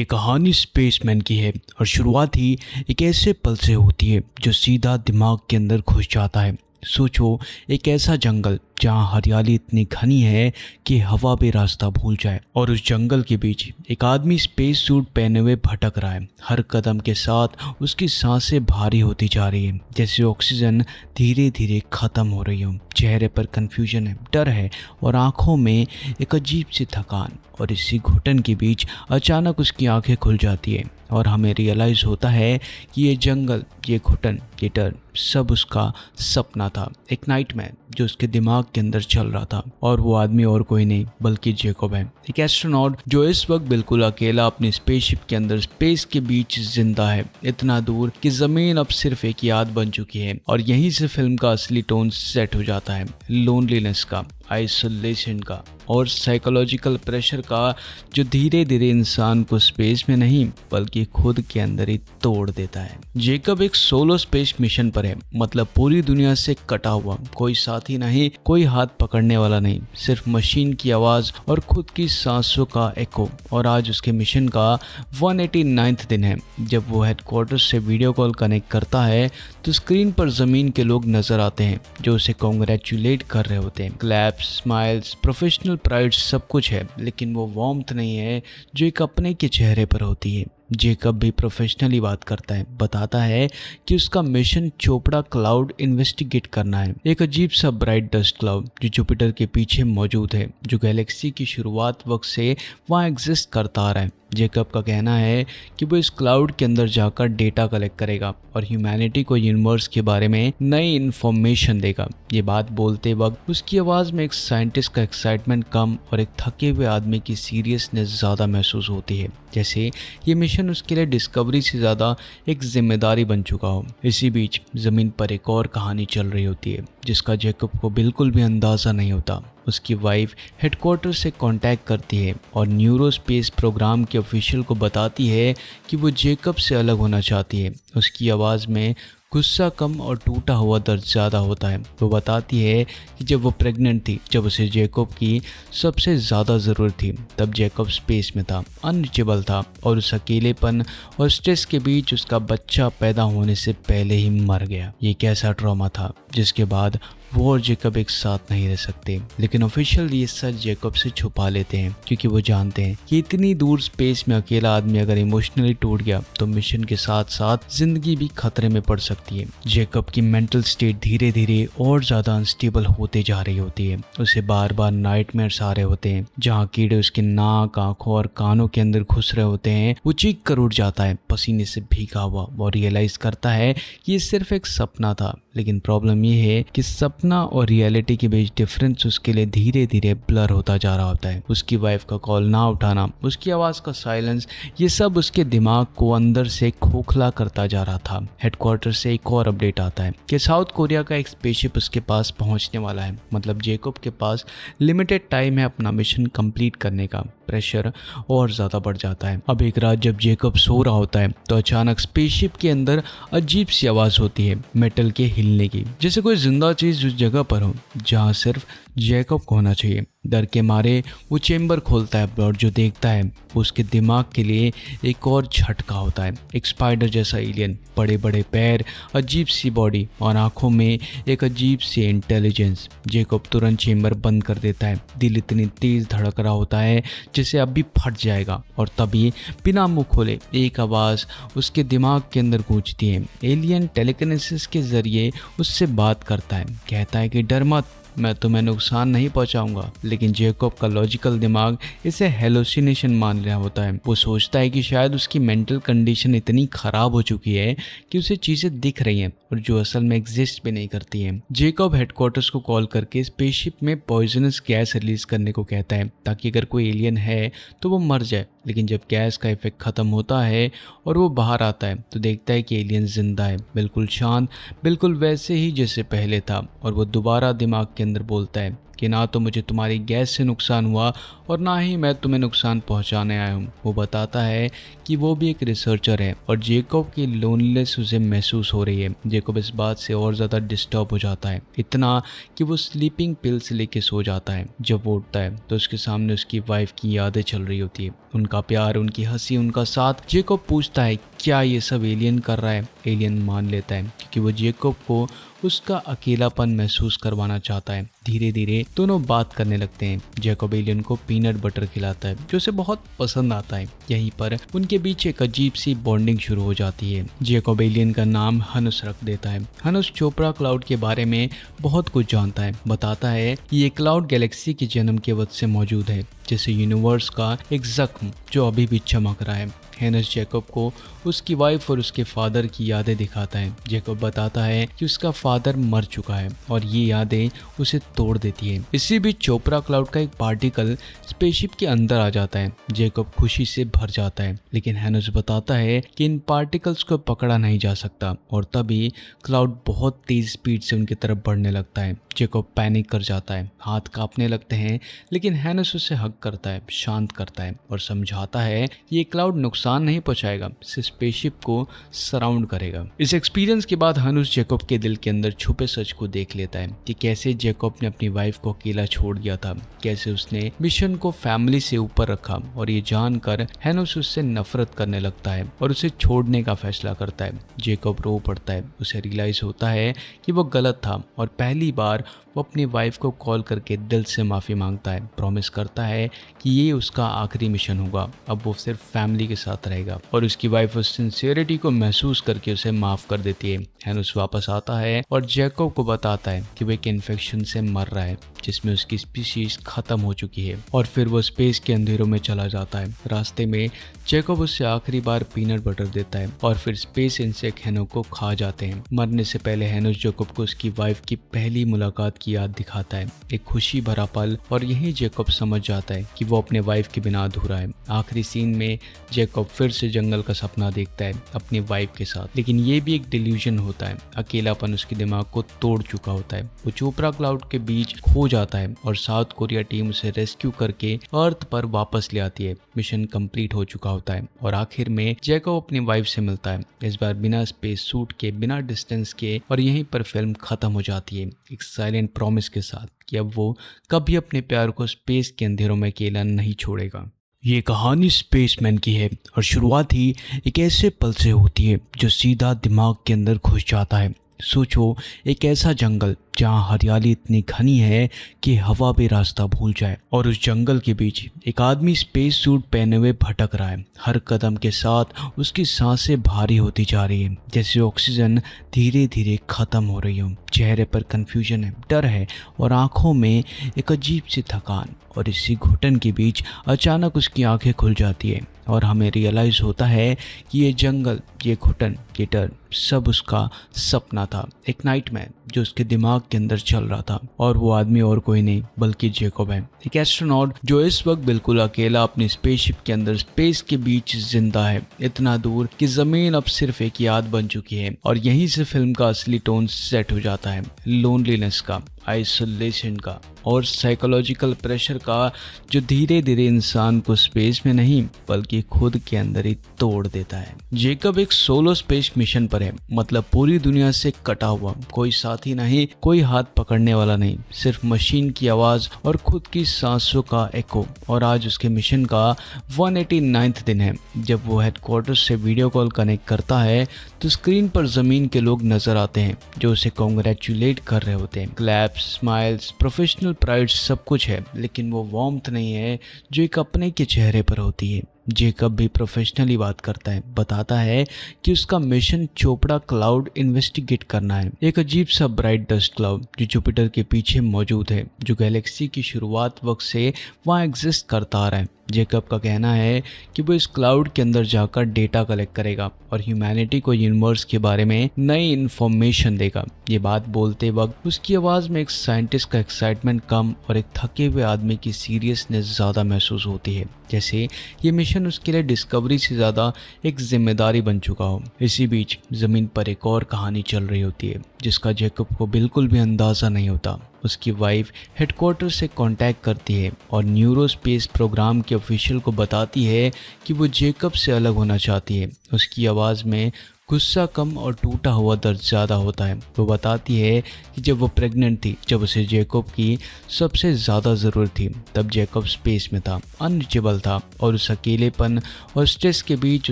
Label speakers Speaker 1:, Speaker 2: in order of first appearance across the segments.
Speaker 1: ये कहानी स्पेसमैन की है और शुरुआत ही एक ऐसे पल से होती है जो सीधा दिमाग के अंदर घुस जाता है। सोचो, एक ऐसा जंगल जहाँ हरियाली इतनी घनी है कि हवा भी रास्ता भूल जाए, और उस जंगल के बीच एक आदमी स्पेस सूट पहने हुए भटक रहा है। हर कदम के साथ उसकी सांसें भारी होती जा रही है, जैसे ऑक्सीजन धीरे धीरे खत्म हो रही हो। चेहरे पर कंफ्यूजन है, डर है और आंखों में एक अजीब सी थकान। और इसी घुटन के बीच अचानक उसकी आंखें खुल जाती है और हमें रियलाइज होता है कि ये जंगल, ये घुटन, ये डर सब उसका सपना था, एक नाइटमेयर जो उसके दिमाग के अंदर चल रहा था। और वो आदमी और कोई नहीं बल्कि जैकब है, एक एस्ट्रोनॉट जो इस वक्त बिल्कुल अकेला अपनी स्पेसशिप के अंदर स्पेस के बीच जिंदा है, इतना दूर कि जमीन अब सिर्फ एक याद बन चुकी है। और यहीं से फिल्म का असली टोन सेट हो जाता है, लोनलीनेस का, आइसोलेशन का और साइकोलॉजिकल प्रेशर का, जो धीरे धीरे इंसान को स्पेस में नहीं बल्कि खुद के अंदर ही तोड़ देता है। जैकब एक सोलो स्पेस मिशन पर है, मतलब पूरी दुनिया से कटा हुआ, कोई साथी नहीं, कोई हाथ पकड़ने वाला नहीं, सिर्फ मशीन की आवाज और खुद की सांसों का एको। और आज उसके मिशन का 189वां दिन है। जब वो हेडक्वार्टर से वीडियो कॉल कनेक्ट करता है तो स्क्रीन पर जमीन के लोग नजर आते हैं जो उसे कॉन्ग्रेचुलेट कर रहे होते हैं। क्लैप्स, स्माइल्स, प्रोफेशनल प्राइड सब कुछ है, लेकिन वो वार्मथ नहीं है जो एक अपने के चेहरे पर होती है। जैकब भी प्रोफेशनली बात करता है, बताता है कि उसका मिशन चोपड़ा क्लाउड इन्वेस्टिगेट करना है, एक अजीब सा ब्राइट डस्ट क्लाउड जो जुपिटर के पीछे मौजूद है, जो गैलेक्सी की शुरुआत वक्त से वहाँ एग्जिस्ट करता आ रहा है। जैकब का कहना है कि वो इस क्लाउड के अंदर जाकर डेटा कलेक्ट करेगा और ह्यूमैनिटी को यूनिवर्स के बारे में नई इन्फॉर्मेशन देगा। ये बात बोलते वक्त उसकी आवाज़ में एक साइंटिस्ट का एक्साइटमेंट कम और एक थके हुए आदमी की सीरियसनेस ज़्यादा महसूस होती है, जैसे ये मिशन उसके लिए डिस्कवरी से ज़्यादा एक जिम्मेदारी बन चुका हो। इसी बीच ज़मीन पर एक और कहानी चल रही होती है जिसका जैकब को बिल्कुल भी अंदाज़ा नहीं होता। उसकी वाइफ हेडक्वार्टर से कांटेक्ट करती है और न्यूरोस्पेस प्रोग्राम के ऑफिशियल को बताती है कि वो जैकब से अलग होना चाहती है। उसकी आवाज़ में गुस्सा कम और टूटा हुआ दर्द ज़्यादा होता है। वो बताती है कि जब वो प्रेग्नेंट थी, जब उसे जैकब की सबसे ज़्यादा ज़रूरत थी, तब जैकब स्पेस में था, अनरीचेबल था, और उस अकेलेपन और स्ट्रेस के बीच उसका बच्चा पैदा होने से पहले ही मर गया। ये कैसा ट्रॉमा था जिसके बाद वो और जैकब एक साथ नहीं रह सकते। लेकिन ऑफिशियल ये सच जैकब से छुपा लेते हैं क्योंकि वो जानते हैं कि इतनी दूर स्पेस में अकेला आदमी अगर इमोशनली टूट गया तो मिशन के साथ साथ जिंदगी भी खतरे में पड़ सकती है। जैकब की मेंटल स्टेट धीरे धीरे और ज्यादा अनस्टेबल होते जा रही होती है। उसे बार बार नाइटमेयर्स आ रहे होते हैं जहाँ कीड़े उसके नाक, आंखों और कानों के अंदर घुस रहे होते हैं। वो चीख कर उठ जाता है, पसीने से भीगा हुआ। वो रियलाइज करता है कि ये सिर्फ एक सपना था, लेकिन प्रॉब्लम ये है कि सपना और रियलिटी के बीच डिफरेंस उसके लिए धीरे धीरे ब्लर होता जा रहा होता है। उसकी वाइफ का कॉल ना उठाना, उसकी आवाज का साइलेंस, ये सब उसके दिमाग को अंदर से खोखला करता जा रहा था। हेडक्वार्टर से एक और अपडेट आता है कि साउथ कोरिया का एक स्पेसशिप उसके पास पहुंचने वाला है। मतलब जैकब के पास लिमिटेड टाइम है अपना मिशन कंप्लीट करने का। प्रेशर और ज्यादा बढ़ जाता है। अब एक रात जब जैकब सो रहा होता है तो अचानक स्पेसशिप के अंदर अजीब सी आवाज होती है, मेटल के हिलने की, जैसे कोई जिंदा चीज उस जगह पर हो जहाँ सिर्फ जैकब को होना चाहिए। डर के मारे वो चेंबर खोलता है और जो देखता है वो उसके दिमाग के लिए एक और झटका होता है। एक स्पाइडर जैसा एलियन, बड़े बड़े पैर, अजीब सी बॉडी और आंखों में एक अजीब सी इंटेलिजेंस। जैकब तुरंत चेंबर बंद कर देता है। दिल इतनी तेज धड़क रहा होता है जैसे अब भी फट जाएगा, और तभी बिना मुंह खोले एक आवाज उसके दिमाग के अंदर गूंजती है। एलियन टेलीकिनेसिस के जरिए उससे बात करता है, कहता है कि डर मत, मैं तुम्हें नुकसान नहीं पहुंचाऊंगा। लेकिन जैकब का लॉजिकल दिमाग इसे हेलोसिनेशन मान रहा होता है। वो सोचता है कि शायद उसकी मेंटल कंडीशन इतनी खराब हो चुकी है कि उसे चीजें दिख रही हैं और जो असल में एग्जिस्ट भी नहीं करती हैं। जैकब हेडक्वार्टर्स को कॉल करके स्पेसशिप में पॉइजनस गैस रिलीज करने को कहता है ताकि अगर कोई एलियन है तो वो मर जाए। लेकिन जब गैस का इफेक्ट खत्म होता है और वो बाहर आता है तो देखता है कि एलियन जिंदा है, बिल्कुल शांत, बिल्कुल वैसे ही जैसे पहले था। और वो दोबारा दिमाग के अंदर बोलता है कि ना तो मुझे तुम्हारी गैस से नुकसान हुआ और ना ही मैं तुम्हें नुकसान पहुंचाने आया हूं। वो बताता है कि वो भी एक रिसर्चर है और जेकब की लोनलेस उसे महसूस हो रही है। जेकब इस बात से और ज़्यादा डिस्टर्ब हो जाता है, इतना कि वो स्लीपिंग पिल्स लेके सो जाता है। जब वो उठता है तो उसके सामने उसकी वाइफ की यादें चल रही होती है, उनका प्यार, उनकी हंसी, उनका साथ। जेकब पूछता है क्या ये सब एलियन कर रहा है। एलियन मान लेता है क्योंकि वो जेकब को उसका अकेलापन महसूस करवाना चाहता है। धीरे धीरे दोनों बात करने लगते हैं। जेकब एलियन को पीनट बटर खिलाता है जो उसे बहुत पसंद आता है। यहीं पर उनके बीच एक अजीब सी बॉन्डिंग शुरू हो जाती है। जेकब एलियन का नाम हनुस रख देता है। हनुस चोपड़ा क्लाउड के बारे में बहुत कुछ जानता है। बताता है कि ये क्लाउड गैलेक्सी के जन्म के वक्त से मौजूद है, जैसे यूनिवर्स का एक जख्म जो अभी भी चमक रहा है। हेनस जेकब को उसकी वाइफ और उसके फादर की यादें दिखाता है। जेकब बताता है कि उसका फादर मर चुका है और ये यादें उसे तोड़ देती है। इसी बीच चोपड़ा क्लाउड का एक पार्टिकल स्पेसशिप के अंदर आ जाता है। जेकब खुशी से भर जाता है, लेकिन हेनस बताता है कि इन पार्टिकल्स को पकड़ा नहीं जा सकता और तभी क्लाउड बहुत तेज स्पीड से उनकी तरफ बढ़ने लगता है। जेकब पैनिक कर जाता है, हाथ कांपने लगते हैं, लेकिन हेनस उसे हग करता है, शांत करता है और समझाता है कि ये क्लाउड नुकसान नहीं पहुंचाएगा, स्पेसशिप को सराउंड करेगा। इस एक्सपीरियंस के बाद हनुस जेकब के दिल के अंदर छुपे सच को देख लेता है कि कैसे जेकब ने अपनी वाइफ को अकेला छोड़ दिया था, कैसे उसने मिशन को फैमिली से ऊपर रखा। और ये जानकर हेनस उससे नफरत करने लगता है और उसे छोड़ने का फैसला करता है। जेकब रो पड़ता है, उसे रियलाइज होता है कि वो गलत था और पहली बार वो अपनी वाइफ को कॉल करके दिल से माफ़ी मांगता है। प्रॉमिस करता है कि ये उसका आखिरी मिशन होगा, अब वो सिर्फ फैमिली के साथ रहेगा। और उसकी वाइफ उस सिंसियरिटी को महसूस करके उसे माफ़ कर देती है। हेनस वापस आता है और जैकब को बताता है कि वो एक इन्फेक्शन से मर रहा है जिसमें उसकी स्पीशीज खत्म हो चुकी है। और फिर वो स्पेस के अंधेरों में चला जाता है। रास्ते में जैकब उससे आखिरी बार पीनट बटर देता है और फिर स्पेस इंसेक्ट हेनो को खा जाते हैं। मरने से पहले हेनस जैकब को उसकी वाइफ की पहली मुलाकात की याद दिखाता है, एक खुशी भरा पल। और यही जैकब समझ जाता है कि वो अपने वाइफ के बिना अधूरा है। आखिरी सीन में जैकब फिर से जंगल का सपना देखता है अपनी वाइफ के साथ, लेकिन ये भी एक डिल्यूजन होता है। अकेलापन उसके दिमाग को तोड़ चुका होता है। वो चोपड़ा क्लाउड के बीच खो जाता है और साउथ कोरिया टीम उसे रेस्क्यू करके अर्थ पर वापस ले आती है। मिशन कंप्लीट हो चुका होता है और आखिर में जैकब अपनी वाइफ से मिलता है, इस बार बिना स्पेस सूट के, बिना डिस्टेंस के। और यहीं पर फिल्म खत्म हो जाती है एक साइलेंट प्रॉमिस के साथ कि अब वो कभी अपने प्यार को स्पेस के अंधेरों में अकेला नहीं छोड़ेगा। ये कहानी स्पेसमैन की है और शुरुआत ही एक ऐसे पल से होती है जो सीधा दिमाग के अंदर घुस जाता है। सोचो, एक ऐसा जंगल जहाँ हरियाली इतनी घनी है कि हवा भी रास्ता भूल जाए, और उस जंगल के बीच एक आदमी स्पेस सूट पहने हुए भटक रहा है। हर कदम के साथ उसकी सांसें भारी होती जा रही है, जैसे ऑक्सीजन धीरे धीरे खत्म हो रही हो। चेहरे पर कंफ्यूजन है, डर है और आंखों में एक अजीब सी थकान। और इसी घुटन के बीच अचानक उसकी आंखें खुल जाती है और हमें रियलाइज़ होता है कि ये जंगल, ये घुटन, ये डर सब उसका सपना था, एक नाइटमेयर जो उसके दिमाग के अंदर चल रहा था। और वो आदमी और कोई नहीं बल्कि जैकब है, एक एस्ट्रोनॉट जो इस वक्त बिल्कुल अकेला अपनी स्पेसशिप के अंदर स्पेस के बीच जिंदा है, इतना दूर कि जमीन अब सिर्फ एक याद बन चुकी है। और यहीं से फिल्म का असली टोन सेट हो जाता है, लोनलीनेस का, आइसोलेशन का और साइकोलॉजिकल प्रेशर का, जो धीरे धीरे इंसान को स्पेस में नहीं बल्कि खुद के अंदर ही तोड़ देता है। जैकब एक सोलो स्पेस मिशन पर है, मतलब पूरी दुनिया से कटा हुआ, कोई साथी नहीं, कोई हाथ पकड़ने वाला नहीं, सिर्फ मशीन की आवाज और खुद की सांसों का एको। और आज उसके मिशन का 189वां दिन है। जब वो हेडक्वार्टर से वीडियो कॉल कनेक्ट करता है तो स्क्रीन पर जमीन के लोग नजर आते हैं जो उसे कॉन्ग्रेचुलेट कर रहे होते हैं। क्लैप्स, स्माइल्स, प्रोफेशनल प्राइड सब कुछ है, लेकिन वो वार्मथ नहीं है जो एक अपने के चेहरे पर होती है। जैकब भी प्रोफेशनली बात करता है, बताता है कि उसका मिशन चोपड़ा क्लाउड इन्वेस्टिगेट करना है, एक अजीब सा ब्राइट डस्ट क्लाउड जो जुपिटर के पीछे मौजूद है, जो गैलेक्सी की शुरुआत वक्त से वहाँ एग्जिस्ट करता आ रहा है। जैकब का कहना है कि वो इस क्लाउड के अंदर जाकर डेटा कलेक्ट करेगा और ह्यूमैनिटी को यूनिवर्स के बारे में नई इन्फॉर्मेशन देगा। ये बात बोलते वक्त उसकी आवाज़ में एक साइंटिस्ट का एक्साइटमेंट कम और एक थके हुए आदमी की सीरियसनेस ज़्यादा महसूस होती है, जैसे ये मिशन उसके लिए डिस्कवरी से ज़्यादा एक जिम्मेदारी बन चुका हो। इसी बीच ज़मीन पर एक और कहानी चल रही होती है जिसका जैकब को बिल्कुल भी अंदाज़ा नहीं होता। उसकी वाइफ हेडक्वार्टर से कांटेक्ट करती है और न्यूरोस्पेस प्रोग्राम के ऑफिशियल को बताती है कि वो जेकब से अलग होना चाहती है। उसकी आवाज़ में गुस्सा कम और टूटा हुआ दर्द ज़्यादा होता है। वो बताती है कि जब वो प्रेग्नेंट थी, जब उसे जेकब की सबसे ज़्यादा ज़रूरत थी, तब जेकब स्पेस में था, अनरीचेबल था और उस अकेलेपन और स्ट्रेस के बीच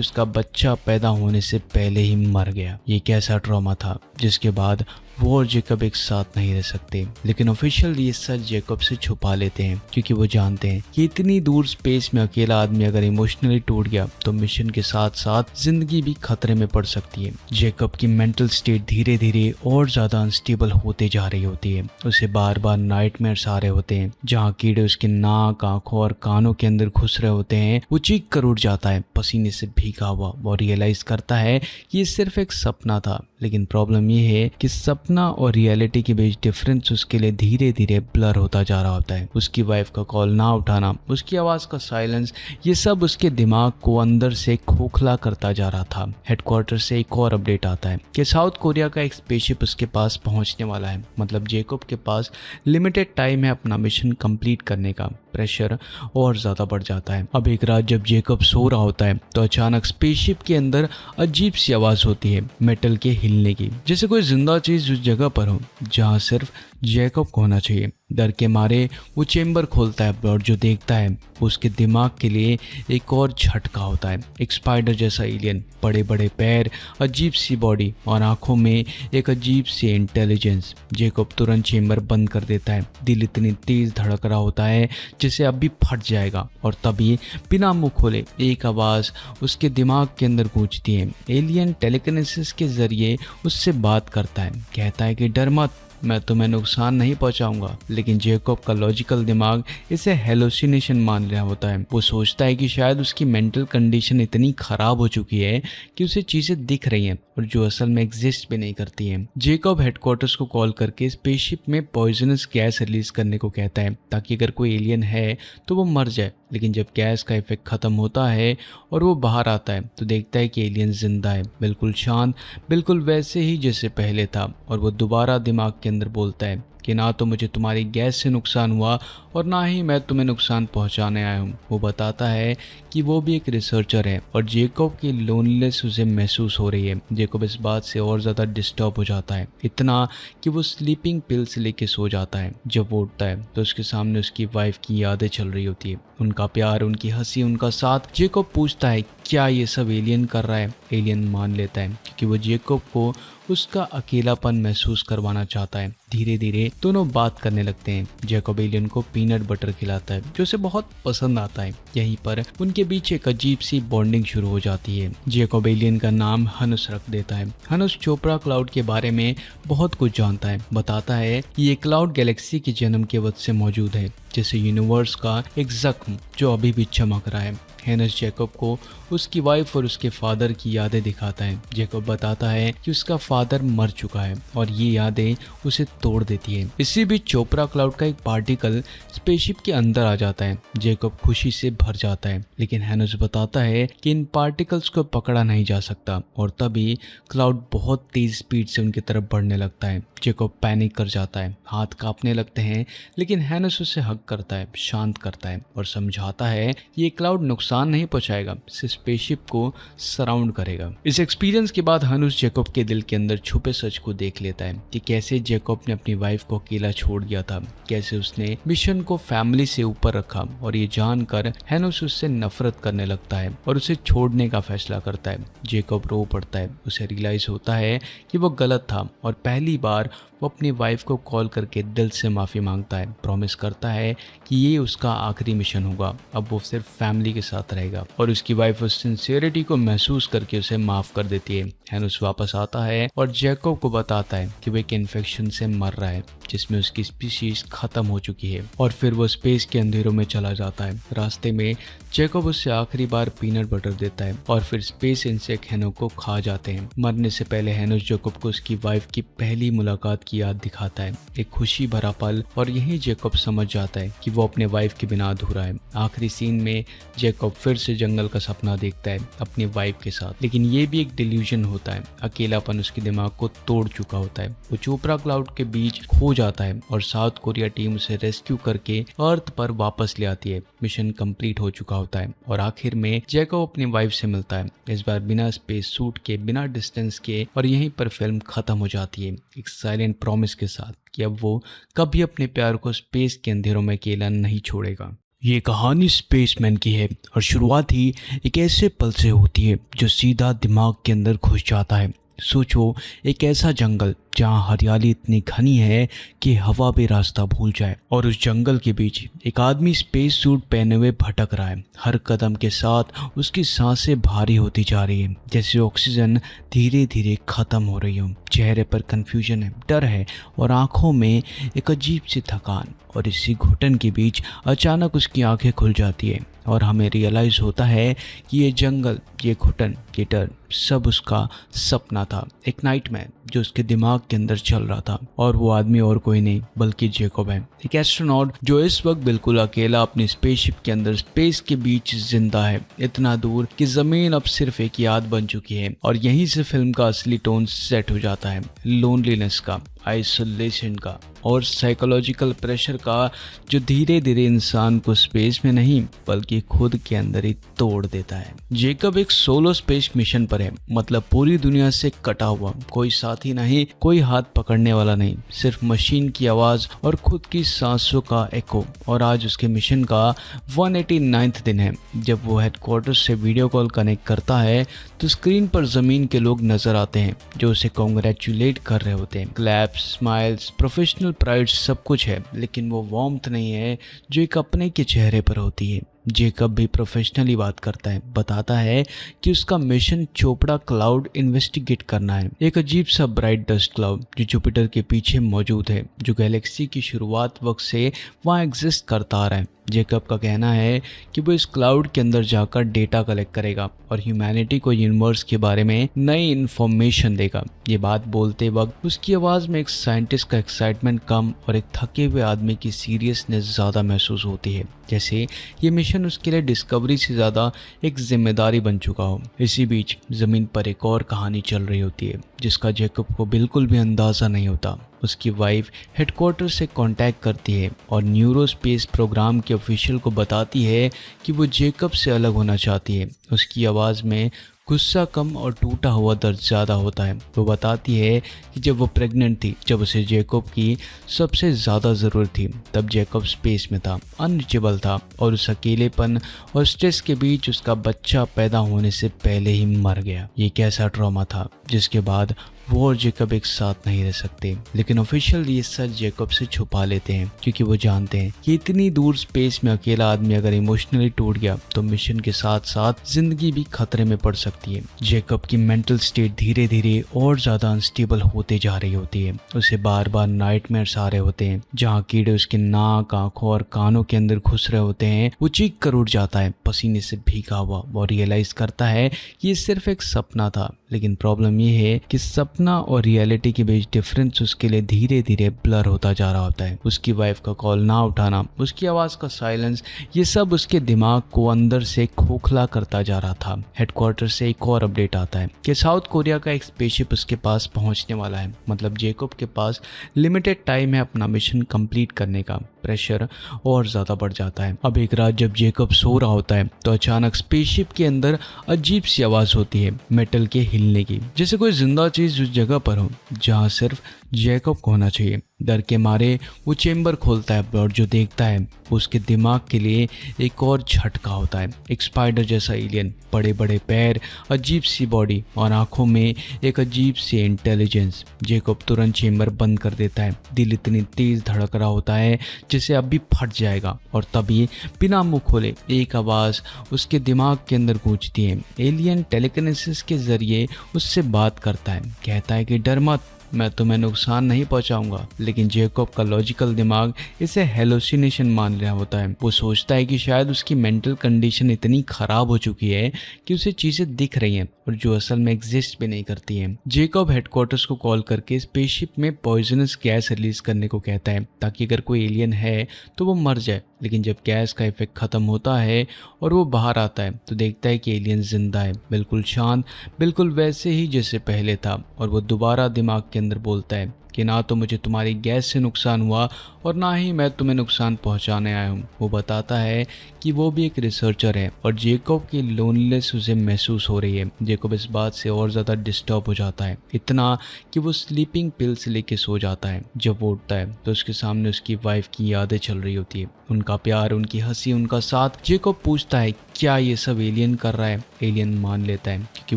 Speaker 1: उसका बच्चा पैदा होने से पहले ही मर गया। ये कैसा ट्रॉमा था जिसके बाद वो और जेकब एक साथ नहीं रह सकते। लेकिन ऑफिशियल ये सच जेकब से छुपा लेते हैं क्योंकि वो जानते हैं कि इतनी दूर स्पेस में अकेला आदमी अगर इमोशनली टूट गया तो मिशन के साथ साथ जिंदगी भी खतरे में पड़ सकती है। जेकब की मेंटल स्टेट धीरे धीरे और ज्यादा अनस्टेबल होते जा रही होती है। उसे बार बार नाइटमेयर्स आ रहे होते हैं जहाँ कीड़े उसके नाक, आंखों और कानों के अंदर घुस रहे होते हैं। वो चीख कर उठ जाता है पसीने से भीगा हुआ और रियलाइज करता है कि ये सिर्फ एक सपना था। लेकिन प्रॉब्लम ये है कि सपना और रियलिटी के बीच डिफरेंस उसके लिए धीरे धीरे ब्लर होता जा रहा होता है। उसकी वाइफ का कॉल ना उठाना, उसकी आवाज़ का साइलेंस, ये सब उसके दिमाग को अंदर से खोखला करता जा रहा था। हेडक्वार्टर से एक और अपडेट आता है कि साउथ कोरिया का एक स्पेसशिप उसके पास पहुंचने वाला है। मतलब जेकब के पास लिमिटेड टाइम है अपना मिशन कंप्लीट करने का। प्रेशर और ज़्यादा बढ़ जाता है। अब एक रात जब जेकब सो रहा होता है तो अचानक स्पेसशिप के अंदर अजीब सी आवाज़ होती है, मेटल के हिलने की, जैसे कोई जिंदा चीज़ उस जगह पर हो जहाँ सिर्फ जेकब को होना चाहिए। डर के मारे वो चेम्बर खोलता है और जो देखता है वो उसके दिमाग के लिए एक और झटका होता है। एक स्पाइडर जैसा एलियन, बड़े बड़े पैर, अजीब सी बॉडी और आंखों में एक अजीब सी इंटेलिजेंस। जेकब तुरंत चेम्बर बंद कर देता है। दिल इतनी तेज धड़क रहा होता है जैसे अभी फट जाएगा और तभी बिना मुंह खोले एक आवाज़ उसके दिमाग के अंदर गूंजती है। एलियन टेलीकिनेसिस के जरिए उससे बात करता है, कहता है कि डर मत, मैं तुम्हें नुकसान नहीं पहुंचाऊंगा। लेकिन जेकब का लॉजिकल दिमाग इसे हेलोसिनेशन मान रहा होता है। वो सोचता है कि शायद उसकी मेंटल कंडीशन इतनी खराब हो चुकी है कि उसे चीजें दिख रही हैं और जो असल में एग्जिस्ट भी नहीं करती हैं। जेकब हेडक्वार्टर्स को कॉल करके स्पेसशिप में पॉइजनस गैस रिलीज करने को कहता है ताकि अगर कोई एलियन है तो वो मर जाए। लेकिन जब गैस का इफेक्ट खत्म होता है और वो बाहर आता है तो देखता है कि एलियन जिंदा है, बिल्कुल शांत, बिल्कुल वैसे ही जैसे पहले था। और वो दोबारा दिमाग के अंदर बोलता है कि ना तो मुझे तुम्हारी गैस से नुकसान हुआ और ना ही मैं तुम्हें नुकसान पहुंचाने आया हूँ। वो बताता है कि वो भी एक रिसर्चर है और जेकब की लोनलेस उसे महसूस हो रही है। जेकब इस बात से और ज़्यादा डिस्टर्ब हो जाता है, इतना कि वो स्लीपिंग पिल्स लेके सो जाता है। जब वो उठता है तो उसके सामने उसकी वाइफ की यादें चल रही होती है, उनका प्यार, उनकी हंसी, उनका साथ। जेकब पूछता है क्या ये सब एलियन कर रहा है। एलियन मान लेता है क्योंकि वो जेकब को उसका अकेलापन महसूस करवाना चाहता है। धीरे धीरे दोनों बात करने लगते हैं। जेकब एलियन को पीनट बटर खिलाता है जो उसे बहुत पसंद आता है। यहीं पर उनके बीच एक अजीब सी बॉन्डिंग शुरू हो जाती है। जेकब एलियन का नाम हनुस रख देता है। हनुस चोपड़ा क्लाउड के बारे में बहुत कुछ जानता है। बताता है कि ये क्लाउड गैलेक्सी के जन्म के वक्त से मौजूद है, जैसे यूनिवर्स का एक जख्म जो अभी भी चमक रहा है। हेनस जेकब को उसकी वाइफ और उसके फादर की यादें दिखाता है। जेकब बताता है कि उसका फादर मर चुका है और ये यादें उसे तोड़ देती है। इसी बीच चोपड़ा क्लाउड का एक पार्टिकल स्पेसशिप के अंदर आ जाता है। जेकब खुशी से भर जाता है, लेकिन हेनस बताता है कि इन पार्टिकल्स को पकड़ा नहीं जा सकता और तभी क्लाउड बहुत तेज स्पीड से उनकी तरफ बढ़ने लगता है। जेकब पैनिक कर जाता है, हाथ कांपने लगते हैं, लेकिन हेनस उसे हग करता है, शांत करता है और समझाता है कि ये क्लाउड नुकसान नहीं पहुंचाएगा, स्पेसशिप को सराउंड करेगा। इस एक्सपीरियंस के बाद हनुस जेकब के दिल के अंदर छुपे सच को देख लेता है कि कैसे जेकब ने अपनी वाइफ को अकेला छोड़ दिया था, कैसे उसने मिशन को फैमिली से ऊपर रखा। और ये जानकर हेनुस उससे नफरत करने लगता है और उसे छोड़ने का फैसला करता है। जेकब रो पड़ता है, उसे रियलाइज होता है कि वो गलत था और पहली बार वो अपनी वाइफ को कॉल करके दिल से माफ़ी मांगता है। प्रॉमिस करता है कि ये उसका आखिरी मिशन होगा, अब वो सिर्फ फैमिली के साथ रहेगा। और उसकी वाइफ उस सिंसियरिटी को महसूस करके उसे माफ़ कर देती है। हेनुस वापस आता है और जेकब को बताता है कि वो एक इन्फेक्शन से मर रहा है जिसमें उसकी स्पीशीज खत्म हो चुकी है। और फिर वो स्पेस के अंधेरों में चला जाता है। रास्ते में जेकब उससे आखिरी बार पीनट बटर देता है और फिर स्पेस इंसेक्ट हेनो को खा जाते हैं। मरने से पहले हेनुस जेकब को उसकी वाइफ की पहली मुलाकात की याद दिखाता है, एक खुशी भरा पल, और यही जेकब समझ जाता है कि वो अपने वाइफ के बिना अधूरा है। आखिरी सीन में जेकब फिर से जंगल का सपना देखता है अपनी वाइफ के साथ, लेकिन ये भी एक डिल्यूजन होता है। अकेलापन उसके दिमाग को तोड़ चुका होता है। वो चोपड़ा क्लाउड के बीच खो जाता है और साउथ कोरिया टीम उसे रेस्क्यू करके अर्थ पर वापस ले आती है। मिशन कंप्लीट हो चुका होता है और आखिर में जेकब अपनी वाइफ से मिलता है, इस बार बिना स्पेस सूट के, बिना डिस्टेंस के, और यहीं पर फिल्म खत्म हो जाती है एक साइलेंट प्रॉमिस के साथ कि अब वो कभी अपने प्यार को स्पेस के अंधेरों में अकेला नहीं छोड़ेगा। ये कहानी स्पेसमैन की है और शुरुआत ही एक ऐसे पल से होती है जो सीधा दिमाग के अंदर घुस जाता है। सोचो, एक ऐसा जंगल जहाँ हरियाली इतनी घनी है कि हवा भी रास्ता भूल जाए, और उस जंगल के बीच एक आदमी स्पेस सूट पहने हुए भटक रहा है। हर कदम के साथ उसकी सांसें भारी होती जा रही है, जैसे ऑक्सीजन धीरे धीरे खत्म हो रही हो। चेहरे पर कंफ्यूजन है, डर है और आंखों में एक अजीब सी थकान। और इसी घुटन के बीच अचानक उसकी आंखें खुल जाती है और हमें रियलाइज़ होता है कि ये जंगल, ये घुटन, ये डर सब उसका सपना था, एक नाइटमेयर जो उसके दिमाग के अंदर चल रहा था। और वो आदमी और कोई नहीं बल्कि जेकब है, एक एस्ट्रोनॉट जो इस वक्त बिल्कुल अकेला अपनी स्पेसशिप के अंदर स्पेस के बीच जिंदा है, इतना दूर कि जमीन अब सिर्फ एक याद बन चुकी है। और यहीं से फिल्म का असली टोन सेट हो जाता है, लोनलीनेस का, आइसोलेशन का और साइकोलॉजिकल प्रेशर का, जो धीरे धीरे इंसान को स्पेस में नहीं बल्कि खुद के अंदर ही तोड़ देता है। जेकब एक सोलो स्पेस मिशन पर है, मतलब पूरी दुनिया से कटा हुआ, कोई साथी नहीं, कोई हाथ पकड़ने वाला नहीं, सिर्फ मशीन की आवाज और खुद की सांसों का एको। और आज उसके मिशन का 189वां दिन है। जब वो हेडक्वार्टर से वीडियो कॉल कनेक्ट करता है तो स्क्रीन पर जमीन के लोग नजर आते हैं जो उसे कॉन्ग्रेचुलेट कर रहे होते हैं। क्लैप्स, स्माइल्स, प्रोफेशनल प्राइड सब कुछ है, लेकिन वो वार्मथ नहीं है जो एक अपने के चेहरे पर होती है। जेकब भी प्रोफेशनली बात करता है, बताता है कि उसका मिशन चोपड़ा क्लाउड इन्वेस्टिगेट करना है, एक अजीब सा ब्राइट डस्ट क्लाउड जो जुपिटर के पीछे मौजूद है, जो गैलेक्सी की शुरुआत वक्त से वहाँ एग्जिस्ट करता आ रहा है। जेकब का कहना है कि वो इस क्लाउड के अंदर जाकर डेटा कलेक्ट करेगा और ह्यूमैनिटी को यूनिवर्स के बारे में नई इन्फॉर्मेशन देगा। ये बात बोलते वक्त उसकी आवाज़ में एक साइंटिस्ट का एक्साइटमेंट कम और एक थके हुए आदमी की सीरियसनेस ज़्यादा महसूस होती है, जैसे ये मिशन उसके लिए डिस्कवरी से ज़्यादा एक जिम्मेदारी बन चुका हो। इसी बीच ज़मीन पर एक और कहानी चल रही होती है जिसका जेकब को बिल्कुल भी अंदाज़ा नहीं होता। उसकी वाइफ हेडक्वार्टर से कांटेक्ट करती है और न्यूरो स्पेस प्रोग्राम के ऑफिशियल को बताती है कि वो जेकब से अलग होना चाहती है। उसकी आवाज़ में गुस्सा कम और टूटा हुआ दर्द ज़्यादा होता है। वो बताती है कि जब वो प्रेग्नेंट थी, जब उसे जेकब की सबसे ज़्यादा ज़रूरत थी, तब जेकब स्पेस में था, अनरीचेबल था, और उस अकेलेपन और स्ट्रेस के बीच उसका बच्चा पैदा होने से पहले ही मर गया। ये कैसा ट्रॉमा था जिसके बाद वो और जेकब एक साथ नहीं रह सकते। लेकिन ऑफिशियल ये सच जेकब से छुपा लेते हैं क्योंकि वो जानते हैं कि इतनी दूर स्पेस में अकेला आदमी अगर इमोशनली टूट गया तो मिशन के साथ साथ जिंदगी भी खतरे में पड़ सकती है। जेकब की मेंटल स्टेट धीरे धीरे और ज्यादा अनस्टेबल होते जा रही होती है। उसे बार बार नाइटमेयर्स आ रहे होते हैं जहाँ कीड़े उसके नाक, आंखों और कानों के अंदर घुस रहे होते हैं। वो चीख कर उठ जाता है पसीने से भीगा हुआ और रियलाइज करता है कि ये सिर्फ एक सपना था। लेकिन प्रॉब्लम ये है कि सपना और रियलिटी के बीच डिफरेंस उसके लिए धीरे धीरे ब्लर होता जा रहा होता है। उसकी वाइफ का कॉल ना उठाना, उसकी आवाज़ का साइलेंस, ये सब उसके दिमाग को अंदर से खोखला करता जा रहा था। हेडक्वार्टर से एक और अपडेट आता है कि साउथ कोरिया का एक स्पेसशिप उसके पास पहुंचने वाला है। मतलब जेकब के पास लिमिटेड टाइम है अपना मिशन कंप्लीट करने का। प्रेशर और ज़्यादा बढ़ जाता है। अब एक रात जब जेकब सो रहा होता है तो अचानक स्पेसशिप के अंदर अजीब सी आवाज़ होती है, मेटल के हिलने की, जैसे कोई जिंदा चीज़ उस जगह पर हो जहाँ सिर्फ जेकब को होना चाहिए। डर के मारे वो चेम्बर खोलता है और जो देखता है उसके दिमाग के लिए एक और झटका होता है। एक स्पाइडर जैसा एलियन, बड़े बड़े पैर, अजीब सी बॉडी और आंखों में एक अजीब सी इंटेलिजेंस। जेकब तुरंत चेम्बर बंद कर देता है। दिल इतनी तेज धड़क रहा होता है जैसे अभी फट जाएगा, और तभी बिना मुंह खोले एक आवाज़ उसके दिमाग के अंदर गूंजती है। एलियन टेलीकिनेसिस के जरिए उससे बात करता है, कहता है कि डर मत, मैं तुम्हें नुकसान नहीं पहुंचाऊंगा। लेकिन जेकब का लॉजिकल दिमाग इसे हेलोसिनेशन मान रहा होता है। वो सोचता है कि शायद उसकी मेंटल कंडीशन इतनी खराब हो चुकी है कि उसे चीजें दिख रही हैं और जो असल में एग्जिस्ट भी नहीं करती हैं। जेकब हेडक्वार्टर्स को कॉल करके स्पेसशिप में पॉइजनस गैस रिलीज करने को कहता है ताकि अगर कोई एलियन है तो वो मर जाए। लेकिन जब गैस का इफेक्ट खत्म होता है और वो बाहर आता है तो देखता है कि एलियन जिंदा है, बिल्कुल शांत, बिल्कुल वैसे ही जैसे पहले था। और वो दोबारा दिमाग के अंदर बोलता है कि ना तो मुझे तुम्हारी गैस से नुकसान हुआ और ना ही मैं तुम्हें नुकसान पहुंचाने आया हूँ। वो बताता है कि वो भी एक रिसर्चर है और जेकब की लोनलेस उसे महसूस हो रही है। जेकब इस बात से और ज़्यादा डिस्टर्ब हो जाता है, इतना कि वो स्लीपिंग पिल्स लेके सो जाता है। जब वो उठता है तो उसके सामने उसकी वाइफ की यादें चल रही होती है, उनका प्यार, उनकी हंसी, उनका साथ। जेकब पूछता है क्या ये सब एलियन कर रहा है। एलियन मान लेता है क्योंकि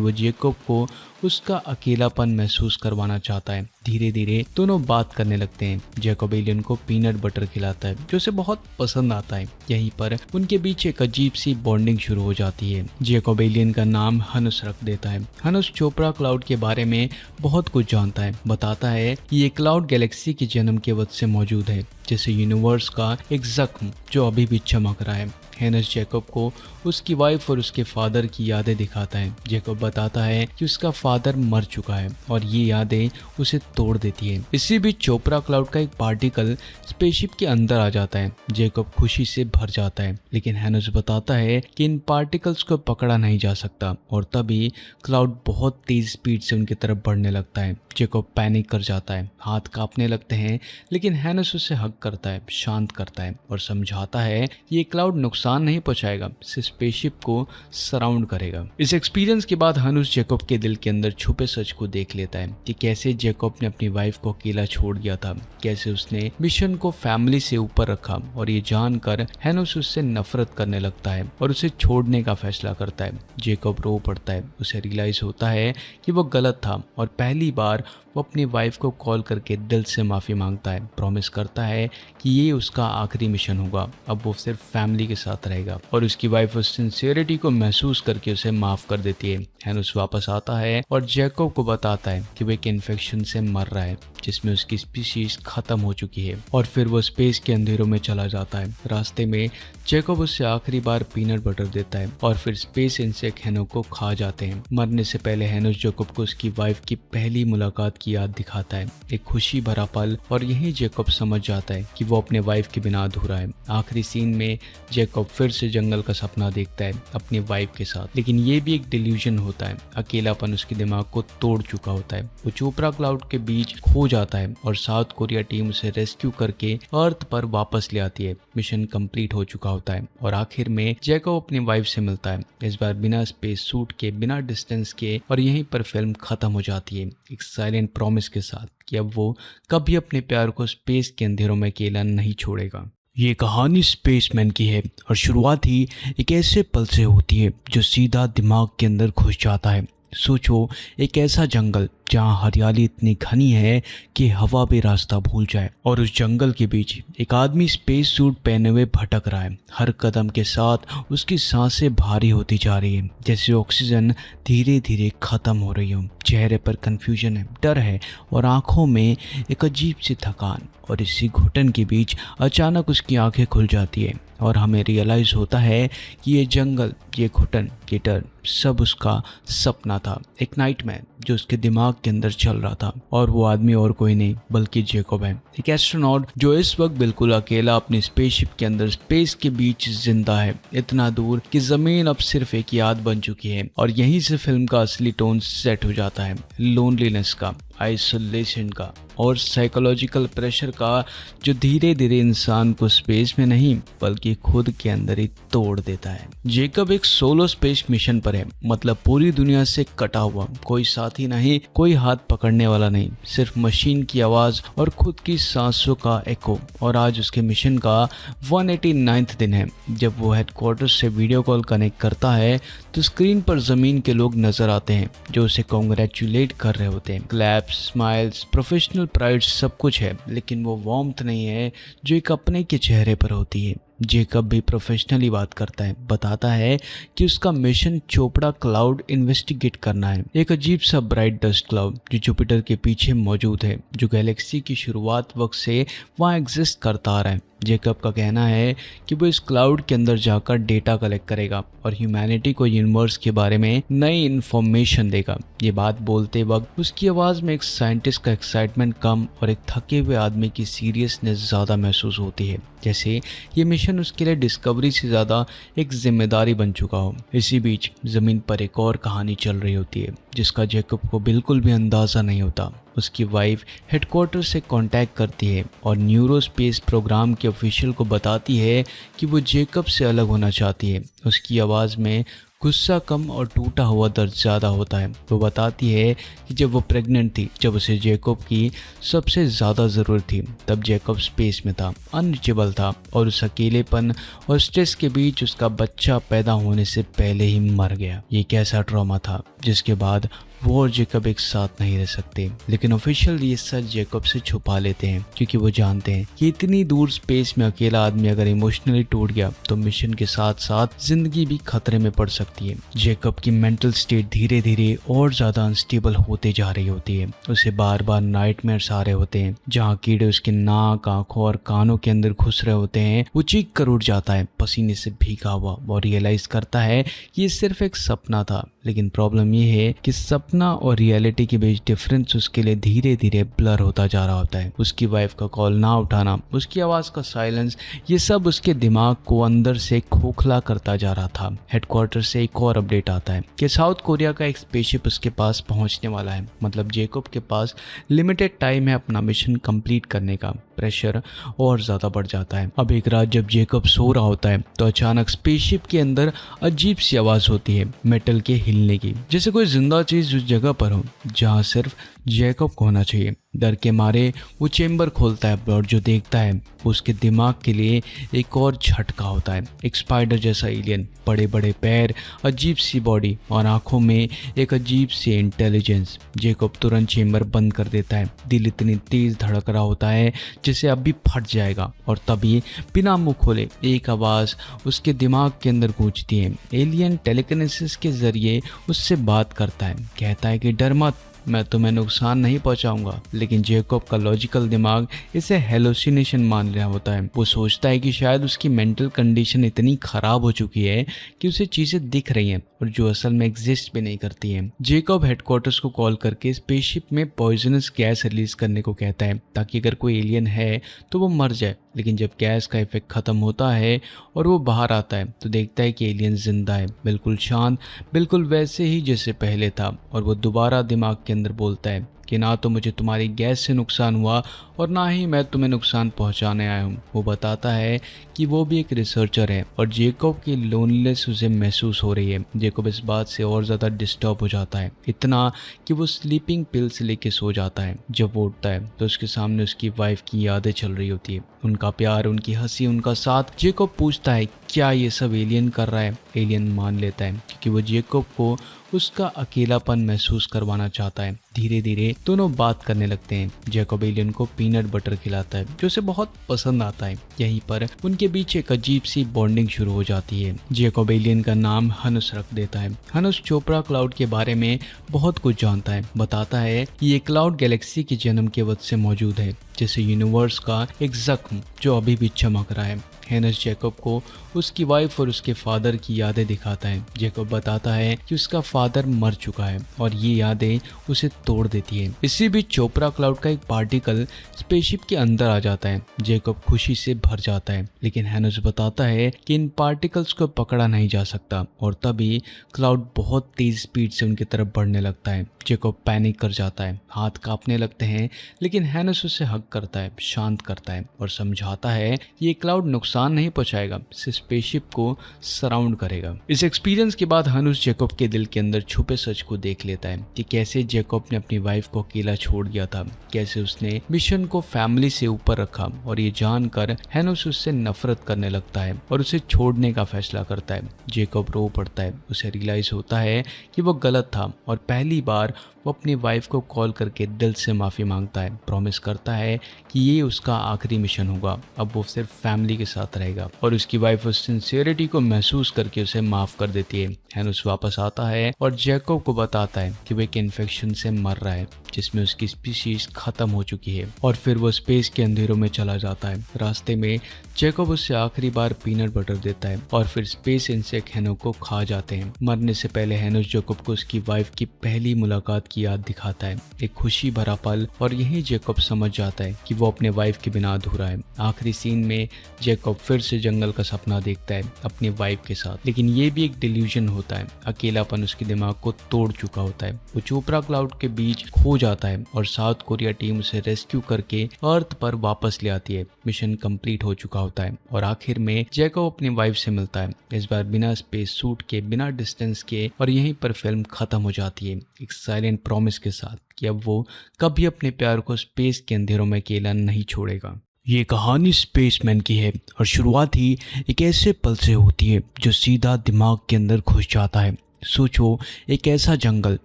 Speaker 1: वो जेकब को उसका अकेलापन महसूस करवाना चाहता है। धीरे धीरे दोनों बात करने लगते हैं। जेकब एलियन को पीनट बटर खिलाता है जो उसे बहुत पसंद आता है। यहीं पर उनके बीच एक अजीब सी बॉन्डिंग शुरू हो जाती है। जेकब एलियन का नाम हनुस रख देता है। हनुस चोपड़ा क्लाउड के बारे में बहुत कुछ जानता है। बताता है कि ये क्लाउड गैलेक्सी के जन्म के वक्त से मौजूद है, जैसे यूनिवर्स का एक जख्म जो अभी भी चमक रहा है। हेनस जेकब को उसकी वाइफ और उसके फादर की यादें दिखाता है। जेकब बताता है कि उसका फादर मर चुका है और ये यादें उसे तोड़ देती है। इसी बीच चोपड़ा क्लाउड का एक पार्टिकल स्पेसशिप के अंदर आ जाता है। जेकब खुशी से भर जाता है, लेकिन हेनस बताता है कि इन पार्टिकल्स को पकड़ा नहीं जा सकता और तभी क्लाउड बहुत तेज स्पीड से उनकी तरफ बढ़ने लगता है। जेकब पैनिक कर जाता है, हाथ कांपने लगते हैं, लेकिन हेनस उसे हग करता है, शांत करता है और समझाता है कि ये क्लाउड नुकसान नहीं पहुंचाएगा, स्पेसशिप को सराउंड करेगा। इस एक्सपीरियंस के बाद हनुस जेकब के दिल के अंदर छुपे सच को देख लेता है कि कैसे जेकब ने अपनी वाइफ को अकेला छोड़ दिया था, कैसे उसने मिशन को फैमिली से ऊपर रखा। और ये जानकर हनुस उससे नफरत करने लगता है और उसे छोड़ने का फैसला करता है। जेकब रो पड़ता है, उसे रियलाइज होता है कि वो गलत था और पहली बार वो अपनी वाइफ को कॉल करके दिल से माफ़ी मांगता है। प्रॉमिस करता है कि ये उसका आखिरी मिशन होगा, अब वो सिर्फ फैमिली के साथ रहेगा। और उसकी वाइफ उस सिंसियरिटी को महसूस करके उसे माफ़ कर देती है। हेनस वापस आता है और जेकब को बताता है कि वो एक इन्फेक्शन से मर रहा है जिसमें उसकी स्पीशीज खत्म हो चुकी है। और फिर वो स्पेस के अंधेरों में चला जाता है। रास्ते में जेकब उससे आखिरी बार पीनट बटर देता है और फिर स्पेस इंसेक्ट हेनो को खा जाते हैं। मरने से पहले हेनस जेकब को उसकी वाइफ की पहली मुलाकात की याद दिखाता है, एक खुशी भरा पल। और यही जेकब समझ जाता है कि वो अपने वाइफ के बिना अधूरा है। आखिरी सीन में जेकब फिर से जंगल का सपना देखता है अपनी वाइफ के साथ, लेकिन ये भी एक डिल्यूजन होता है। अकेलापन उसके दिमाग को तोड़ चुका होता है। वो चोपड़ा क्लाउड के बीच खो जाता है और साउथ कोरिया टीम उसे रेस्क्यू करके अर्थ पर वापस ले आती है। मिशन कंप्लीट हो चुका होता है और आखिर में जेकब अपनी वाइफ से मिलता है, इस बार बिना स्पेस सूट के, बिना डिस्टेंस के। और यहीं पर फिल्म खत्म हो जाती है एक साइलेंट प्रॉमिस के साथ कि अब वो कभी अपने प्यार को स्पेस के अंधेरों में अकेला नहीं छोड़ेगा। ये कहानी स्पेसमैन की है और शुरुआत ही एक ऐसे पल से होती है जो सीधा दिमाग के अंदर घुस जाता है। सोचो, एक ऐसा जंगल जहाँ हरियाली इतनी घनी है कि हवा भी रास्ता भूल जाए, और उस जंगल के बीच एक आदमी स्पेस सूट पहने हुए भटक रहा है। हर कदम के साथ उसकी सांसें भारी होती जा रही है, जैसे ऑक्सीजन धीरे धीरे खत्म हो रही हो। चेहरे पर कंफ्यूजन है, डर है और आंखों में एक अजीब सी थकान। और इसी घुटन के बीच अचानक उसकी आंखें खुल जाती है और हमें रियलाइज़ होता है कि ये जंगल, ये घुटन, ये डर सब उसका सपना था, एक नाइटमेयर जो उसके दिमाग के अंदर चल रहा था। और वो आदमी और कोई नहीं बल्कि जेकब है, एक एस्ट्रोनॉट जो इस वक्त बिल्कुल अकेला अपनी स्पेसशिप के अंदर स्पेस के बीच जिंदा है, इतना दूर कि जमीन अब सिर्फ एक याद बन चुकी है। और यहीं से फिल्म का असली टोन सेट हो जाता है, लोनलीनेस का, आइसोलेशन का और साइकोलॉजिकल प्रेशर का, जो धीरे धीरे इंसान को स्पेस में नहीं बल्कि खुद के अंदर ही तोड़ देता है। जेकब एक सोलो स्पेस मिशन पर है, मतलब पूरी दुनिया से कटा हुआ, कोई साथी नहीं, कोई हाथ पकड़ने वाला नहीं, सिर्फ मशीन की आवाज और खुद की सांसों का एको। और आज उसके मिशन का 189वां दिन है। जब वो हेडक्वार्टर से वीडियो कॉल कनेक्ट करता है तो स्क्रीन पर जमीन के लोग नजर आते हैं जो उसे कॉन्ग्रेचुलेट कर रहे होते हैं। क्लैप्स, स्माइल्स, प्रोफेशनल प्राइड सब कुछ है, लेकिन वो वार्मथ नहीं है जो एक अपने के चेहरे पर होती है। जेकब भी प्रोफेशनली बात करता है, बताता है कि उसका मिशन चोपड़ा क्लाउड इन्वेस्टिगेट करना है, एक अजीब सा ब्राइट डस्ट क्लाउड जो जुपिटर के पीछे मौजूद है, जो गैलेक्सी की शुरुआत वक्त से वहाँ एग्जिस्ट करता आ रहा है। जेकब का कहना है कि वो इस क्लाउड के अंदर जाकर डेटा कलेक्ट करेगा और ह्यूमैनिटी को यूनिवर्स के बारे में नई इन्फॉर्मेशन देगा। ये बात बोलते वक्त उसकी आवाज़ में एक साइंटिस्ट का एक्साइटमेंट कम और एक थके हुए आदमी की सीरियसनेस ज़्यादा महसूस होती है, जैसे ये मिशन उसके लिए डिस्कवरी से ज़्यादा एक जिम्मेदारी बन चुका हो। इसी बीच ज़मीन पर एक और कहानी चल रही होती है जिसका जेकब को बिल्कुल भी अंदाज़ा नहीं होता। उसकी वाइफ हेडक्वार्टर से कांटेक्ट करती है और न्यूरोस्पेस प्रोग्राम के ऑफिशियल को बताती है कि वो जेकब से अलग होना चाहती है। उसकी आवाज़ में गुस्सा कम और टूटा हुआ दर्द ज़्यादा होता है। वो बताती है कि जब वो प्रेग्नेंट थी, जब उसे जेकब की सबसे ज़्यादा ज़रूरत थी, तब जेकब स्पेस में था, अनरीचेबल था और उस अकेलेपन और स्ट्रेस के बीच उसका बच्चा पैदा होने से पहले ही मर गया। ये कैसा ट्रॉमा था जिसके बाद वो और जेकब एक साथ नहीं रह सकते। लेकिन ऑफिशियल ये सच जेकब से छुपा लेते हैं क्योंकि वो जानते हैं कि इतनी दूर स्पेस में अकेला आदमी अगर इमोशनली टूट गया तो मिशन के साथ साथ जिंदगी भी खतरे में पड़ सकती है। जेकब की मेंटल स्टेट धीरे धीरे और ज्यादा अनस्टेबल होते जा रही होती है। उसे बार बार नाइटमेयर्स आ रहे होते हैं जहाँ कीड़े उसके नाक, आंखों और कानों के अंदर घुस रहे होते हैं। वो चीख कर उठ जाता है पसीने से भीगा हुआ और रियलाइज करता है कि ये सिर्फ एक सपना था। लेकिन प्रॉब्लम ये है कि सपना और रियलिटी के बीच डिफरेंस उसके लिए धीरे धीरे ब्लर होता जा रहा होता है। उसकी वाइफ का कॉल ना उठाना, उसकी आवाज़ का साइलेंस, ये सब उसके दिमाग को अंदर से खोखला करता जा रहा था। हेडक्वार्टर से एक और अपडेट आता है कि साउथ कोरिया का एक स्पेसशिप उसके पास पहुंचने वाला है। मतलब जेकब के पास लिमिटेड टाइम है अपना मिशन कंप्लीट करने का। प्रेशर और ज़्यादा बढ़ जाता है। अब एक रात जब जेकब सो रहा होता है तो अचानक स्पेसशिप के अंदर अजीब सी आवाज़ होती है, मेटल के हिलने की, जैसे कोई जिंदा चीज़ उस जगह पर हो जहाँ सिर्फ जेकब को होना चाहिए। डर के मारे वो चेम्बर खोलता है और जो देखता है वो उसके दिमाग के लिए एक और झटका होता है। एक स्पाइडर जैसा एलियन, बड़े बड़े पैर, अजीब सी बॉडी और आंखों में एक अजीब सी इंटेलिजेंस। जेकब तुरंत चेम्बर बंद कर देता है। दिल इतनी तेज धड़क रहा होता है जैसे अभी फट जाएगा और तभी बिना मुंह खोले एक आवाज़ उसके दिमाग के अंदर गूंजती है। एलियन टेलीकिनेसिस के जरिए उससे बात करता है, कहता है कि डर मत, मैं तुम्हें नुकसान नहीं पहुंचाऊंगा। लेकिन जेकब का लॉजिकल दिमाग इसे हेलोसिनेशन मान रहा होता है। वो सोचता है कि शायद उसकी मेंटल कंडीशन इतनी खराब हो चुकी है कि उसे चीजें दिख रही हैं और जो असल में एग्जिस्ट भी नहीं करती हैं। जेकब हेडक्वार्टर्स को कॉल करके स्पेसशिप में पॉइजनस गैस रिलीज करने को कहता है ताकि अगर कोई एलियन है तो वो मर जाए। लेकिन जब गैस का इफेक्ट खत्म होता है और वो बाहर आता है तो देखता है कि एलियन जिंदा है, बिल्कुल शांत, बिल्कुल वैसे ही जैसे पहले था। और वो दोबारा दिमाग के अंदर बोलता है कि ना तो मुझे तुम्हारी गैस से नुकसान हुआ और ना ही मैं तुम्हें नुकसान पहुंचाने आया हूँ। वो बताता है कि वो भी एक रिसर्चर है और जेकब की लोनलेस उसे महसूस हो रही है। जेकब इस बात से और ज़्यादा डिस्टर्ब हो जाता है, इतना कि वो स्लीपिंग पिल्स लेके सो जाता है। जब वो उठता है तो उसके सामने उसकी वाइफ की यादें चल रही होती है, उनका प्यार, उनकी हंसी, उनका साथ। जेकब पूछता है क्या ये सब एलियन कर रहा है। एलियन मान लेता है क्योंकि वो जेकब को उसका अकेलापन महसूस करवाना चाहता है। धीरे धीरे दोनों बात करने लगते हैं। जेकब एलियन को पीनट बटर खिलाता है जो उसे बहुत पसंद आता है। यहीं पर उनके बीच एक अजीब सी बॉन्डिंग शुरू हो जाती है। जेकब एलियन का नाम हनुस रख देता है। हनुस चोपड़ा क्लाउड के बारे में बहुत कुछ जानता है। बताता है कि ये क्लाउड गैलेक्सी के जन्म के वक्त से मौजूद है, जैसे यूनिवर्स का एक जख्म जो अभी भी चमक रहा है। हेनस जेकब को उसकी वाइफ और उसके फादर की यादें दिखाता है। जेकब बताता है कि उसका फादर मर चुका है और ये यादें उसे तोड़ देती है। इसी बीच चोपड़ा क्लाउड का एक पार्टिकल स्पेसशिप के अंदर आ जाता है। जेकब खुशी से भर जाता है, लेकिन हेनस बताता है कि इन पार्टिकल्स को पकड़ा नहीं जा सकता और तभी क्लाउड बहुत तेज स्पीड से उनकी तरफ बढ़ने लगता है। जेकब पैनिक कर जाता है, हाथ कांपने लगते हैं, लेकिन हेनस उसे हग करता है, शांत करता है और समझाता है कि ये क्लाउड नुकसान नहीं पहुंचाएगा, स्पेसशिप को सराउंड करेगा। इस एक्सपीरियंस के बाद हनुस जेकब के दिल के अंदर छुपे सच को देख लेता है कि कैसे जेकब ने अपनी वाइफ को अकेला छोड़ दिया था, कैसे उसने मिशन को फैमिली से ऊपर रखा। और ये जानकर हनुस उससे नफरत करने लगता है और उसे छोड़ने का फैसला करता है। जेकब रो पड़ता है, उसे रियलाइज होता है कि वो गलत था और पहली बार वो अपनी वाइफ को कॉल करके दिल से माफ़ी मांगता है, प्रॉमिस करता है है कि ये उसका आखिरी मिशन होगा, अब वो सिर्फ फैमिली के साथ रहेगा और उसकी वाइफ उस सिंसियरिटी को महसूस करके उसे माफ कर देती है। हैनोस वापस आता है और जैकब को बताता है कि वो एक इन्फेक्शन से मर रहा है जिसमें उसकी स्पीशीज खत्म हो चुकी है और फिर वो स्पेस के अंधेरों में चला जाता है। रास्ते में जैकब उससे आखिरी बार पीनट बटर देता है और फिर स्पेस इंसेक्ट हैनोस को खा जाते हैं। मरने से पहले हैनोस जैकब को उसकी वाइफ की पहली मुलाकात की याद दिखाता है, एक खुशी भरा पल, और यही जैकब समझ जाता है कि वो अपने वाइफ के बिना अधूरा है। आखिरी सीन में जैकब फिर से जंगल का सपना देखता है अपनी वाइफ के साथ, लेकिन ये भी एक डिल्यूजन होता है। अकेलापन उसके दिमाग को तोड़ चुका होता है। वो चोपड़ा क्लाउड के बीच खो जाता है और साउथ कोरिया टीम उसे रेस्क्यू करके अर्थ पर वापस ले आती है। मिशन कंप्लीट हो चुका होता है और आखिर में जैकब अपनी वाइफ से मिलता है, इस बार बिना स्पेस सूट के, बिना डिस्टेंस के, और यहीं पर फिल्म खत्म हो जाती है एक साइलेंट प्रॉमिस के साथ कि अब वो कभी अपने प्यार को स्पेस के अंधेरों में अकेला नहीं छोड़ेगा। ये कहानी स्पेसमैन की है और शुरुआत ही एक ऐसे पल से होती है जो सीधा दिमाग के अंदर घुस जाता है। सोचो, एक ऐसा जंगल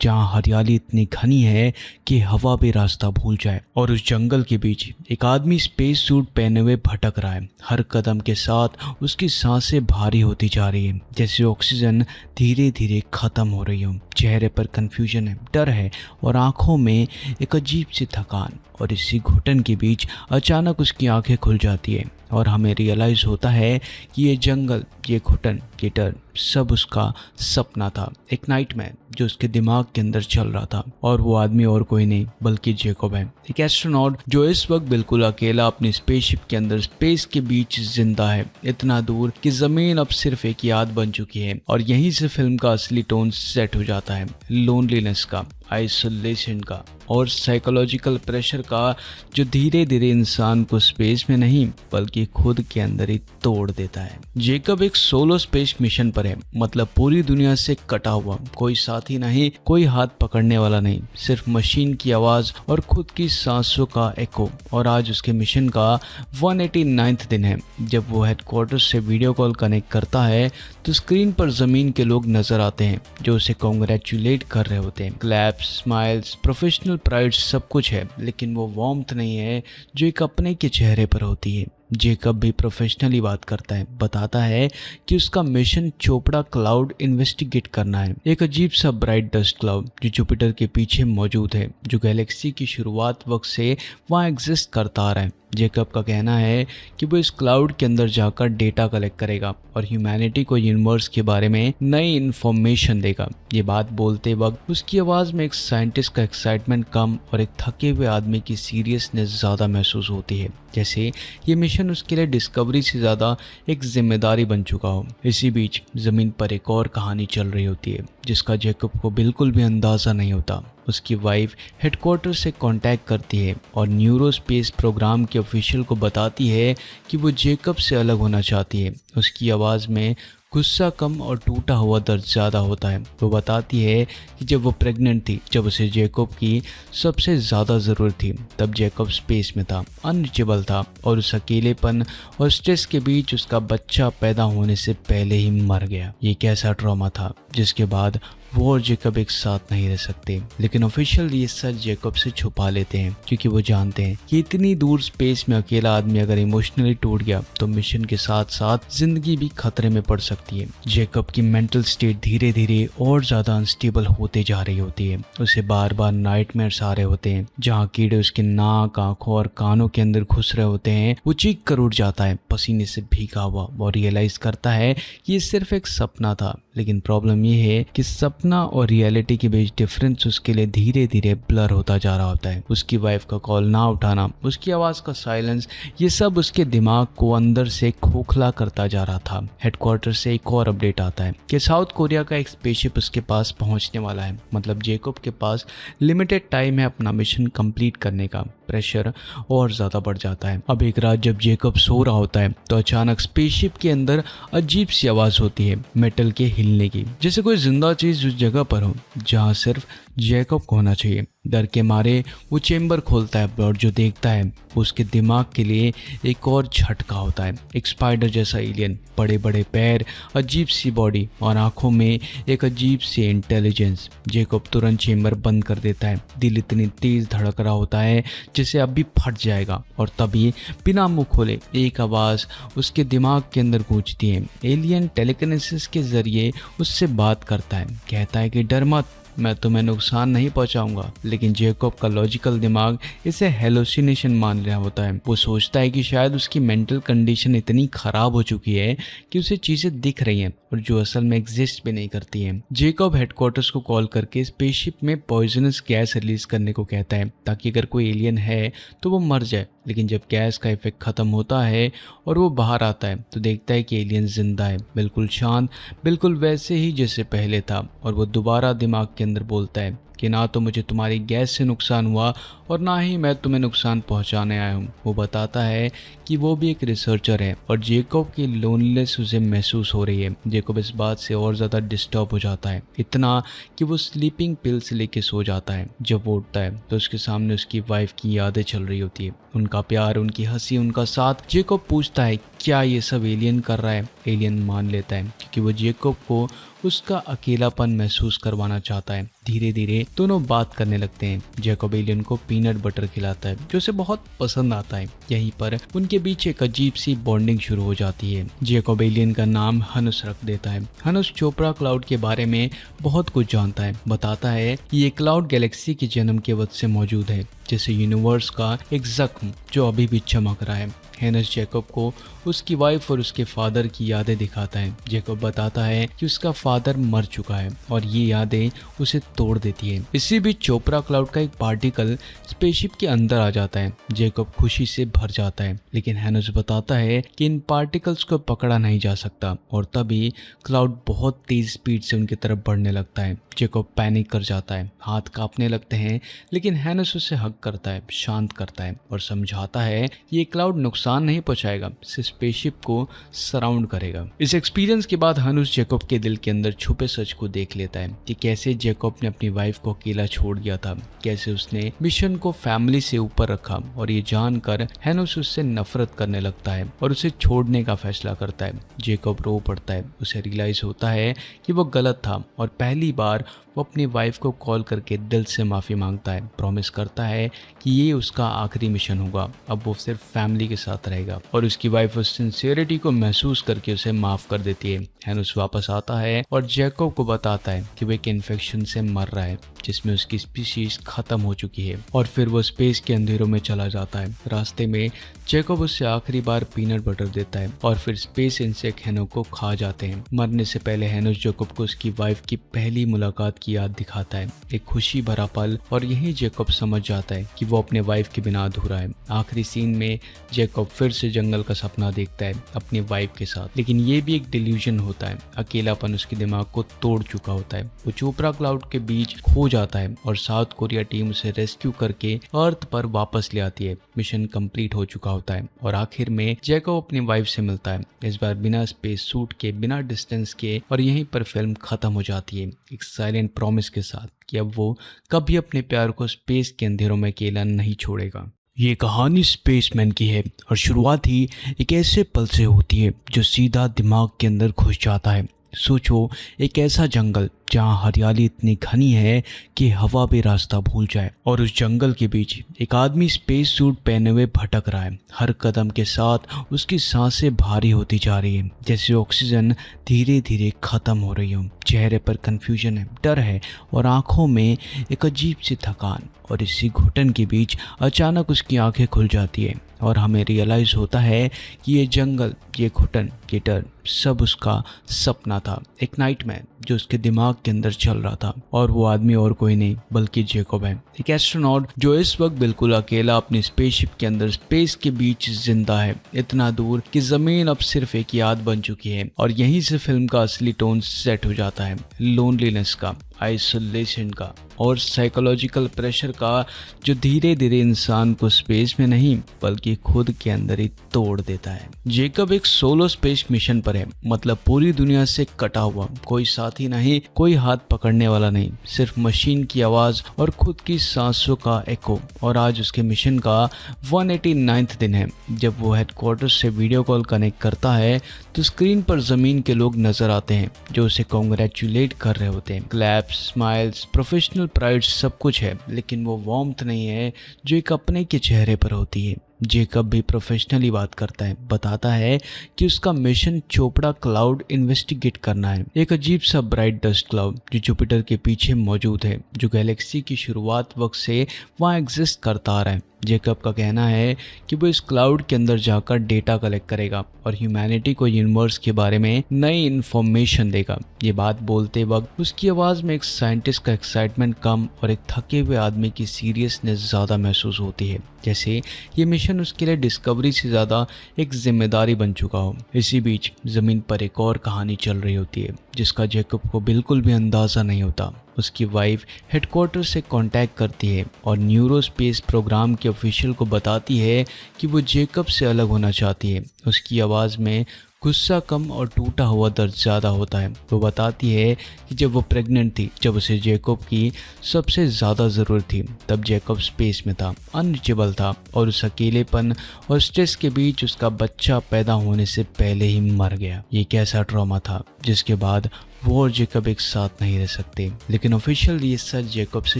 Speaker 1: जहाँ हरियाली इतनी घनी है कि हवा भी रास्ता भूल जाए, और उस जंगल के बीच एक आदमी स्पेस सूट पहने हुए भटक रहा है। हर कदम के साथ उसकी सांसें भारी होती जा रही है, जैसे ऑक्सीजन धीरे धीरे खत्म हो रही हो। चेहरे पर कंफ्यूजन है, डर है और आंखों में एक अजीब सी थकान। और इसी घुटन के बीच अचानक उसकी आंखें खुल जाती है और हमें रियलाइज होता है कि ये जंगल, ये घुटन, ये डर सब उसका सपना था, एक नाइटमेयर जो उसके दिमाग के अंदर चल रहा था। और वो आदमी और कोई नहीं बल्कि जैकब है, एक एस्ट्रोनॉट जो इस वक्त बिल्कुल अकेला अपनी स्पेसशिप के अंदर स्पेस के बीच जिंदा है, इतना दूर कि जमीन अब सिर्फ एक याद बन चुकी है। और यहीं से फिल्म का असली टोन सेट हो जाता है, लोनलीनेस का, आइसोलेशन का और साइकोलॉजिकल प्रेशर का, जो धीरे धीरे इंसान को स्पेस में नहीं बल्कि खुद के अंदर ही तोड़ देता है। जैकब एक सोलो स्पेस मिशन पर है, मतलब पूरी दुनिया से कटा हुआ, कोई साथी नहीं, कोई हाथ पकड़ने वाला नहीं, सिर्फ मशीन की आवाज और खुद की सांसों का एको। और आज उसके मिशन का 189वां दिन है। जब वो हेडक्वार्टर से वीडियो कॉल कनेक्ट करता है तो स्क्रीन पर जमीन के लोग नजर आते हैं जो उसे कॉन्ग्रेचुलेट कर रहे होते हैं। क्लैप्स, स्माइल्स, प्रोफेशनल प्राइड सब कुछ है, लेकिन वो वार्मथ नहीं है जो एक अपने के चेहरे पर होती है। जैकब भी प्रोफेशनली बात करता है, बताता है कि उसका मिशन चोपड़ा क्लाउड इन्वेस्टिगेट करना है, एक अजीब सा ब्राइट डस्ट क्लाउड जो जुपिटर के पीछे मौजूद है, जो गैलेक्सी की शुरुआत वक्त से वहाँ एग्जिस्ट करता आ रहा है। जैकब का कहना है कि वो इस क्लाउड के अंदर जाकर डेटा कलेक्ट करेगा और ह्यूमैनिटी को यूनिवर्स के बारे में नई इन्फॉर्मेशन देगा। ये बात बोलते वक्त उसकी आवाज़ में एक साइंटिस्ट का एक्साइटमेंट कम और एक थके हुए आदमी की सीरियसनेस ज़्यादा महसूस होती है, जैसे ये मिशन उसके लिए डिस्कवरी से ज़्यादा एक जिम्मेदारी बन चुका हो। इसी बीच ज़मीन पर एक और कहानी चल रही होती है जिसका जैकब को बिल्कुल भी अंदाज़ा नहीं होता। उसकी वाइफ हेडक्वार्टर से कांटेक्ट करती है और न्यूरोस्पेस प्रोग्राम के ऑफिशियल को बताती है कि वो जैकब से अलग होना चाहती है। उसकी आवाज़ में गुस्सा कम और टूटा हुआ दर्द ज़्यादा होता है। वो बताती है कि जब वो प्रेग्नेंट थी, जब उसे जैकब की सबसे ज़्यादा ज़रूरत थी, तब जैकब स्पेस में था, अनरीचेबल था, और उस अकेलेपन और स्ट्रेस के बीच उसका बच्चा पैदा होने से पहले ही मर गया। ये कैसा ट्रॉमा था जिसके बाद वो और जैकब एक साथ नहीं रह सकते। लेकिन ऑफिशियल ये सच जैकब से छुपा लेते हैं क्योंकि वो जानते हैं कि इतनी दूर स्पेस में अकेला आदमी अगर इमोशनली टूट गया तो मिशन के साथ साथ जिंदगी भी खतरे में पड़ सकती है। जैकब की मेंटल स्टेट धीरे धीरे और ज्यादा अनस्टेबल होते जा रही होती है। उसे बार बार नाइटमेयर्स आ रहे होते हैं जहाँ कीड़े उसके नाक, आंखों और कानों के अंदर घुस रहे होते हैं। वो चीख कर उठ जाता है पसीने से भीगा हुआ और रियलाइज करता है कि ये सिर्फ एक सपना था। लेकिन प्रॉब्लम ये है कि सपना और रियलिटी के बीच डिफरेंस उसके लिए धीरे धीरे ब्लर होता जा रहा होता है। उसकी वाइफ का कॉल ना उठाना, उसकी आवाज़ का साइलेंस, ये सब उसके दिमाग को अंदर से खोखला करता जा रहा था। हेडक्वार्टर से एक और अपडेट आता है कि साउथ कोरिया का एक स्पेसशिप उसके पास पहुंचने वाला है। मतलब जैकब के पास लिमिटेड टाइम है अपना मिशन कंप्लीट करने का। प्रेशर और ज़्यादा बढ़ जाता है। अब एक रात जब जैकब सो रहा होता है तो अचानक स्पेसशिप के अंदर अजीब सी आवाज़ होती है, मेटल के हिलने की, जैसे कोई जिंदा चीज़ उस जगह पर हो जहाँ सिर्फ जैकब को होना चाहिए। डर के मारे वो चेम्बर खोलता है और जो देखता है वो उसके दिमाग के लिए एक और झटका होता है। एक स्पाइडर जैसा एलियन, बड़े बड़े पैर, अजीब सी बॉडी और आंखों में एक अजीब सी इंटेलिजेंस। जेकब तुरंत चेम्बर बंद कर देता है। दिल इतनी तेज धड़क रहा होता है जिसे अभी फट जाएगा और तभी बिना मुंह खोले एक आवाज़ उसके दिमाग के अंदर गूंजती है। एलियन टेलीकिनेसिस के जरिए उससे बात करता है, कहता है कि डर मत, मैं तुम्हें नुकसान नहीं पहुंचाऊंगा। लेकिन जेकब का लॉजिकल दिमाग इसे हेलोसिनेशन मान रहा होता है। वो सोचता है कि शायद उसकी मेंटल कंडीशन इतनी खराब हो चुकी है कि उसे चीज़ें दिख रही हैं और जो असल में एग्जिस्ट भी नहीं करती हैं। जेकब हेडक्वार्टर्स को कॉल करके स्पेसशिप में पॉइजनस गैस रिलीज करने को कहता है ताकि अगर कोई एलियन है तो वो मर जाए। लेकिन जब गैस का इफेक्ट ख़त्म होता है और वो बाहर आता है तो देखता है कि एलियन जिंदा है, बिल्कुल शांत, बिल्कुल वैसे ही जैसे पहले था। और वो दोबारा दिमाग के अंदर बोलता है कि ना तो मुझे तुम्हारी गैस से नुकसान हुआ और ना ही मैं तुम्हें नुकसान पहुंचाने आया हूं। वो बताता है कि वो भी एक रिसर्चर है और जेकब की लोनलेस उसे महसूस हो रही है। जेकब इस बात से और ज़्यादा डिस्टर्ब हो जाता है, इतना कि वो स्लीपिंग पिल्स लेके सो जाता है। जब वो उठता है तो उसके सामने उसकी वाइफ की यादें चल रही होती है, उनका प्यार, उनकी हंसी, उनका साथ। जेकब पूछता है क्या ये सब एलियन कर रहा है। एलियन मान लेता है क्योंकि वो जेकब को उसका अकेलापन महसूस करवाना चाहता है। धीरे धीरे दोनों बात करने लगते हैं। जेकब एलियन को पीनट बटर खिलाता है जो उसे बहुत पसंद आता है। यहीं पर उनके बीच एक अजीब सी बॉन्डिंग शुरू हो जाती है। जेकब एलियन का नाम हनुस रख देता है। हनुस चोपड़ा क्लाउड के बारे में बहुत कुछ जानता है। बताता है कि ये क्लाउड गैलेक्सी के जन्म के वक्त से मौजूद है, जैसे यूनिवर्स का एक जख्म जो अभी भी चमक रहा है। हेनस जेकब को उसकी वाइफ और उसके फादर की यादें दिखाता है। जेकब बताता है कि उसका फादर मर चुका है और ये यादें उसे तोड़ देती है। इसी बीच चोपड़ा क्लाउड का एक पार्टिकल स्पेसशिप के अंदर आ जाता है। जेकब खुशी से भर जाता है, लेकिन हेनस बताता है कि इन पार्टिकल्स को पकड़ा नहीं जा सकता और तभी क्लाउड बहुत तेज स्पीड से उनकी तरफ बढ़ने लगता है। जेकब पैनिक कर जाता है, हाथ कांपने लगते हैं, लेकिन हेनस उसे हग करता है, शांत करता है और समझाता है कि ये क्लाउड नुकसान नहीं पहुंचाएगा, स्पेसशिप को सराउंड करेगा। इस एक्सपीरियंस के बाद हनुस जेकब के दिल के अंदर छुपे सच को देख लेता है कि कैसे जेकब ने अपनी वाइफ को अकेला छोड़ दिया था, कैसे उसने मिशन को फैमिली से ऊपर रखा। और ये जानकर हेनुस उससे नफरत करने लगता है और उसे छोड़ने का फैसला करता है। जेकब रो पड़ता है, उसे रियलाइज होता है कि वो गलत था और पहली बार वो अपनी वाइफ को कॉल करके दिल से माफ़ी मांगता है। प्रॉमिस करता है कि ये उसका आखिरी मिशन होगा, अब वो सिर्फ फैमिली के साथ रहेगा। और उसकी वाइफ उस सिंसियरिटी को महसूस करके उसे माफ़ कर देती है। हेनुस वापस आता है और जेकब को बताता है कि वो एक इन्फेक्शन से मर रहा है जिसमें उसकी स्पीशीज खत्म हो चुकी है। और फिर वो स्पेस के अंधेरों में चला जाता है। रास्ते में जेकब उससे आखिरी बार पीनट बटर देता है और फिर स्पेस इंसेक्ट हेनस को खा जाते हैं। मरने से पहले हेनस जेकब को उसकी वाइफ की पहली मुलाकात की याद दिखाता है, एक खुशी भरा पल। और यही जेकब समझ जाता है कि वो अपने वाइफ के बिना अधूरा है। आखिरी सीन में जेकब फिर से जंगल का सपना देखता है अपनी वाइफ के साथ, लेकिन ये भी एक डिल्यूजन होता है। अकेलापन उसके दिमाग को तोड़ चुका होता है। वो चोपड़ा क्लाउड के बीच खो जाता है और साउथ कोरिया टीम उसे रेस्क्यू करके अर्थ पर वापस ले आती है। मिशन कंप्लीट हो चुका होता है और आखिर में जेकब अपनी वाइफ से मिलता है, इस बार बिना स्पेस सूट के, बिना डिस्टेंस के। और यहीं पर फिल्म खत्म हो जाती है एक साइलेंट प्रॉमिस के साथ कि अब वो कभी अपने प्यार को स्पेस के अंधेरों में अकेला नहीं छोड़ेगा। ये कहानी स्पेसमैन की है और शुरुआत ही एक ऐसे पल से होती है जो सीधा दिमाग के अंदर घुस जाता है। सोचो, एक ऐसा जंगल जहाँ हरियाली इतनी घनी है कि हवा भी रास्ता भूल जाए, और उस जंगल के बीच एक आदमी स्पेस सूट पहने हुए भटक रहा है। हर कदम के साथ उसकी सांसें भारी होती जा रही है, जैसे ऑक्सीजन धीरे धीरे खत्म हो रही हो। चेहरे पर कंफ्यूजन है, डर है और आंखों में एक अजीब सी थकान। और इसी घुटन के बीच अचानक उसकी आंखें खुल जाती है और हमें रियलाइज़ होता है कि ये जंगल, ये घुटन, ये डर सब उसका सपना था, एक नाइटमेयर जो उसके दिमाग के अंदर चल रहा था। और वो आदमी और कोई नहीं बल्कि जेकब है, एक एस्ट्रोनॉट जो इस वक्त बिल्कुल अकेला अपनी स्पेसशिप के अंदर स्पेस के बीच जिंदा है, इतना दूर कि जमीन अब सिर्फ एक याद बन चुकी है। और यहीं से फिल्म का असली टोन सेट हो जाता है, लोनलीनेस का, आइसोलेशन का। और साइकोलॉजिकल प्रेशर का जो धीरे धीरे इंसान को स्पेस में नहीं बल्कि खुद के अंदर ही तोड़ देता है। जेकब एक सोलो स्पेस मिशन पर है, मतलब पूरी दुनिया से कटा हुआ, कोई साथी नहीं, कोई हाथ पकड़ने वाला नहीं, सिर्फ मशीन की आवाज और खुद की सांसों का एको। और आज उसके मिशन का 189वां दिन है। जब वो हेडक्वार्टर से वीडियो कॉल कनेक्ट करता है तो स्क्रीन पर जमीन के लोग नजर आते हैं जो उसे कॉन्ग्रेचुलेट कर रहे होते हैं। क्लैप्स, स्माइल्स, प्रोफेशनल प्राइड सब कुछ है, लेकिन वो वार्मथ नहीं है जो एक अपने के चेहरे पर होती है। जेकब भी प्रोफेशनली बात करता है, बताता है कि उसका मिशन चोपड़ा क्लाउड इन्वेस्टिगेट करना है, एक अजीब सा ब्राइट डस्ट क्लाउड जो जुपिटर के पीछे मौजूद है, जो गैलेक्सी की शुरुआत वक्त से वहाँ एग्जिस्ट करता आ रहा है। जेकब का कहना है कि वो इस क्लाउड के अंदर जाकर डेटा कलेक्ट करेगा और ह्यूमैनिटी को यूनिवर्स के बारे में नई इन्फॉर्मेशन देगा। ये बात बोलते वक्त उसकी आवाज़ में एक साइंटिस्ट का एक्साइटमेंट कम और एक थके हुए आदमी की सीरियसनेस ज़्यादा महसूस होती है, जैसे ये मिशन उसके लिए डिस्कवरी से ज़्यादा एक जिम्मेदारी बन चुका हो। इसी बीच ज़मीन पर एक और कहानी चल रही होती है जिसका जेकब को बिल्कुल भी अंदाज़ा नहीं होता। उसकी वाइफ हेडक्वार्टर से कांटेक्ट करती है और न्यूरोस्पेस प्रोग्राम के ऑफिशियल को बताती है कि वो जेकब से अलग होना चाहती है। उसकी आवाज़ में गुस्सा कम और टूटा हुआ दर्द ज़्यादा होता है। वो बताती है कि जब वो प्रेग्नेंट थी, जब उसे जेकब की सबसे ज़्यादा ज़रूरत थी, तब जेकब स्पेस में था, अनरीचेबल था और उस अकेलेपन और स्ट्रेस के बीच उसका बच्चा पैदा होने से पहले ही मर गया। ये कैसा ट्रॉमा था जिसके बाद वो और जेकब एक साथ नहीं रह सकते। लेकिन ऑफिशियल ये सच जेकब से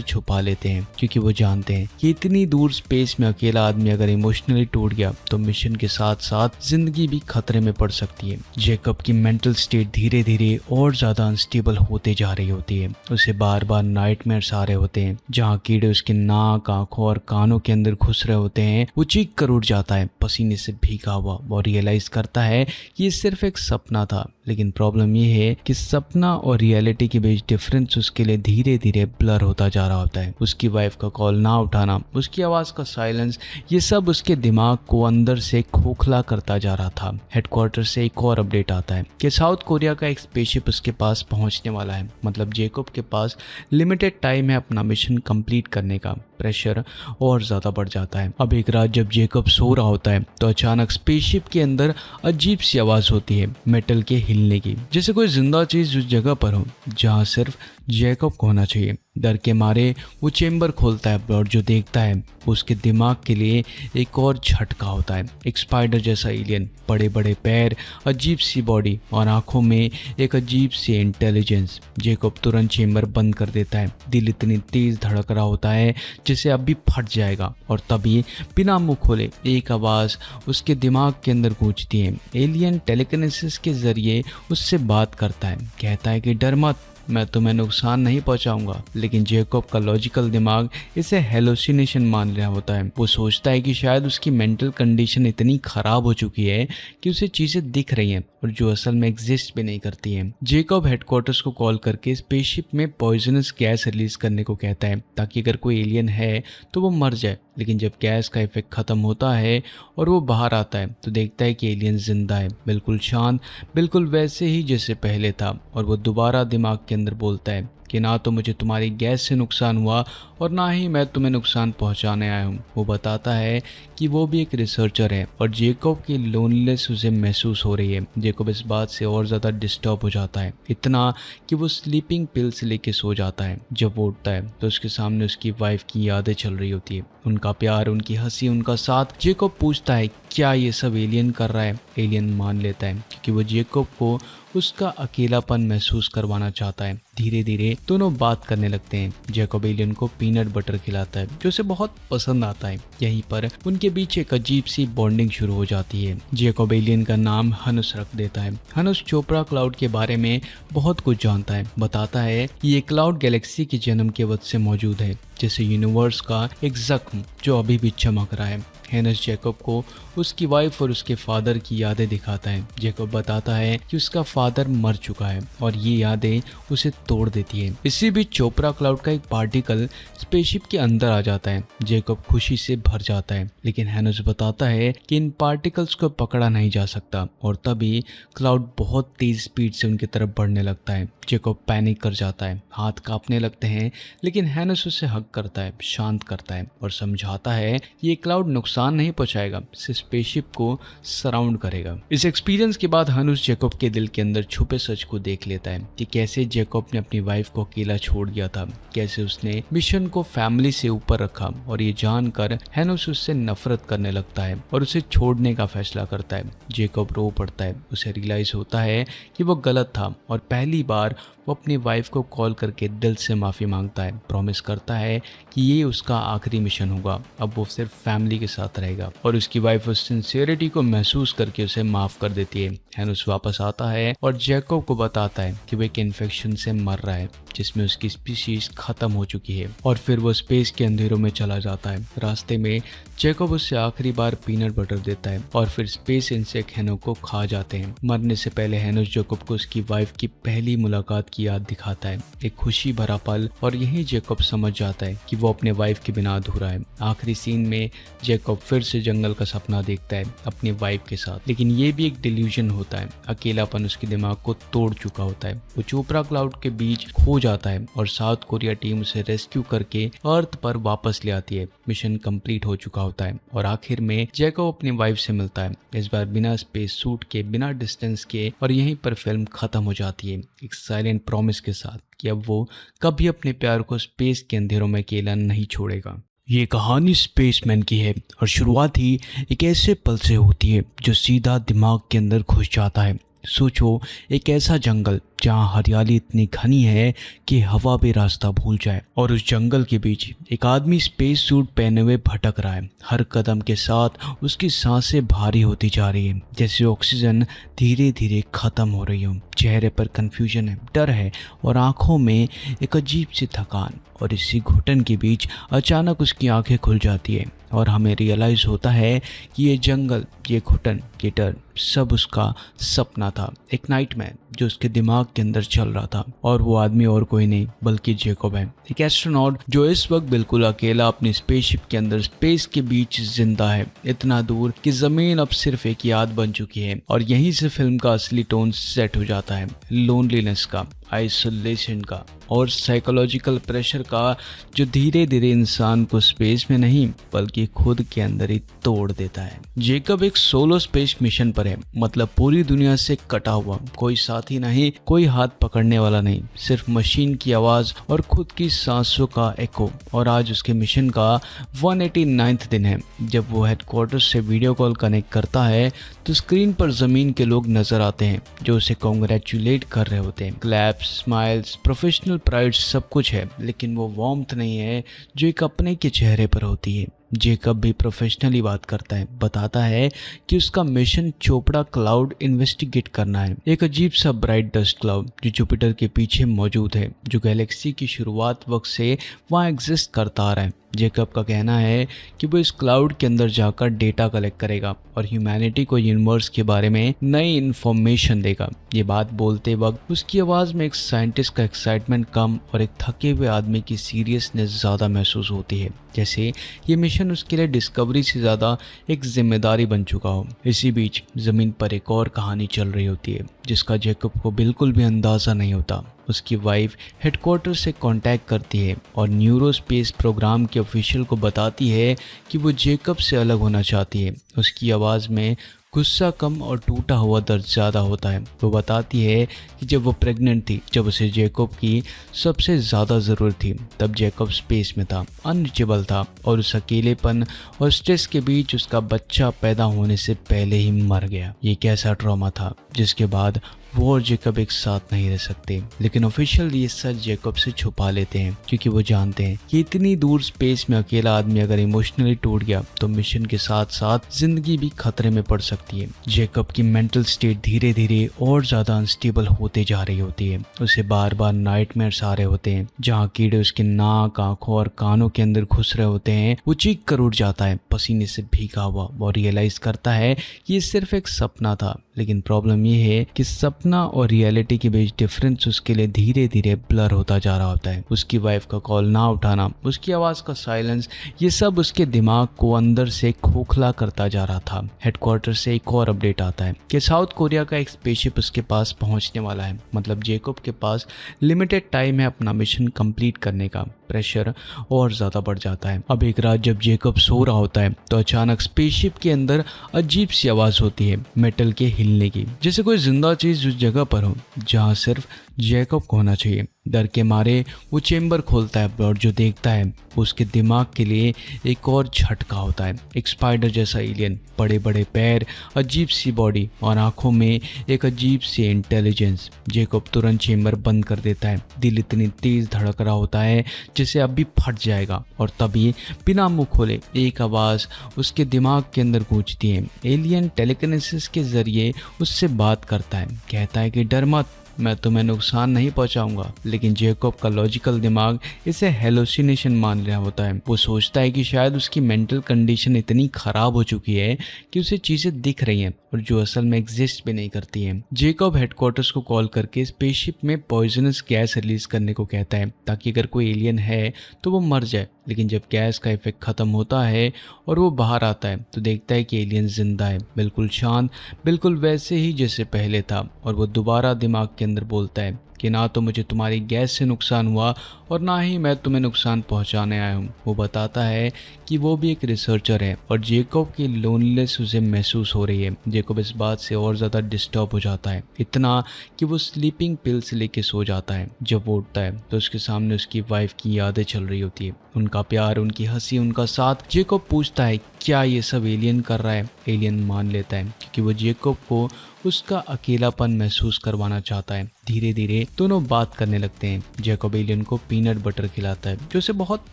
Speaker 1: छुपा लेते हैं क्योंकि वो जानते हैं कि इतनी दूर स्पेस में अकेला आदमी अगर इमोशनली टूट गया तो मिशन के साथ साथ जिंदगी भी खतरे में पड़ सकती है। जेकब की मेंटल स्टेट धीरे धीरे और ज्यादा अनस्टेबल होते जा रही होती है। उसे बार बार नाइटमेयर्स आ रहे होते हैं जहाँ कीड़े उसके नाक, आंखों और कानों के अंदर घुस रहे होते हैं। वो चीख कर उठ जाता है पसीने से भीगा हुआ और रियलाइज करता है कि ये सिर्फ एक सपना था। लेकिन प्रॉब्लम ये है कि सपना और रियलिटी के बीच डिफरेंस उसके लिए धीरे धीरे ब्लर होता जा रहा होता है। उसकी वाइफ का कॉल ना उठाना, उसकी आवाज़ का साइलेंस, ये सब उसके दिमाग को अंदर से खोखला करता जा रहा था। हेडक्वार्टर से एक और अपडेट आता है कि साउथ कोरिया का एक स्पेसशिप उसके पास पहुंचने वाला है। मतलब जेकब के पास लिमिटेड टाइम है अपना मिशन कंप्लीट करने का। प्रेशर और ज़्यादा बढ़ जाता है। अब एक रात जब जेकब सो रहा होता है तो अचानक स्पेसशिप के अंदर अजीब सी आवाज़ होती है, मेटल के हिलने की, जैसे कोई जिंदा चीज़ उस जगह पर हो जहाँ सिर्फ जेकब को होना चाहिए। डर के मारे वो चेम्बर खोलता है और जो देखता है उसके दिमाग के लिए एक और झटका होता है। एक स्पाइडर जैसा एलियन, बड़े बड़े पैर, अजीब सी बॉडी और आंखों में एक अजीब सी इंटेलिजेंस। जेकब तुरंत चेम्बर बंद कर देता है। दिल इतनी तेज धड़क रहा होता है जिसे अभी फट जाएगा और तभी बिना मुंह खोले एक आवाज़ उसके दिमाग के अंदर गूंजती है। एलियन टेलीकिनेसिस के जरिए उससे बात करता है, कहता है कि डर मत, मैं तुम्हें नुकसान नहीं पहुंचाऊंगा। लेकिन जेकब का लॉजिकल दिमाग इसे हेलोसिनेशन मान रहा होता है। वो सोचता है कि शायद उसकी मेंटल कंडीशन इतनी खराब हो चुकी है कि उसे चीजें दिख रही हैं और जो असल में एग्जिस्ट भी नहीं करती हैं। जेकब हेडक्वार्टर्स को कॉल करके स्पेसशिप में पॉइजनस गैस रिलीज करने को कहता है ताकि अगर कोई एलियन है तो वो मर जाए। लेकिन जब गैस का इफेक्ट खत्म होता है और वो बाहर आता है तो देखता है कि एलियन जिंदा है, बिल्कुल शांत, बिल्कुल वैसे ही जैसे पहले था। और वो दोबारा दिमाग के अंदर बोलता है कि ना तो मुझे तुम्हारी गैस से नुकसान हुआ और ना ही मैं तुम्हें नुकसान पहुंचाने आया हूं। वो बताता है कि वो भी एक रिसर्चर है और जेकब की लोनलेस उसे महसूस हो रही है। जेकब इस बात से और ज़्यादा डिस्टर्ब हो जाता है, इतना कि वो स्लीपिंग पिल्स लेके सो जाता है। जब वो उठता है तो उसके सामने उसकी वाइफ की यादें चल रही होती है, उनका प्यार, उनकी हंसी, उनका साथ। जेकब पूछता है क्या ये सब एलियन कर रहा है। एलियन मान लेता है क्योंकि वो जेकब को उसका अकेलापन महसूस करवाना चाहता है। धीरे धीरे दोनों बात करने लगते हैं। जेकब एलियन को पीनट बटर खिलाता है जो उसे बहुत पसंद आता है। यहीं पर उनके बीच एक अजीब सी बॉन्डिंग शुरू हो जाती है। जेकब एलियन का नाम हनुस रख देता है। हनुस चोपड़ा क्लाउड के बारे में बहुत कुछ जानता है। बताता है कि ये क्लाउड गैलेक्सी के जन्म के वक्त से मौजूद है, जैसे यूनिवर्स का एक जख्म जो अभी भी चमक रहा है। हेनस जेकब को उसकी वाइफ और उसके फादर की यादें दिखाता है। जेकब बताता है कि उसका फादर मर चुका है और ये यादें उसे तोड़ देती है। इसी बीच चोपड़ा क्लाउड का एक पार्टिकल स्पेसशिप के अंदर आ जाता है। जेकब खुशी से भर जाता है, लेकिन हेनस बताता है कि इन पार्टिकल्स को पकड़ा नहीं जा सकता और तभी क्लाउड बहुत तेज स्पीड से उनकी तरफ बढ़ने लगता है। जेकब पैनिक कर जाता है, हाथ कांपने लगते हैं, लेकिन हैनस उसे हग करता है, शांत करता है और समझाता है कि ये क्लाउड नुकसान नहीं पहुंचाएगा, स्पेसशिप को सराउंड करेगा। इस एक्सपीरियंस के बाद हनुस जेकब के दिल के अंदर छुपे सच को देख लेता है कि कैसे जेकब ने अपनी वाइफ को अकेला छोड़ दिया था, कैसे उसने मिशन को फैमिली से ऊपर रखा, और ये जानकर हैनस उससे नफरत करने लगता है और उसे छोड़ने का फैसला करता है। जेकब रो पड़ता है, उसे रियलाइज होता है कि वो गलत था और पहली बार वो अपनी वाइफ को कॉल करके दिल से माफ़ी मांगता है, प्रॉमिस करता है कि ये उसका आखिरी मिशन होगा, अब वो सिर्फ फैमिली के साथ रहेगा। और उसकी वाइफ उस सिंसियरिटी को महसूस करके उसे माफ़ कर देती है। हैनस वापस आता है और जेकब को बताता है कि वो एक इन्फेक्शन से मर रहा है जिसमें उसकी स्पीशीज खत्म हो चुकी है, और फिर वो स्पेस के अंधेरों में चला जाता है। रास्ते में जेकब उससे आखिरी बार पीनट बटर देता है और फिर स्पेस इंसेक्ट हैनस को खा जाते हैं। मरने से पहले हैनस जेकब को उसकी वाइफ की पहली मुलाकात की याद दिखाता है, एक खुशी भरा पल, और यही जेकब समझ जाता है कि वो अपने वाइफ के बिना अधूरा है। आखिरी सीन में जेकब फिर से जंगल का सपना देखता है अपनी वाइफ के साथ, लेकिन ये भी एक डिल्यूजन होता है। अकेलापन उसके दिमाग को तोड़ चुका होता है। वो चोपड़ा क्लाउड के बीच खो जाता है और साउथ कोरिया टीम उसे रेस्क्यू करके अर्थ पर वापस ले आती है। मिशन कंप्लीट हो चुका होता है और आखिर में जेकब अपनी वाइफ से मिलता है, इस बार बिना स्पेस सूट के, बिना डिस्टेंस के, और यहीं पर फिल्म खत्म हो जाती है एक साइलेंट प्रॉमिस के साथ कि अब वो कभी अपने प्यार को स्पेस के अंधेरों में अकेला नहीं छोड़ेगा। ये कहानी स्पेसमैन की है और शुरुआत ही एक ऐसे पल से होती है जो सीधा दिमाग के अंदर घुस जाता है। सोचो, एक ऐसा जंगल जहाँ हरियाली इतनी घनी है कि हवा भी रास्ता भूल जाए, और उस जंगल के बीच एक आदमी स्पेस सूट पहने हुए भटक रहा है। हर कदम के साथ उसकी सांसें भारी होती जा रही है, जैसे ऑक्सीजन धीरे धीरे खत्म हो रही हो। चेहरे पर कंफ्यूजन है, डर है और आंखों में एक अजीब सी थकान। और इसी घुटन के बीच अचानक उसकी आंखें खुल जाती है और हमें रियलाइज़ होता है कि ये जंगल, ये घुटन, ये डर सब उसका सपना था, एक नाइटमेयर जो उसके दिमाग के अंदर चल रहा था। और वो आदमी और कोई नहीं बल्कि जेकब है, एक एस्ट्रोनॉट जो इस वक्त बिल्कुल अकेला अपनी स्पेसशिप के अंदर स्पेस के बीच जिंदा है, इतना दूर कि जमीन अब सिर्फ एक याद बन चुकी है। और यहीं से फिल्म का असली टोन सेट हो जाता है, लोनलीनेस का, आइसोलेशन का और साइकोलॉजिकल प्रेशर का, जो धीरे धीरे इंसान को स्पेस में नहीं बल्कि खुद के अंदर ही तोड़ देता है। जेकब एक सोलो स्पेस मिशन पर है, मतलब पूरी दुनिया से कटा हुआ, कोई साथी नहीं, कोई हाथ पकड़ने वाला नहीं, सिर्फ मशीन की आवाज और खुद की सांसों का एको। और आज उसके मिशन का 189वां दिन है। जब वो हेडक्वार्टर से वीडियो कॉल कनेक्ट करता है तो स्क्रीन पर जमीन के लोग नजर आते हैं जो उसे कॉन्ग्रेचुलेट कर रहे होते हैं। क्लैप्स, स्माइल्स, प्रोफेशनल प्राइड सब कुछ है, लेकिन वो वार्मथ नहीं है जो एक अपने के चेहरे पर होती है। जेकब भी प्रोफेशनली बात करता है, बताता है कि उसका मिशन चोपड़ा क्लाउड इन्वेस्टिगेट करना है, एक अजीब सा ब्राइट डस्ट क्लाउड जो जुपिटर के पीछे मौजूद है, जो गैलेक्सी की शुरुआत वक्त से वहाँ एग्जिस्ट करता आ रहा है। जेकब का कहना है कि वो इस क्लाउड के अंदर जाकर डेटा कलेक्ट करेगा और ह्यूमैनिटी को यूनिवर्स के बारे में नई इन्फॉर्मेशन देगा। ये बात बोलते वक्त उसकी आवाज़ में एक साइंटिस्ट का एक्साइटमेंट कम और एक थके हुए आदमी की सीरियसनेस ज़्यादा महसूस होती है, जैसे ये मिशन उसके लिए डिस्कवरी से ज़्यादा एक जिम्मेदारी बन चुका हो। इसी बीच ज़मीन पर एक और कहानी चल रही होती है जिसका जेकब को बिल्कुल भी अंदाज़ा नहीं होता। उसकी वाइफ हेडक्वार्टर से कांटेक्ट करती है और न्यूरोस्पेस प्रोग्राम के ऑफिशियल को बताती है कि वो जेकब से अलग होना चाहती है। उसकी आवाज़ में गुस्सा कम और टूटा हुआ दर्द ज़्यादा होता है। वो बताती है कि जब वो प्रेग्नेंट थी, जब उसे जेकब की सबसे ज़्यादा ज़रूरत थी, तब जेकब स्पेस में था, अनरीचेबल था, और उस अकेलेपन और स्ट्रेस के बीच उसका बच्चा पैदा होने से पहले ही मर गया। ये कैसा ट्रॉमा था जिसके बाद वो और जेकब एक साथ नहीं रह सकते। लेकिन ऑफिशियल ये सच जेकब से छुपा लेते हैं क्योंकि वो जानते हैं कि इतनी दूर स्पेस में अकेला आदमी अगर इमोशनली टूट गया तो मिशन के साथ साथ जिंदगी भी खतरे में पड़ सकती है। जेकब की मेंटल स्टेट धीरे धीरे और ज्यादा अनस्टेबल होते जा रही होती है। उसे बार बार नाइटमेयर्स आ रहे होते हैं जहाँ कीड़े उसके नाक, आंखों और कानों के अंदर घुस रहे होते हैं। वो चीख कर उठ जाता है, पसीने से भीगा हुआ, और रियलाइज करता है कि ये सिर्फ एक सपना था, लेकिन प्रॉब्लम ये है कि सपना और रियलिटी के बीच डिफरेंस उसके लिए धीरे धीरे ब्लर होता जा रहा होता है। उसकी वाइफ का कॉल ना उठाना, उसकी आवाज़ का साइलेंस, ये सब उसके दिमाग को अंदर से खोखला करता जा रहा था। हेडक्वार्टर से एक और अपडेट आता है कि साउथ कोरिया का एक स्पेसशिप उसके पास पहुंचने वाला है। मतलब जेकब के पास लिमिटेड टाइम है अपना मिशन कंप्लीट करने का। प्रेशर और ज़्यादा बढ़ जाता है। अब एक रात जब जेकब सो रहा होता है तो अचानक स्पेसशिप के अंदर अजीब सी आवाज़ होती है, मेटल के हिलने की, जैसे कोई जिंदा चीज़ उस जगह पर हो जहाँ सिर्फ जेकब को होना चाहिए। डर के मारे वो चेम्बर खोलता है और जो देखता है उसके दिमाग के लिए एक और झटका होता है। एक स्पाइडर जैसा एलियन, बड़े बड़े पैर, अजीब सी बॉडी और आंखों में एक अजीब सी इंटेलिजेंस। जेकब तुरंत चेम्बर बंद कर देता है। दिल इतनी तेज धड़क रहा होता है जिसे अभी फट जाएगा और तभी बिना मुंह खोले एक आवाज़ उसके दिमाग के अंदर गूंजती है। एलियन टेलीकिनेसिस के जरिए उससे बात करता है, कहता है कि डर मत, मैं तुम्हें नुकसान नहीं पहुंचाऊंगा। लेकिन जेकब का लॉजिकल दिमाग इसे हेलोसिनेशन मान रहा होता है। वो सोचता है कि शायद उसकी मेंटल कंडीशन इतनी खराब हो चुकी है कि उसे चीज़ें दिख रही हैं और जो असल में एग्जिस्ट भी नहीं करती हैं। जेकब हेडक्वार्टर्स को कॉल करके स्पेसशिप में पॉइजनस गैस रिलीज करने को कहता है ताकि अगर कोई एलियन है तो वो मर जाए। लेकिन जब गैस का इफेक्ट ख़त्म होता है और वो बाहर आता है तो देखता है कि एलियन जिंदा है, बिल्कुल शांत, बिल्कुल वैसे ही जैसे पहले था। और वो दोबारा दिमाग के अंदर बोलता है कि ना तो मुझे तुम्हारी गैस से नुकसान हुआ और ना ही मैं तुम्हें नुकसान पहुंचाने आया हूँ। वो बताता है कि वो भी एक रिसर्चर है और जेकब की लोनलेस उसे महसूस हो रही है। जेकब इस बात से और ज़्यादा डिस्टर्ब हो जाता है, इतना कि वो स्लीपिंग पिल्स लेके सो जाता है। जब वो उठता है तो उसके सामने उसकी वाइफ की यादें चल रही होती है, उनका प्यार, उनकी हंसी, उनका साथ। जेकब पूछता है क्या ये सब एलियन कर रहा है। एलियन मान लेता है क्योंकि वो जेकब को उसका अकेलापन महसूस करवाना चाहता है। धीरे धीरे दोनों बात करने लगते हैं। जेकब एलियन को पीनट बटर खिलाता है जो उसे बहुत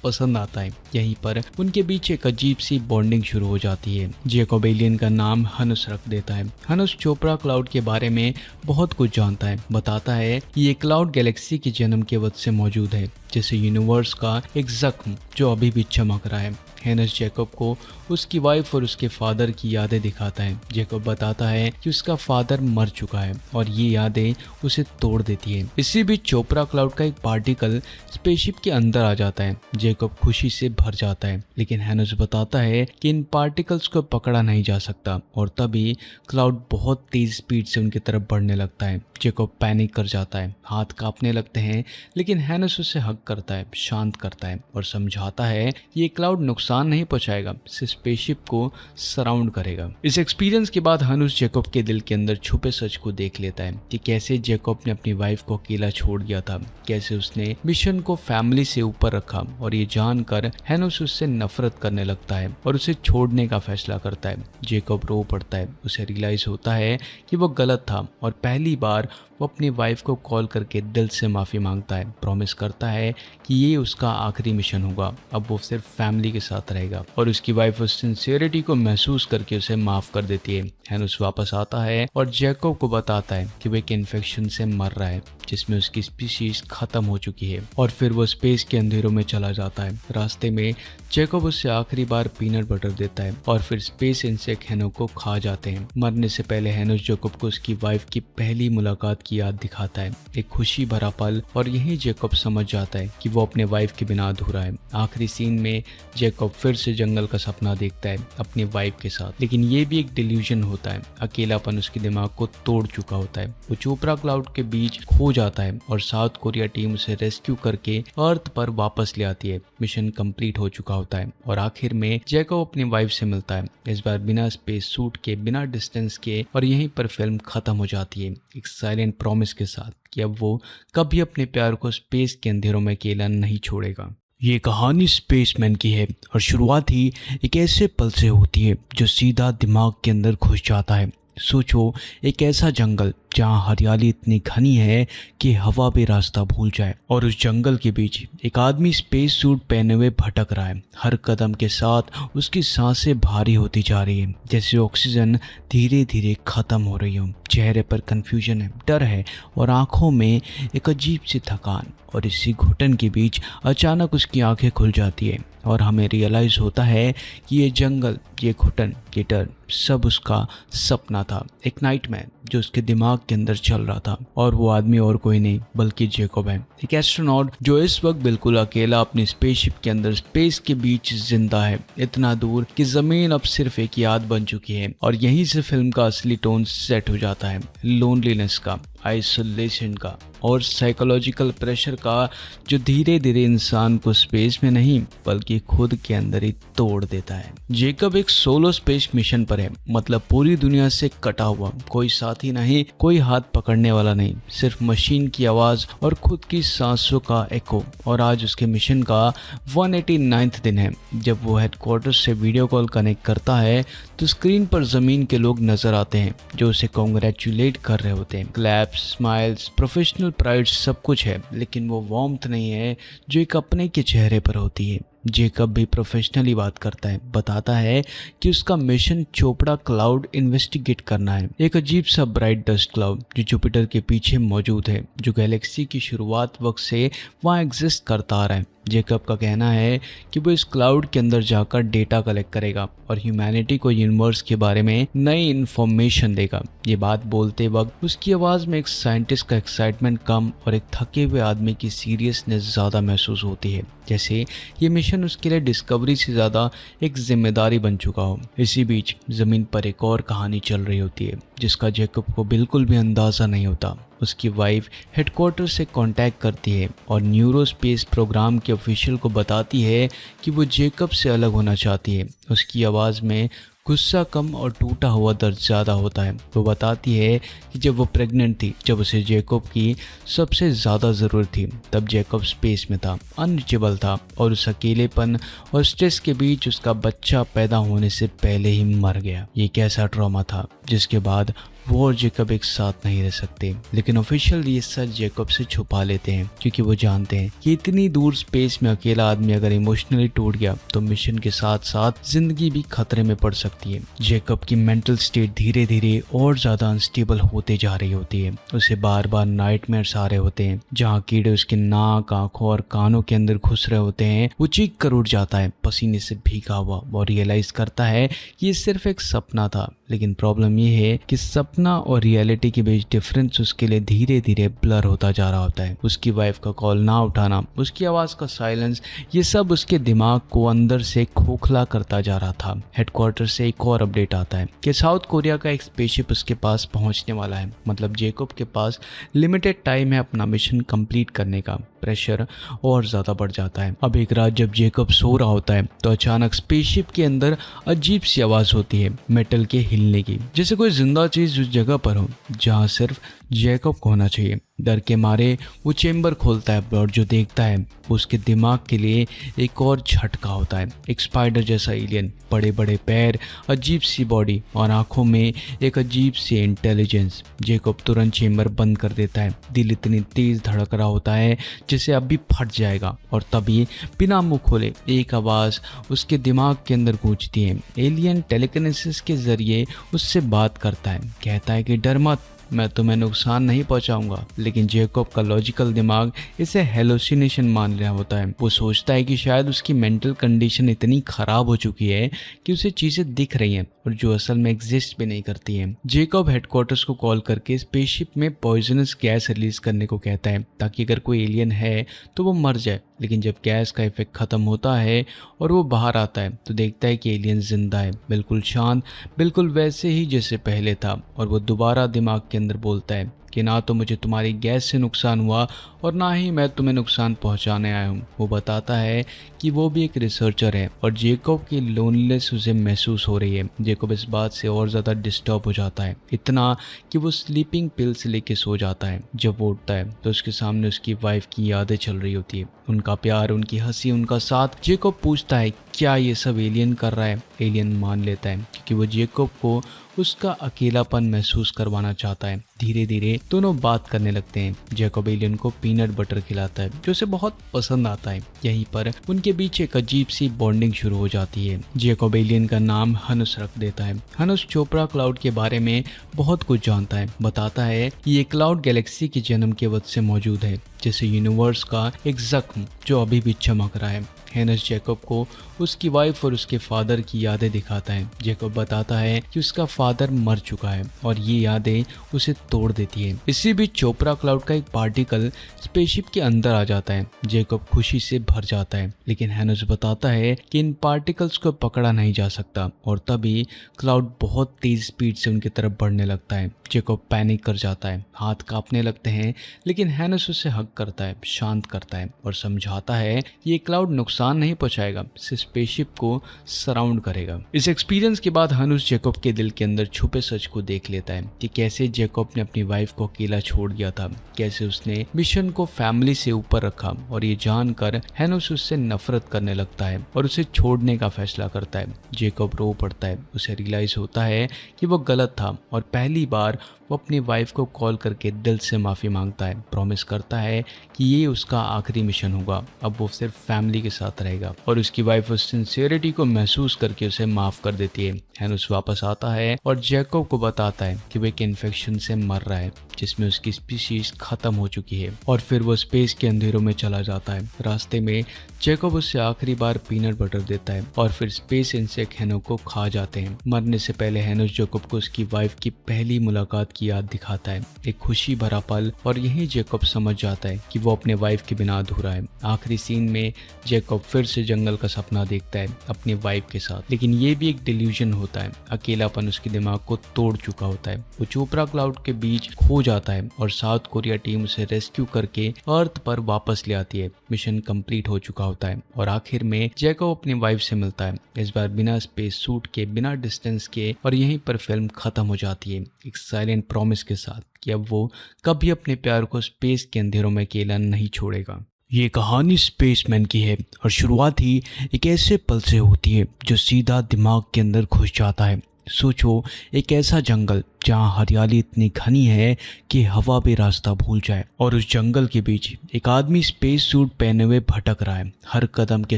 Speaker 1: पसंद आता है। यहीं पर उनके बीच एक अजीब सी बॉन्डिंग शुरू हो जाती है। जेकब एलियन का नाम हनुस रख देता है। हनुस चोपड़ा क्लाउड के बारे में बहुत कुछ जानता है। बताता है कि ये क्लाउड गैलेक्सी के जन्म के वक्त से मौजूद है, जैसे यूनिवर्स का एक जख्म जो अभी भी चमक रहा है। हेनस जेकब को उसकी वाइफ और उसके फादर की यादें दिखाता है। जेकब बताता है कि उसका फादर मर चुका है और ये यादें उसे तोड़ देती है। इसी बीच चोपड़ा क्लाउड का एक पार्टिकल स्पेसशिप के अंदर आ जाता है। जेकब खुशी से भर जाता है, लेकिन हेनस बताता है कि इन पार्टिकल्स को पकड़ा नहीं जा सकता और तभी क्लाउड बहुत तेज स्पीड से उनकी तरफ बढ़ने लगता है। जेकब पैनिक कर जाता है, हाथ कांपने लगते हैं, लेकिन हेनस उसे हग करता है, शांत करता है और समझाता है कि ये क्लाउड नुकसान नहीं पहुंचाएगा, स्पेसशिप को सराउंड करेगा। इस एक्सपीरियंस के बाद हनुस जेकब के दिल के अंदर छुपे सच को देख लेता है कि कैसे जेकब ने अपनी वाइफ को अकेला छोड़ दिया था, कैसे उसने मिशन को फैमिली से ऊपर रखा। और ये जानकर हेनुस उससे नफरत करने लगता है और उसे छोड़ने का फैसला करता है। जेकब रो पड़ता है, उसे रियलाइज होता है कि वो गलत था और पहली बार वो अपनी वाइफ को कॉल करके दिल से माफ़ी मांगता है। प्रॉमिस करता है कि ये उसका आखिरी मिशन होगा, अब वो सिर्फ फैमिली के साथ रहेगा। और उसकी वाइफ उस सिंसियरिटी को महसूस करके उसे माफ़ कर देती है। हेनुस वापस आता है और जेकब को बताता है कि वो एक इन्फेक्शन से मर रहा है जिसमें उसकी स्पीशीज खत्म हो चुकी है। और फिर वो स्पेस के अंधेरों में चला जाता है। रास्ते में जेकब उससे आखिरी बार पीनट बटर देता है और फिर स्पेस इंसेक्ट हेनो को खा जाते हैं। मरने से पहले हेनुस जेकब को उसकी वाइफ की पहली मुलाकात की याद दिखाता है, एक खुशी भरा पल। और यही जेकब समझ जाता है कि वो अपने वाइफ के बिना अधूरा है। आखिरी सीन में जेकब फिर से जंगल का सपना देखता है अपनी वाइफ के साथ, लेकिन ये भी एक डिल्यूजन होता है। अकेलापन उसके दिमाग को तोड़ चुका होता है। वो चोपड़ा क्लाउड के बीच खो जाता है और साउथ कोरिया टीम उसे रेस्क्यू करके अर्थ पर वापस ले आती है। मिशन कंप्लीट हो चुका होता है और आखिर में जेकब अपनी वाइफ से मिलता है, इस बार बिना स्पेस सूट के, बिना डिस्टेंस के। और यहीं पर फिल्म खत्म हो जाती है एक साइलेंट प्रॉमिस के साथ कि अब वो कभी अपने प्यार को स्पेस के अंधेरों में अकेला नहीं छोड़ेगा। ये कहानी स्पेसमैन की है और शुरुआत ही एक ऐसे पल से होती है जो सीधा दिमाग के अंदर घुस जाता है। सोचो, एक ऐसा जंगल जहाँ हरियाली इतनी घनी है कि हवा भी रास्ता भूल जाए। और उस जंगल के बीच एक आदमी स्पेस सूट पहने हुए भटक रहा है। हर कदम के साथ उसकी सांसें भारी होती जा रही है, जैसे ऑक्सीजन धीरे धीरे खत्म हो रही हो। चेहरे पर कंफ्यूजन है, डर है और आंखों में एक अजीब सी थकान। और इसी घुटन के बीच अचानक उसकी आंखें खुल जाती है और हमें रियलाइज़ होता है कि ये जंगल, ये घुटन, ये डर सब उसका सपना था, एक नाइटमेयर जो उसके दिमाग के अंदर चल रहा था। और वो आदमी और कोई नहीं बल्कि जैकब है, एक एस्ट्रोनॉट जो इस वक्त बिल्कुल अकेला अपनी स्पेसशिप के अंदर स्पेस के बीच जिंदा है, इतना दूर कि जमीन अब सिर्फ एक याद बन चुकी है। और यहीं से फिल्म का असली टोन सेट हो जाता है, लोनलीनेस का, आइसोलेशन का और साइकोलॉजिकल प्रेशर का, जो धीरे धीरे इंसान को स्पेस में नहीं बल्कि खुद के अंदर ही तोड़ देता है। जैकब एक सोलो स्पेस मिशन पर है, मतलब पूरी दुनिया से कटा हुआ, कोई साथी नहीं, कोई हाथ पकड़ने वाला नहीं, सिर्फ मशीन की आवाज और खुद की सांसों का एको। और आज उसके मिशन का 189वां दिन है। जब वो हेडक्वार्टर से वीडियो कॉल कनेक्ट करता है तो स्क्रीन पर जमीन के लोग नजर आते हैं जो उसे कॉन्ग्रेचुलेट कर रहे होते हैं। क्लैप्स, स्माइल्स, प्रोफेशनल प्राइड सब कुछ है, लेकिन वो वार्मथ नहीं है जो एक अपने के चेहरे पर होती है। जैकब भी प्रोफेशनली बात करता है, बताता है कि उसका मिशन चोपड़ा क्लाउड इन्वेस्टिगेट करना है, एक अजीब सा ब्राइट डस्ट क्लाउड जो जुपिटर के पीछे मौजूद है, जो गैलेक्सी की शुरुआत वक्त से वहाँ एग्जिस्ट करता आ रहा है। जैकब का कहना है कि वो इस क्लाउड के अंदर जाकर डेटा कलेक्ट करेगा और ह्यूमैनिटी को यूनिवर्स के बारे में नई इन्फॉर्मेशन देगा। ये बात बोलते वक्त उसकी आवाज़ में एक साइंटिस्ट का एक्साइटमेंट कम और एक थके हुए आदमी की सीरियसनेस ज़्यादा महसूस होती है, जैसे ये मिशन उसके लिए डिस्कवरी से ज़्यादा एक जिम्मेदारी बन चुका हो। इसी बीच ज़मीन पर एक और कहानी चल रही होती है जिसका जैकब को बिल्कुल भी अंदाज़ा नहीं होता। उसकी वाइफ हेडक्वार्टर से कांटेक्ट करती है और न्यूरोस्पेस प्रोग्राम के ऑफिशियल को बताती है कि वो जैकब से अलग होना चाहती है। उसकी आवाज़ में गुस्सा कम और टूटा हुआ दर्द ज़्यादा होता है। वो बताती है कि जब वो प्रेग्नेंट थी, जब उसे जैकब की सबसे ज़्यादा ज़रूरत थी, तब जैकब स्पेस में था, अनरीचेबल था और उस अकेलेपन और स्ट्रेस के बीच उसका बच्चा पैदा होने से पहले ही मर गया। ये कैसा ट्रॉमा था जिसके बाद वो और जैकब एक साथ नहीं रह सकते। लेकिन ऑफिशियल ये सच जैकब से छुपा लेते हैं क्योंकि वो जानते हैं कि इतनी दूर स्पेस में अकेला आदमी अगर इमोशनली टूट गया तो मिशन के साथ साथ जिंदगी भी खतरे में पड़ सकती है। जैकब की मेंटल स्टेट धीरे धीरे और ज्यादा अनस्टेबल होते जा रही होती है। उसे बार बार नाइटमेयर्स आ रहे होते हैं जहाँ कीड़े उसके नाक, आंखों और कानों के अंदर घुस रहे होते हैं। वो चीख कर उठ जाता है पसीने से भीगा हुआ और रियलाइज करता है कि ये सिर्फ एक सपना था। लेकिन प्रॉब्लम ये है कि सपना और रियलिटी के बीच डिफरेंस उसके लिए धीरे धीरे ब्लर होता जा रहा होता है। उसकी वाइफ का कॉल ना उठाना, उसकी आवाज़ का साइलेंस, ये सब उसके दिमाग को अंदर से खोखला करता जा रहा था। हेडक्वार्टर से एक और अपडेट आता है कि साउथ कोरिया का एक स्पेसशिप उसके पास पहुंचने वाला है। मतलब जैकब के पास लिमिटेड टाइम है अपना मिशन कंप्लीट करने का। प्रेशर और ज़्यादा बढ़ जाता है। अब एक रात जब जैकब सो रहा होता है तो अचानक स्पेसशिप के अंदर अजीब सी आवाज़ होती है, मेटल के हिलने की, जैसे कोई जिंदा चीज़ उस जगह पर हो जहाँ सिर्फ जैकब को होना चाहिए। डर के मारे वो चेम्बर खोलता है और जो देखता है उसके दिमाग के लिए एक और झटका होता है। एक स्पाइडर जैसा एलियन, बड़े बड़े पैर, अजीब सी बॉडी और आंखों में एक अजीब सी इंटेलिजेंस। जैकब तुरंत चेम्बर बंद कर देता है। दिल इतनी तेज धड़क रहा होता है जैसे अभी फट जाएगा और तभी बिना मुंह खोले एक आवाज़ उसके दिमाग के अंदर गूंजती है। एलियन टेलीकिनेसिस के जरिए उससे बात करता है, कहता है कि डर मत, मैं तुम्हें नुकसान नहीं पहुंचाऊंगा। लेकिन जैकब का लॉजिकल दिमाग इसे हेलोसिनेशन मान रहा होता है। वो सोचता है कि शायद उसकी मेंटल कंडीशन इतनी खराब हो चुकी है कि उसे चीजें दिख रही हैं और जो असल में एग्जिस्ट भी नहीं करती हैं। जैकब हेडक्वार्टर्स को कॉल करके स्पेसशिप में पॉइजनस गैस रिलीज करने को कहता है ताकि अगर कोई एलियन है तो वो मर जाए। लेकिन जब गैस का इफेक्ट खत्म होता है और वो बाहर आता है तो देखता है कि एलियन जिंदा है, बिल्कुल शांत, बिल्कुल वैसे ही जैसे पहले था। और वो दोबारा दिमाग के अंदर बोलता है कि ना तो मुझे तुम्हारी गैस से नुकसान हुआ और ना ही मैं तुम्हें नुकसान पहुंचाने आया हूँ। वो बताता है कि वो भी एक रिसर्चर है और जैकब की लोनलीनेस उसे महसूस हो रही है। जैकब इस बात से और ज़्यादा डिस्टर्ब हो जाता है, इतना कि वो स्लीपिंग पिल्स लेके सो जाता है। जब वो उठता है तो उसके सामने उसकी वाइफ की यादें चल रही होती है, उनका प्यार, उनकी हंसी, उनका साथ। जैकब पूछता है क्या ये सब एलियन कर रहा है। एलियन मान लेता है क्योंकि वो जैकब को उसका अकेलापन महसूस करवाना चाहता है। धीरे धीरे दोनों बात करने लगते हैं। जैकब एलियन को पीनट बटर खिलाता है जो उसे बहुत पसंद आता है। यहीं पर उनके बीच एक अजीब सी बॉन्डिंग शुरू हो जाती है। जैकब एलियन का नाम हनुस रख देता है। हनुस चोपड़ा क्लाउड के बारे में बहुत कुछ जानता है। बताता है कि ये क्लाउड गैलेक्सी के जन्म के वक्त से मौजूद है, जैसे यूनिवर्स का एक जख्म जो अभी भी चमक रहा है। हेनस जैकब को उसकी वाइफ और उसके फादर की यादें दिखाता है। जैकब बताता है कि उसका फादर मर चुका है और ये यादें उसे तोड़ देती है। इसी बीच चोपड़ा क्लाउड का एक पार्टिकल स्पेसशिप के अंदर आ जाता है। जैकब खुशी से भर जाता है, लेकिन हेनस बताता है कि इन पार्टिकल्स को पकड़ा नहीं जा सकता और तभी क्लाउड बहुत तेज स्पीड से उनकी तरफ बढ़ने लगता है। जैकब पैनिक कर जाता है, हाथ कांपने लगते हैं, लेकिन हेनस उसे हग करता है, शांत करता है और समझाता है कि ये क्लाउड नुकसान नहीं पहुंचाएगा, स्पेसशिप को सराउंड करेगा। इस एक्सपीरियंस के बाद हनुस जैकब के दिल के अंदर छुपे सच को देख लेता है कि कैसे जैकब ने अपनी वाइफ को अकेला छोड़ दिया था, कैसे उसने मिशन को फैमिली से ऊपर रखा। और ये जानकर हेनुस उससे नफरत करने लगता है और उसे छोड़ने का फैसला करता है। जैकब रो पड़ता है, उसे रियलाइज होता है कि वो गलत था और पहली बार वो अपनी वाइफ को कॉल करके दिल से माफ़ी मांगता है। प्रॉमिस करता है कि ये उसका आखिरी मिशन होगा, अब वो सिर्फ फैमिली के साथ रहेगा। और उसकी वाइफ उस सिंसियरिटी को महसूस करके उसे माफ़ कर देती है। हेनुस वापस आता है और जैकब को बताता है कि वो एक इन्फेक्शन से मर रहा है जिसमें उसकी स्पीशीज खत्म हो चुकी है। और फिर वो स्पेस के अंधेरों में चला जाता है। रास्ते में जैकब उससे आखिरी बार पीनट बटर देता है और फिर स्पेस इंसेक्ट हेनो को खा जाते हैं। मरने से पहले हेनुस जैकब को उसकी वाइफ की पहली मुलाकात की याद दिखाता है, एक खुशी भरा पल। और यही जैकब समझ जाता है कि वो अपने वाइफ के बिना अधूरा है। आखिरी सीन में जैकब फिर से जंगल का सपना देखता है अपनी वाइफ के साथ, लेकिन ये भी एक डिल्यूजन होता है। अकेलापन उसके दिमाग को तोड़ चुका होता है। वो चोपड़ा क्लाउड के बीच खो जाता है और साउथ कोरिया टीम उसे रेस्क्यू करके अर्थ पर वापस ले आती है। मिशन कंप्लीट हो चुका होता है और आखिर में जैकब अपनी वाइफ से मिलता है, इस बार बिना स्पेस सूट के, बिना डिस्टेंस के। और यहीं पर फिल्म खत्म हो जाती है एक साइलेंट प्रॉमिस के साथ कि अब वो कभी अपने प्यार को स्पेस के अंधेरों में अकेला नहीं छोड़ेगा। ये कहानी स्पेसमैन की है और शुरुआत ही एक ऐसे पल से होती है जो सीधा दिमाग के अंदर घुस जाता है। सोचो, एक ऐसा जंगल जहाँ हरियाली इतनी घनी है कि हवा भी रास्ता भूल जाए, और उस जंगल के बीच एक आदमी स्पेस सूट पहने हुए भटक रहा है। हर कदम के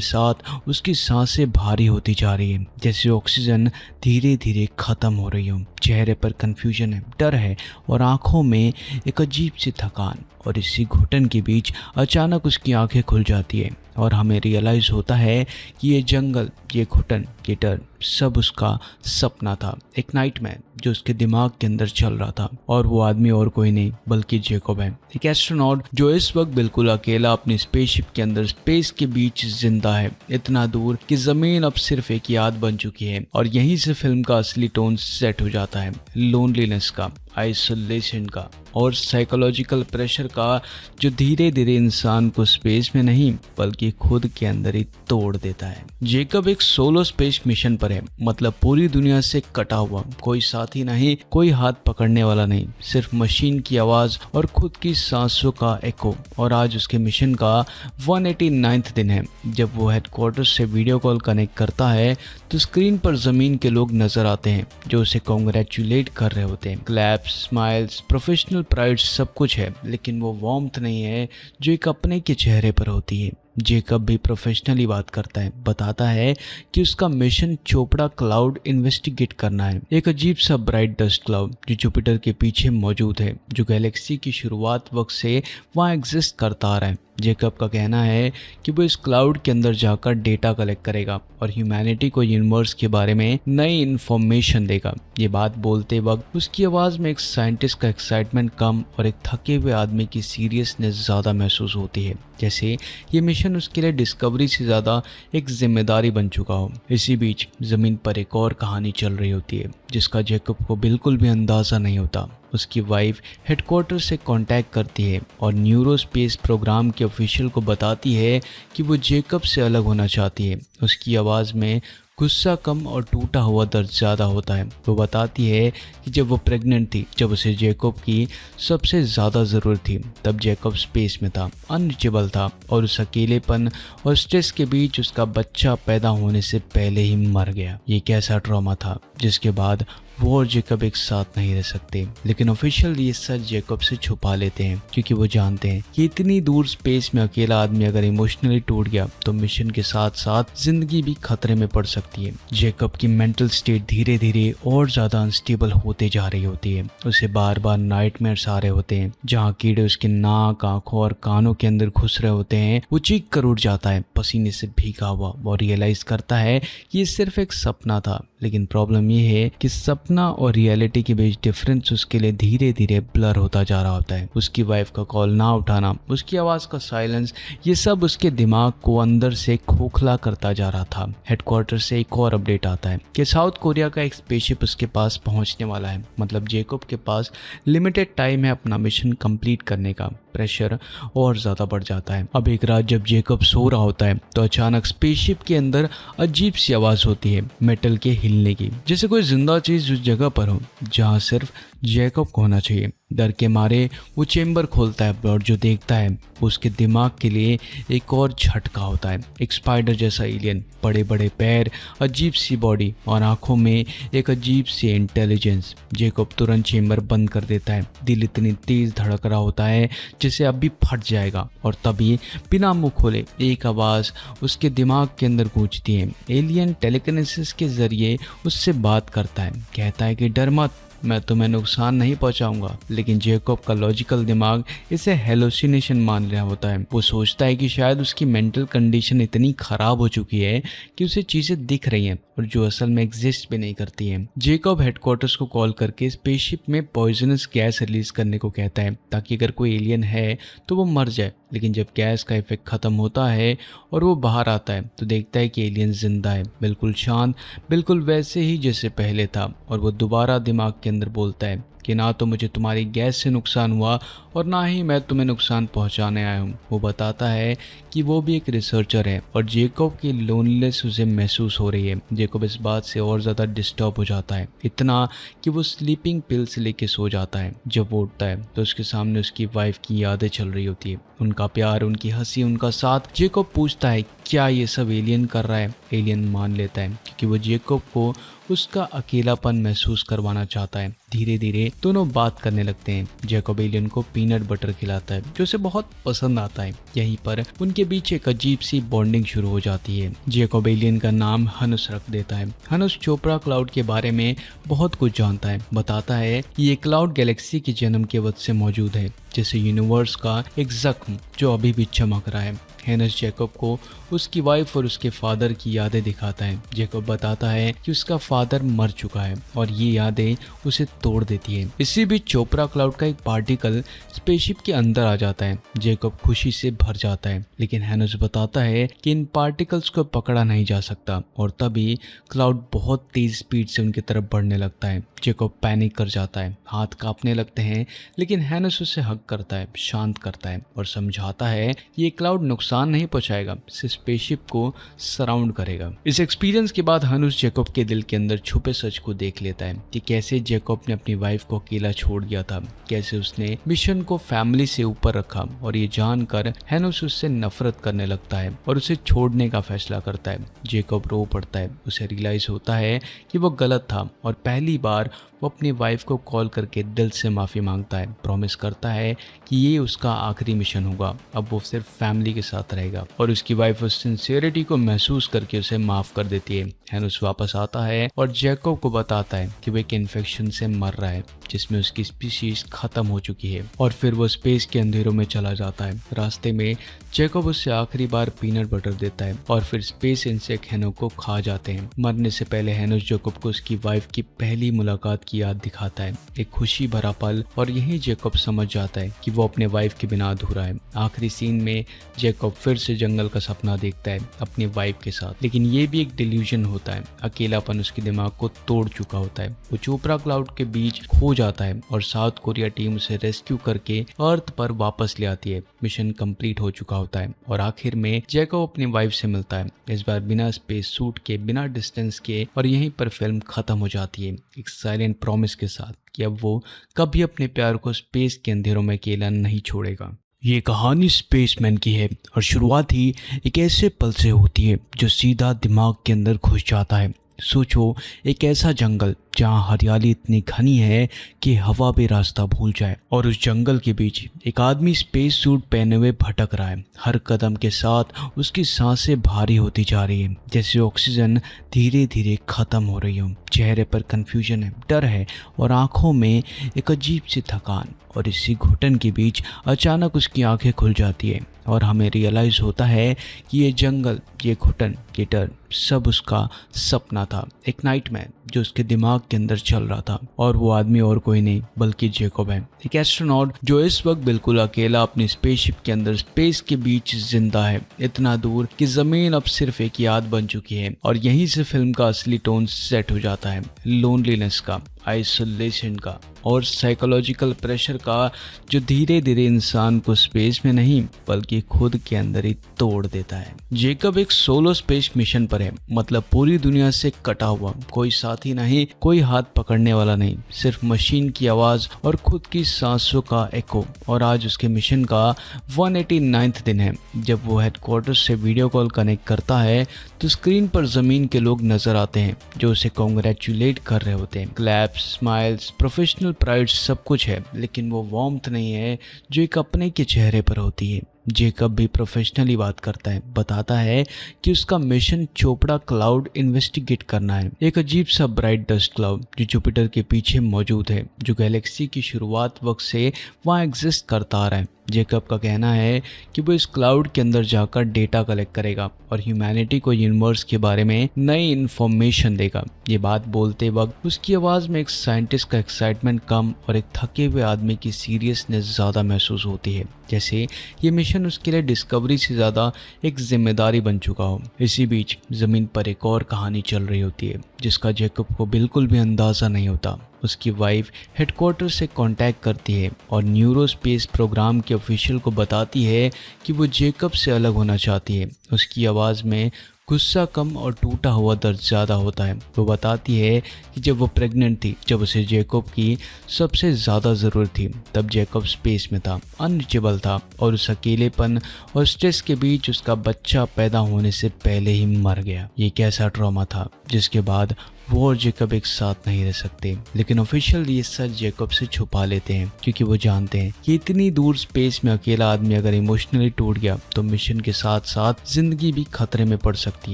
Speaker 1: साथ उसकी सांसें भारी होती जा रही है, जैसे ऑक्सीजन धीरे धीरे खत्म हो रही हो। चेहरे पर कंफ्यूजन है, डर है और आंखों में एक अजीब सी थकान। और इसी घुटन के बीच अचानक उसकी आंखें खुल जाती है और हमें रियलाइज़ होता है कि ये जंगल, ये घुटन, ये डर सब उसका सपना था, एक नाइटमेयर जो उसके दिमाग के अंदर चल रहा था। और वो आदमी और कोई नहीं बल्कि जैकब है, एक एस्ट्रोनॉट जो इस वक्त बिल्कुल अकेला अपनी स्पेसशिप के अंदर स्पेस के बीच जिंदा है, इतना दूर कि जमीन अब सिर्फ एक याद बन चुकी है। और यहीं से फिल्म का असली टोन सेट हो जाता है, लोनलीनेस का, आइसोलेशन का और साइकोलॉजिकल प्रेशर का, जो धीरे धीरे इंसान को स्पेस में नहीं बल्कि खुद के अंदर ही तोड़ देता है। जैकब एक सोलो स्पेस मिशन पर है, मतलब पूरी दुनिया से कटा हुआ, कोई साथी नहीं, कोई हाथ पकड़ने वाला नहीं, सिर्फ मशीन की आवाज और खुद की सांसों का एको। और आज उसके मिशन का 189वां दिन है। जब वो हेडक्वार्टर से वीडियो कॉल कनेक्ट करता है तो स्क्रीन पर जमीन के लोग नजर आते हैं जो उसे कॉन्ग्रेचुलेट कर रहे होते हैं। क्लैप्स, स्माइल्स, प्रोफेशनल प्राइड सब कुछ है, लेकिन वो वार्मथ नहीं है जो एक अपने के चेहरे पर होती है। जैकब भी प्रोफेशनली बात करता है, बताता है कि उसका मिशन चोपड़ा क्लाउड इन्वेस्टिगेट करना है, एक अजीब सा ब्राइट डस्ट क्लाउड जो जुपिटर के पीछे मौजूद है, जो गैलेक्सी की शुरुआत वक्त से वहाँ एग्जिस्ट करता आ रहा है। जैकब का कहना है कि वो इस क्लाउड के अंदर जाकर डेटा कलेक्ट करेगा और ह्यूमैनिटी को यूनिवर्स के बारे में नई इन्फॉर्मेशन देगा। ये बात बोलते वक्त उसकी आवाज़ में एक साइंटिस्ट का एक्साइटमेंट कम और एक थके हुए आदमी की सीरियसनेस ज़्यादा महसूस होती है, जैसे ये मिशन उसके लिए डिस्कवरी से ज़्यादा एक जिम्मेदारी बन चुका हो। इसी बीच ज़मीन पर एक और कहानी चल रही होती है जिसका जैकब को बिल्कुल भी अंदाज़ा नहीं होता। उसकी वाइफ हेडक्वार्टर से कांटेक्ट करती है और न्यूरोस्पेस प्रोग्राम के ऑफिशियल को बताती है कि वो जैकब से अलग होना चाहती है। उसकी आवाज़ में गुस्सा कम और टूटा हुआ दर्द ज़्यादा होता है। वो बताती है कि जब वो प्रेग्नेंट थी, जब उसे जैकब की सबसे ज़्यादा ज़रूरत थी, तब जैकब स्पेस में था, अनरीचेबल था और उस अकेलेपन और स्ट्रेस के बीच उसका बच्चा पैदा होने से पहले ही मर गया। ये कैसा ट्रॉमा था जिसके बाद वो और जेकब एक साथ नहीं रह सकते, लेकिन ऑफिशियल ये सच जेकब से छुपा लेते हैं क्योंकि वो जानते हैं कि इतनी दूर स्पेस में अकेला आदमी अगर इमोशनली टूट गया तो मिशन के साथ साथ जिंदगी भी खतरे में पड़ सकती है। जेकब की मेंटल स्टेट धीरे धीरे और ज्यादा अनस्टेबल होते जा रही होती है। उसे बार बार नाइटमेयर्स आ रहे होते हैं जहाँ कीड़े उसके नाक, आंखों और कानों के अंदर घुस रहे होते हैं। वो चीख कर उठ जाता है पसीने से भीगा हुआ और रियलाइज करता है कि ये सिर्फ एक सपना था। लेकिन प्रॉब्लम ये है कि सपना और रियलिटी के बीच डिफरेंस उसके लिए धीरे धीरे ब्लर होता जा रहा होता है। उसकी वाइफ का कॉल ना उठाना, उसकी आवाज का साइलेंस, ये सब उसके दिमाग को अंदर से खोखला करता जा रहा था। हेडक्वार्टर से एक और अपडेट आता है कि साउथ कोरिया का एक स्पेसशिप उसके पास पहुंचने वाला है। मतलब जेकब के पास लिमिटेड टाइम है अपना मिशन कंप्लीट करने का। प्रेशर और ज्यादा बढ़ जाता है। अब एक रात जब जेकब सो रहा होता है तो अचानक स्पेसशिप के अंदर अजीब सी आवाज होती है मेटल के हिलने की, जैसे कोई जिंदा चीज उस जगह पर हो जहाँ सिर्फ जेकब को होना चाहिए। डर के मारे वो चेम्बर खोलता है और जो देखता है उसके दिमाग के लिए एक और झटका होता है। एक स्पाइडर जैसा एलियन, बड़े बड़े पैर, अजीब सी बॉडी और आंखों में एक अजीब सी इंटेलिजेंस। जेकब तुरंत चेम्बर बंद कर देता है। दिल इतनी तेज धड़क रहा होता है जैसे अभी फट जाएगा और तभी बिना मुंह खोले एक आवाज उसके दिमाग के अंदर गूंजती है। एलियन टेलीकिनेसिस के जरिए उससे बात करता है, कहता है कि डर मत, मैं तुम्हें नुकसान नहीं पहुंचाऊंगा। लेकिन जेकब का लॉजिकल दिमाग इसे हेलोसिनेशन मान रहा होता है। वो सोचता है कि शायद उसकी मेंटल कंडीशन इतनी खराब हो चुकी है कि उसे चीजें दिख रही हैं और जो असल में एग्जिस्ट भी नहीं करती हैं। जेकब हेडक्वार्टर्स को कॉल करके स्पेसशिप में पॉइजनस गैस रिलीज करने को कहता है ताकि अगर कोई एलियन है तो वो मर जाए। लेकिन जब गैस का इफेक्ट खत्म होता है और वो बाहर आता है तो देखता है कि एलियन जिंदा है, बिल्कुल शांत, बिल्कुल वैसे ही जैसे पहले था। और वो दोबारा दिमाग के अंदर बोलता है कि ना तो मुझे तुम्हारी गैस से नुकसान हुआ और ना ही मैं तुम्हें नुकसान पहुंचाने आया हूँ। वो बताता है कि वो भी एक रिसर्चर है और जेकब की लोनलेस उसे महसूस हो रही है। जेकब इस बात से और ज़्यादा डिस्टर्ब हो जाता है, इतना कि वो स्लीपिंग पिल्स लेके सो जाता है। जब वो उठता है तो उसके सामने उसकी वाइफ की यादें चल रही होती है, उनका प्यार, उनकी हंसी, उनका साथ। जेकब पूछता है क्या ये सब एलियन कर रहा है। एलियन मान लेता है क्योंकि वो जेकब को उसका अकेलापन महसूस करवाना चाहता है। धीरे धीरे दोनों बात करने लगते हैं। जेकब एलियन को पीनट बटर खिलाता है जो उसे बहुत पसंद आता है। यहीं पर उनके बीच एक अजीब सी बॉन्डिंग शुरू हो जाती है। जेकब एलियन का नाम हनुस रख देता है। हनुस चोपड़ा क्लाउड के बारे में बहुत कुछ जानता है। बताता है कि ये क्लाउड गैलेक्सी के जन्म के वक्त से मौजूद है, जैसे यूनिवर्स का एक जख्म जो अभी भी चमक रहा है। हेनस जेकब को उसकी वाइफ और उसके फादर की यादें दिखाता है। जेकब बताता है कि उसका फादर मर चुका है और ये यादें उसे तोड़ देती है। इसी बीच चोपड़ा क्लाउड का एक पार्टिकल स्पेसशिप के अंदर आ जाता है। जेकब खुशी से भर जाता है, लेकिन हेनस बताता है कि इन पार्टिकल्स को पकड़ा नहीं जा सकता और तभी क्लाउड बहुत तेज स्पीड से उनकी तरफ बढ़ने लगता है। जेकब पैनिक कर जाता है, हाथ कांपने लगते हैं, लेकिन हेनस उसे हग करता है, शांत करता है और समझाता है कि ये क्लाउड नुकसान नहीं पहुंचाएगा, स्पेसशिप को सराउंड करेगा। इस एक्सपीरियंस के बाद हनुस जेकब के दिल के अंदर छुपे सच को देख लेता है कि कैसे जेकब ने अपनी वाइफ को अकेला छोड़ दिया था, कैसे उसने मिशन को फैमिली से ऊपर रखा। और ये जानकर हेनुस उससे नफरत करने लगता है और उसे छोड़ने का फैसला करता है। जेकब रो पड़ता है, उसे रियलाइज होता है कि वो गलत था और पहली बार वो अपनी वाइफ को कॉल करके दिल से माफ़ी मांगता है। प्रॉमिस करता है कि ये उसका आखिरी मिशन होगा, अब वो सिर्फ फैमिली के साथ रहेगा। और उसकी वाइफ उस सिंसियरिटी को महसूस करके उसे माफ़ कर देती है। हेनुस वापस आता है और जेकब को बताता है कि वो एक इन्फेक्शन से मर रहा है जिसमें उसकी स्पीशीज खत्म हो चुकी है। और फिर वो स्पेस के अंधेरों में चला जाता है। रास्ते में जेकब उससे आखिरी बार पीनट बटर देता है और फिर स्पेस इंसेक्ट हेनो को खा जाते हैं। मरने से पहले हेनुस जेकब को उसकी वाइफ की पहली मुलाकात की याद दिखाता है, एक खुशी भरा पल। और यही जेकब समझ जाता है कि वो अपने वाइफ के बिना अधूरा है। आखिरी सीन में जेकब फिर से जंगल का सपना देखता है अपनी वाइफ के साथ, लेकिन ये भी एक डिल्यूजन होता है। अकेलापन उसके दिमाग को तोड़ चुका होता है। वो चोपड़ा क्लाउड के बीच खो जाता है और साउथ कोरिया टीम उसे रेस्क्यू करके अर्थ पर वापस ले आती है। मिशन कंप्लीट हो चुका होता है और आखिर में जेकब अपनी वाइफ से मिलता है, इस बार बिना स्पेस सूट के, बिना डिस्टेंस के। और यहीं पर फिल्म खत्म हो जाती है एक साइलेंट प्रॉमिस के साथ कि अब वो कभी अपने प्यार को स्पेस के अंधेरों में अकेला नहीं छोड़ेगा। ये कहानी स्पेसमैन की है और शुरुआत ही एक ऐसे पल से होती है जो सीधा दिमाग के अंदर घुस जाता है। सोचो, एक ऐसा जंगल जहाँ हरियाली इतनी घनी है कि हवा भी रास्ता भूल जाए, और उस जंगल के बीच एक आदमी स्पेस सूट पहने हुए भटक रहा है। हर कदम के साथ उसकी सांसें भारी होती जा रही है, जैसे ऑक्सीजन धीरे धीरे खत्म हो रही हो। चेहरे पर कंफ्यूजन है, डर है और आंखों में एक अजीब सी थकान। और इसी घुटन के बीच अचानक उसकी आंखें खुल जाती है और हमें रियलाइज़ होता है कि ये जंगल, ये घुटन, ये डर सब उसका सपना था, एक नाइटमेयर जो उसके दिमाग के अंदर चल रहा था। और वो आदमी और कोई नहीं बल्कि जैकब है, एक एस्ट्रोनॉट जो इस वक्त बिल्कुल अकेला अपनी स्पेसशिप के अंदर स्पेस के बीच जिंदा है, इतना दूर कि जमीन अब सिर्फ एक याद बन चुकी है। और यहीं से फिल्म का असली टोन सेट हो जाता है, लोनलीनेस का, आइसोलेशन का और साइकोलॉजिकल प्रेशर का, जो धीरे धीरे इंसान को स्पेस में नहीं बल्कि खुद के अंदर ही तोड़ देता है। जैकब एक सोलो स्पेस मिशन पर है, मतलब पूरी दुनिया से कटा हुआ, कोई साथी नहीं, कोई हाथ पकड़ने वाला नहीं, सिर्फ मशीन की आवाज और खुद की सांसों का एको। और आज उसके मिशन का 189वां दिन है। जब वो हेडक्वार्टर से वीडियो कॉल कनेक्ट करता है तो स्क्रीन पर जमीन के लोग नजर आते हैं जो उसे कॉन्ग्रेचुलेट कर रहे होते हैं। क्लैप्स, स्माइल्स, प्रोफेशनल प्राइड सब कुछ है, लेकिन वो वार्मथ नहीं है जो एक अपने के चेहरे पर होती है। जैकब भी प्रोफेशनली बात करता है, बताता है कि उसका मिशन चोपड़ा क्लाउड इन्वेस्टिगेट करना है, एक अजीब सा ब्राइट डस्ट क्लाउड जो जुपिटर के पीछे मौजूद है, जो गैलेक्सी की शुरुआत वक्त से वहाँ एग्जिस्ट करता आ रहा है। जैकब का कहना है कि वो इस क्लाउड के अंदर जाकर डेटा कलेक्ट करेगा और ह्यूमैनिटी को यूनिवर्स के बारे में नई इन्फॉर्मेशन देगा। ये बात बोलते वक्त उसकी आवाज़ में एक साइंटिस्ट का एक्साइटमेंट कम और एक थके हुए आदमी की सीरियसनेस ज़्यादा महसूस होती है, जैसे ये मिशन उसके लिए डिस्कवरी से ज़्यादा एक जिम्मेदारी बन चुका हो। इसी बीच ज़मीन पर एक और कहानी चल रही होती है जिसका जैकब को बिल्कुल भी अंदाज़ा नहीं होता। उसकी वाइफ हेडक्वार्टर से कांटेक्ट करती है और न्यूरोस्पेस प्रोग्राम के ऑफिशियल को बताती है कि वो जैकब से अलग होना चाहती है। उसकी आवाज़ में गुस्सा कम और टूटा हुआ दर्द ज़्यादा होता है। वो बताती है कि जब वो प्रेग्नेंट थी, जब उसे जैकब की सबसे ज़्यादा ज़रूरत थी, तब जैकब स्पेस में था, अनरीचेबल था और उस अकेलेपन और स्ट्रेस के बीच उसका बच्चा पैदा होने से पहले ही मर गया। ये कैसा ट्रॉमा था जिसके बाद वो और जैकब एक साथ नहीं रह सकते। लेकिन ऑफिशियल ये सच जैकब से छुपा लेते हैं क्योंकि वो जानते हैं कि इतनी दूर स्पेस में अकेला आदमी अगर इमोशनली टूट गया तो मिशन के साथ साथ जिंदगी भी खतरे में पड़ सकती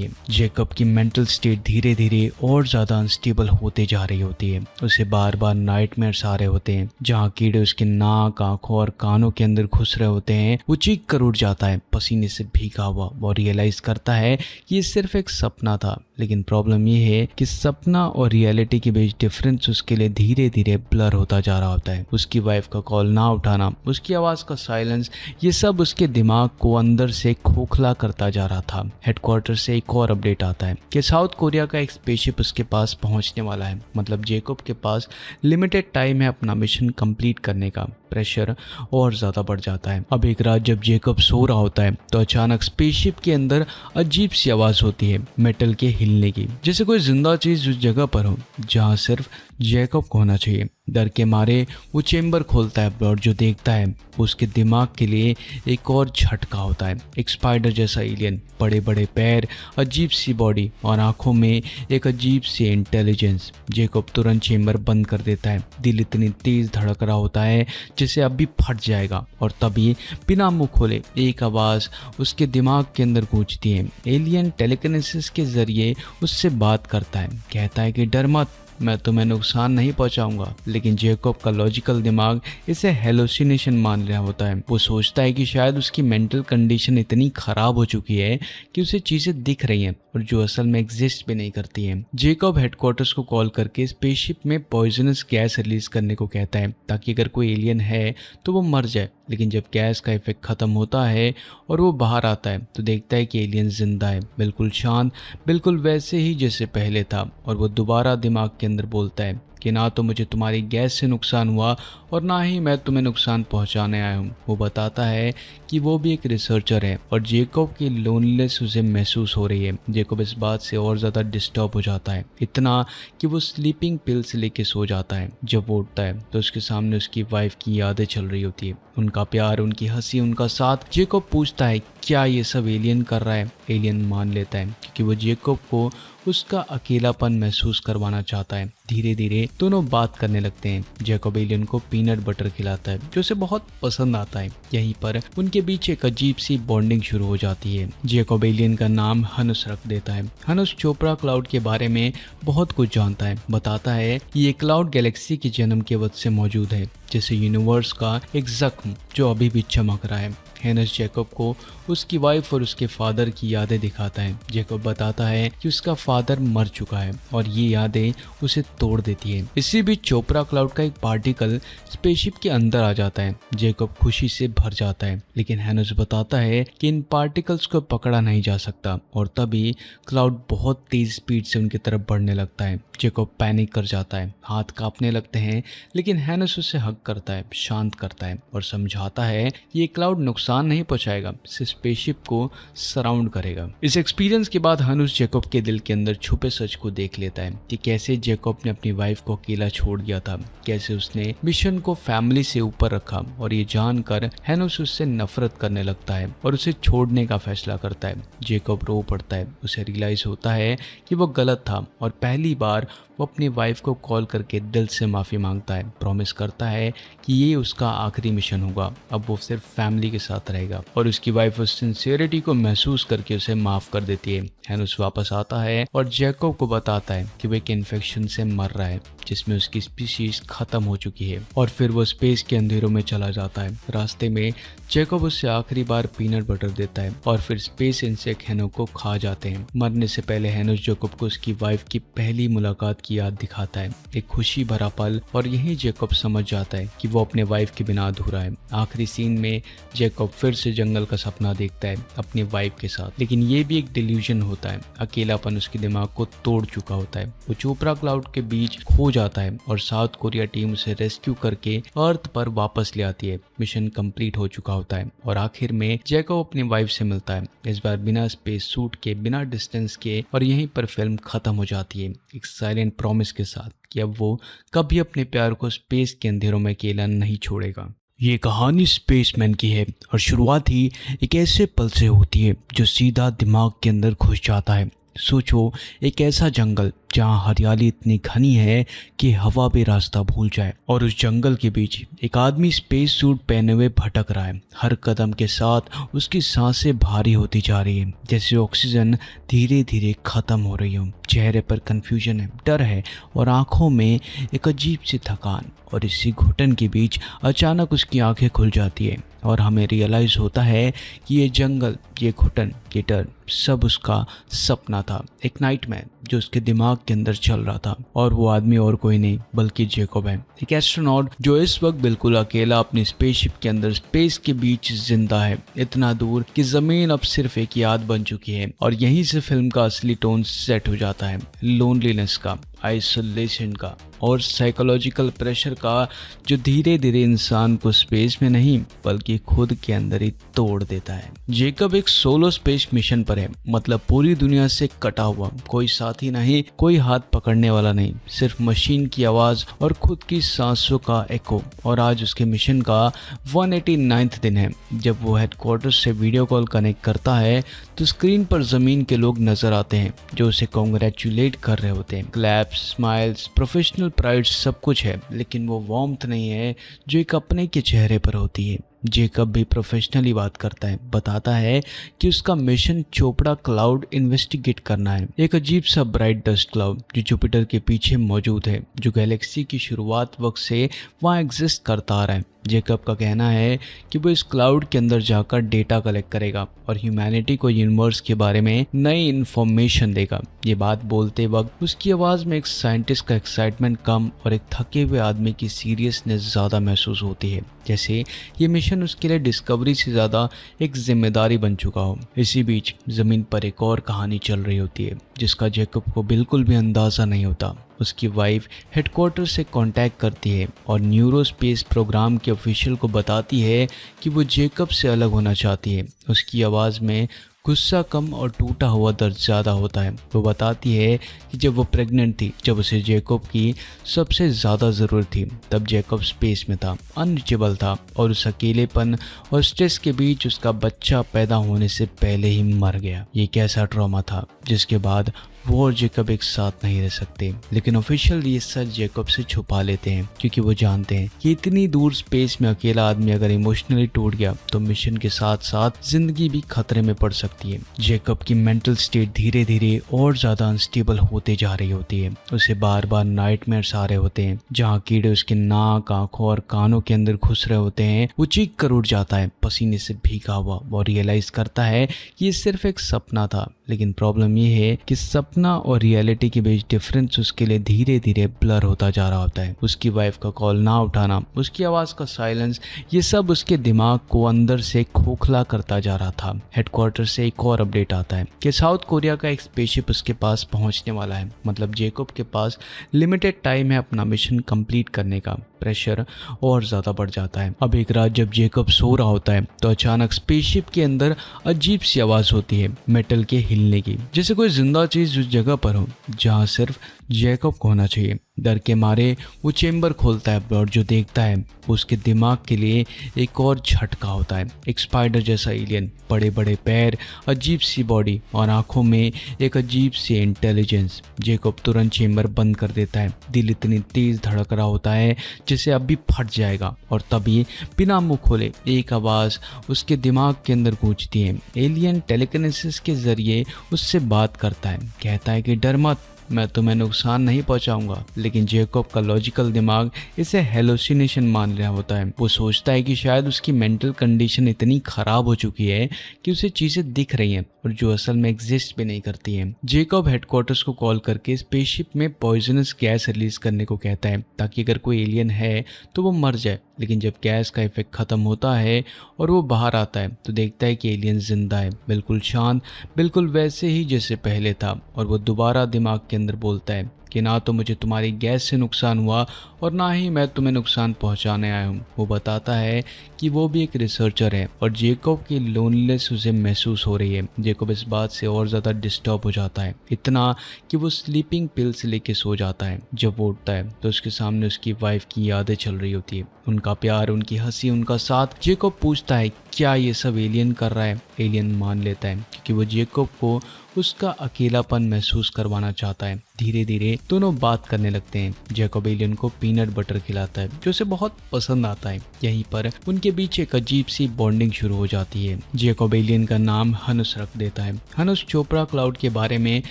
Speaker 1: है। जैकब की मेंटल स्टेट धीरे धीरे और ज्यादा अनस्टेबल होते जा रही होती है। उसे बार बार नाइटमेयर्स आ रहे होते हैं जहाँ कीड़े उसके नाक, आंखों और कानों के अंदर घुस रहे होते हैं। वो चीख कर उठ जाता है पसीने से भीगा हुआ और रियलाइज करता है कि ये सिर्फ एक सपना था। लेकिन प्रॉब्लम ये है कि सपना और रियलिटी के बीच डिफरेंस उसके लिए धीरे धीरे ब्लर होता जा रहा होता है। उसकी वाइफ का कॉल ना उठाना, उसकी आवाज़ का साइलेंस, ये सब उसके दिमाग को अंदर से खोखला करता जा रहा था। हेडक्वार्टर से एक और अपडेट आता है कि साउथ कोरिया का एक स्पेसशिप उसके पास पहुंचने वाला है। मतलब जैकब के पास लिमिटेड टाइम है अपना मिशन कंप्लीट करने का। प्रेशर और ज़्यादा बढ़ जाता है। अब एक रात जब जैकब सो रहा होता है तो अचानक स्पेसशिप के अंदर अजीब सी आवाज़ होती है, मेटल के हिलने की, जैसे कोई जिंदा चीज़ उस जगह पर हो जहाँ सिर्फ जैकब को होना चाहिए। डर के मारे वो चेम्बर खोलता है और जो देखता है उसके दिमाग के लिए एक और झटका होता है। एक स्पाइडर जैसा एलियन, बड़े बड़े पैर, अजीब सी बॉडी और आंखों में एक अजीब सी इंटेलिजेंस। जैकब तुरंत चेम्बर बंद कर देता है। दिल इतनी तेज धड़क रहा होता है जैसे अभी फट जाएगा और तभी बिना मुंह खोले एक आवाज़ उसके दिमाग के अंदर गूंजती है। एलियन टेलीकिनेसिस के जरिए उससे बात करता है, कहता है कि डर मत, मैं तुम्हें नुकसान नहीं पहुंचाऊंगा। लेकिन जैकब का लॉजिकल दिमाग इसे हेलोसिनेशन मान रहा होता है। वो सोचता है कि शायद उसकी मेंटल कंडीशन इतनी खराब हो चुकी है कि उसे चीजें दिख रही हैं और जो असल में एग्जिस्ट भी नहीं करती हैं। जैकब हेडक्वार्टर्स को कॉल करके स्पेसशिप में पॉइजनस गैस रिलीज करने को कहता है ताकि अगर कोई एलियन है तो वो मर जाए। लेकिन जब गैस का इफेक्ट खत्म होता है और वो बाहर आता है तो देखता है कि एलियन जिंदा है, बिल्कुल शांत, बिल्कुल वैसे ही जैसे पहले था। और वो दोबारा दिमाग के अंदर बोलता है कि ना तो मुझे तुम्हारी गैस से नुकसान हुआ और ना ही मैं तुम्हें नुकसान पहुंचाने आया हूँ। वो बताता है कि वो भी एक रिसर्चर है और जैकब की लोनलीनेस उसे महसूस हो रही है। जैकब इस बात से और ज़्यादा डिस्टर्ब हो जाता है, इतना कि वो स्लीपिंग पिल्स लेके सो जाता है। जब वो उठता है तो उसके सामने उसकी वाइफ की यादें चल रही होती है, उनका प्यार, उनकी हंसी, उनका साथ। जैकब पूछता है क्या ये सब एलियन कर रहा है। एलियन मान लेता है क्योंकि वो जैकब को उसका अकेलापन महसूस करवाना चाहता है। धीरे धीरे दोनों बात करने लगते हैं। जैकब एलियन को पीनट बटर खिलाता है जो उसे बहुत पसंद आता है। यहीं पर उनके बीच एक अजीब सी बॉन्डिंग शुरू हो जाती है। जैकब एलियन का नाम हनुस रख देता है। हनुस चोपड़ा क्लाउड के बारे में बहुत कुछ जानता है। बताता है कि ये क्लाउड गैलेक्सी के जन्म के वक्त से मौजूद है, जैसे यूनिवर्स का एक जख्म जो अभी भी चमक रहा है। हेनस जैकब को उसकी वाइफ और उसके फादर की यादें दिखाता है। जैकब बताता है कि उसका फादर मर चुका है और ये यादें उसे तोड़ देती है। इसी बीच चोपड़ा क्लाउड का एक पार्टिकल स्पेसशिप के अंदर आ जाता है। जैकब खुशी से भर जाता है, लेकिन हेनस बताता है कि इन पार्टिकल्स को पकड़ा नहीं जा सकता और तभी क्लाउड बहुत तेज स्पीड से उनकी तरफ बढ़ने लगता है। जैकब पैनिक कर जाता है, हाथ कांपने लगते हैं, लेकिन हेनस उसे हग करता है, शांत करता है और समझाता है कि ये क्लाउड नुकसान नहीं पहुंचाएगा, स्पेसशिप को सराउंड करेगा। इस एक्सपीरियंस के बाद हनुस जैकब के दिल के अंदर छुपे सच को देख लेता है कि कैसे जैकब ने अपनी वाइफ को अकेला छोड़ दिया था, कैसे उसने मिशन को फैमिली से ऊपर रखा। और ये जानकर हेनुस उससे नफरत करने लगता है और उसे छोड़ने का फैसला करता है। जैकब रो पड़ता है। उसे रियलाइज होता है कि वो गलत था और पहली बार वो अपनी वाइफ को कॉल करके दिल से माफ़ी मांगता है। प्रॉमिस करता है कि ये उसका आखिरी मिशन होगा, अब वो सिर्फ फैमिली के साथ रहेगा। और उसकी वाइफ उस सिंसियरिटी को महसूस करके उसे माफ़ कर देती है। हेनुस वापस आता है और जैकब को बताता है कि वो एक इन्फेक्शन से मर रहा है जिसमें उसकी स्पीशीज खत्म हो चुकी है। और फिर वो स्पेस के अंधेरों में चला जाता है। रास्ते में जैकब उससे आखिरी बार पीनट बटर देता है और फिर स्पेस इंसेक्ट हेनस को खा जाते हैं। मरने से पहले हेनस जैकब को उसकी वाइफ की पहली मुलाकात की याद दिखाता है, एक खुशी भरा पल। और यही जैकब समझ जाता है कि वो अपने वाइफ के बिना अधूरा है। आखिरी सीन में जैकब फिर से जंगल का सपना देखता है अपनी वाइफ के साथ, लेकिन ये भी एक डिल्यूजन होता है। अकेलापन उसके दिमाग को तोड़ चुका होता है। वो चोपड़ा क्लाउड के बीच खो जाता है और साउथ कोरिया टीम उसे रेस्क्यू करके अर्थ पर वापस ले आती है। मिशन कंप्लीट हो चुका होता है और आखिर में जैकब अपनी वाइफ से मिलता है, इस बार बिना स्पेस सूट के, बिना डिस्टेंस के। और यहीं पर फिल्म खत्म हो जाती है एक साइलेंट प्रॉमिस के साथ कि अब वो कभी अपने प्यार को स्पेस के अंधेरों में अकेला नहीं छोड़ेगा। ये कहानी स्पेसमैन की है और शुरुआत ही एक ऐसे पल से होती है जो सीधा दिमाग के अंदर घुस जाता है। सोचो, एक ऐसा जंगल जहाँ हरियाली इतनी घनी है कि हवा भी रास्ता भूल जाए, और उस जंगल के बीच एक आदमी स्पेस सूट पहने हुए भटक रहा है। हर कदम के साथ उसकी सांसें भारी होती जा रही है, जैसे ऑक्सीजन धीरे धीरे खत्म हो रही हो। चेहरे पर कंफ्यूजन है, डर है और आंखों में एक अजीब सी थकान। और इसी घुटन के बीच अचानक उसकी आंखें खुल जाती है और हमें रियलाइज़ होता है कि ये जंगल, ये घुटन, ये डर सब उसका सपना था, एक नाइटमेयर जो उसके दिमाग के अंदर चल रहा था। और वो आदमी और कोई नहीं बल्कि जैकब है, एक एस्ट्रोनॉट जो इस वक्त बिल्कुल अकेला अपनी स्पेसशिप के अंदर स्पेस के बीच जिंदा है, इतना दूर कि जमीन अब सिर्फ एक याद बन चुकी है। और यहीं से फिल्म का असली टोन सेट हो जाता है, लोनलीनेस का, आइसोलेशन का और साइकोलॉजिकल प्रेशर का, जो धीरे धीरे इंसान को स्पेस में नहीं बल्कि खुद के अंदर ही तोड़ देता है। जैकब एक सोलो स्पेस मिशन पर है, मतलब पूरी दुनिया से कटा हुआ, कोई साथी नहीं, कोई हाथ पकड़ने वाला नहीं, सिर्फ मशीन की आवाज और खुद की सांसों का एको। और आज उसके मिशन का 189वां दिन है। जब वो हेडक्वार्टर से वीडियो कॉल कनेक्ट करता है तो स्क्रीन पर जमीन के लोग नजर आते हैं जो उसे कॉन्ग्रेचुलेट कर रहे होते हैं। क्लैप्स, स्माइल्स, प्रोफेशनल प्राइड सब कुछ है, लेकिन वो वार्मथ नहीं है जो एक अपने के चेहरे पर होती है। जैकब भी प्रोफेशनली बात करता है, बताता है कि उसका मिशन चोपड़ा क्लाउड इन्वेस्टिगेट करना है, एक अजीब सा ब्राइट डस्ट क्लाउड जो जुपिटर के पीछे मौजूद है, जो गैलेक्सी की शुरुआत वक्त से वहाँ एग्जिस्ट करता आ रहा है। जैकब का कहना है कि वो इस क्लाउड के अंदर जाकर डेटा कलेक्ट करेगा और ह्यूमैनिटी को यूनिवर्स के बारे में नई इन्फॉर्मेशन देगा। ये बात बोलते वक्त उसकी आवाज़ में एक साइंटिस्ट का एक्साइटमेंट कम और एक थके हुए आदमी की सीरियसनेस ज़्यादा महसूस होती है, जैसे ये मिशन उसके लिए डिस्कवरी से ज़्यादा एक जिम्मेदारी बन चुका हो। इसी बीच ज़मीन पर एक और कहानी चल रही होती है जिसका जैकब को बिल्कुल भी अंदाज़ा नहीं होता। उसकी वाइफ हेडक्वार्टर से कांटेक्ट करती है और न्यूरोस्पेस प्रोग्राम के ऑफिशियल को बताती है कि वो जैकब से अलग होना चाहती है। उसकी आवाज़ में गुस्सा कम और टूटा हुआ दर्द ज़्यादा होता है। वो बताती है कि जब वो प्रेग्नेंट थी, जब उसे जैकब की सबसे ज़्यादा ज़रूरत थी, तब जैकब स्पेस में था, अनरीचेबल था और उस अकेलेपन और स्ट्रेस के बीच उसका बच्चा पैदा होने से पहले ही मर गया। ये कैसा ट्रॉमा था जिसके बाद वो और जेकब एक साथ नहीं रह सकते, लेकिन ऑफिशियल ये सच जेकब से छुपा लेते हैं क्योंकि वो जानते हैं कि इतनी दूर स्पेस में अकेला आदमी अगर इमोशनली टूट गया तो मिशन के साथ साथ जिंदगी भी खतरे में पड़ सकती है। जेकब की मेंटल स्टेट धीरे धीरे और ज्यादा अनस्टेबल होते जा रही होती है। उसे बार बार नाइटमेयर्स आ रहे होते हैं जहाँ कीड़े उसके नाक, आंखों और कानों के अंदर घुस रहे होते हैं। वो चीख कर उठ जाता है पसीने से भीगा हुआ और रियलाइज करता है कि ये सिर्फ एक सपना था। लेकिन प्रॉब्लम ये है कि सपना और रियलिटी के बीच डिफरेंस उसके लिए धीरे धीरे ब्लर होता जा रहा होता है। उसकी वाइफ का कॉल ना उठाना, उसकी आवाज का साइलेंस, ये सब उसके दिमाग को अंदर से खोखला करता जा रहा था। हेडक्वार्टर से एक और अपडेट आता है कि साउथ कोरिया का एक स्पेसशिप उसके पास पहुंचने वाला है। मतलब जेकब के पास लिमिटेड टाइम है अपना मिशन कंप्लीट करने का। प्रेशर और ज्यादा बढ़ जाता है। अब एक रात जब जेकब सो रहा होता है तो अचानक स्पेसशिप के अंदर अजीब सी आवाज होती है मेटल के हिलने की, जैसे कोई जिंदा चीज उस जगह पर हो जहाँ सिर्फ जेकब को होना चाहिए। डर के मारे वो चेम्बर खोलता है और जो देखता है उसके दिमाग के लिए एक और झटका होता है। एक स्पाइडर जैसा एलियन, बड़े बड़े पैर, अजीब सी बॉडी और आंखों में एक अजीब सी इंटेलिजेंस। जेकब तुरंत चेम्बर बंद कर देता है। दिल इतनी तेज धड़क रहा होता है जैसे अभी फट जाएगा और तभी बिना मुंह खोले एक आवाज उसके दिमाग के अंदर गूंजती है। एलियन टेलीकिनेसिस के जरिए उससे बात करता है, कहता है कि डर मत, मैं तुम्हें नुकसान नहीं पहुंचाऊंगा। लेकिन जेकब का लॉजिकल दिमाग इसे हेलोसिनेशन मान रहा होता है। वो सोचता है कि शायद उसकी मेंटल कंडीशन इतनी खराब हो चुकी है कि उसे चीजें दिख रही हैं और जो असल में एग्जिस्ट भी नहीं करती हैं। जेकब हेडक्वार्टर्स को कॉल करके स्पेसशिप में पॉइजनस गैस रिलीज करने को कहता है ताकि अगर कोई एलियन है तो वो मर जाए। लेकिन जब गैस का इफेक्ट खत्म होता है और वो बाहर आता है तो देखता है कि एलियन जिंदा है, बिल्कुल शांत, बिल्कुल वैसे ही जैसे पहले था। और वो दोबारा दिमाग के अंदर बोलता है कि ना तो मुझे तुम्हारी गैस से नुकसान हुआ और ना ही मैं तुम्हें नुकसान पहुंचाने आया हूँ। वो बताता है कि वो भी एक रिसर्चर है और जेकब की लोनलेस उसे महसूस हो रही है। जेकब इस बात से और ज़्यादा डिस्टर्ब हो जाता है, इतना कि वो स्लीपिंग पिल्स लेके सो जाता है। जब वो उठता है तो उसके सामने उसकी वाइफ की यादें चल रही होती है, उनका प्यार, उनकी हंसी, उनका साथ। जेकब पूछता है क्या ये सब एलियन कर रहा है। एलियन मान लेता है क्योंकि वो जेकब को उसका अकेलापन महसूस करवाना चाहता है। धीरे धीरे दोनों बात करने लगते हैं। जेकब एलियन को पीनट बटर खिलाता है जो उसे बहुत पसंद आता है। यहीं पर उनके बीच एक अजीब सी बॉन्डिंग शुरू हो जाती है। जेकब एलियन का नाम हनुस रख देता है। हनुस चोपड़ा क्लाउड के बारे में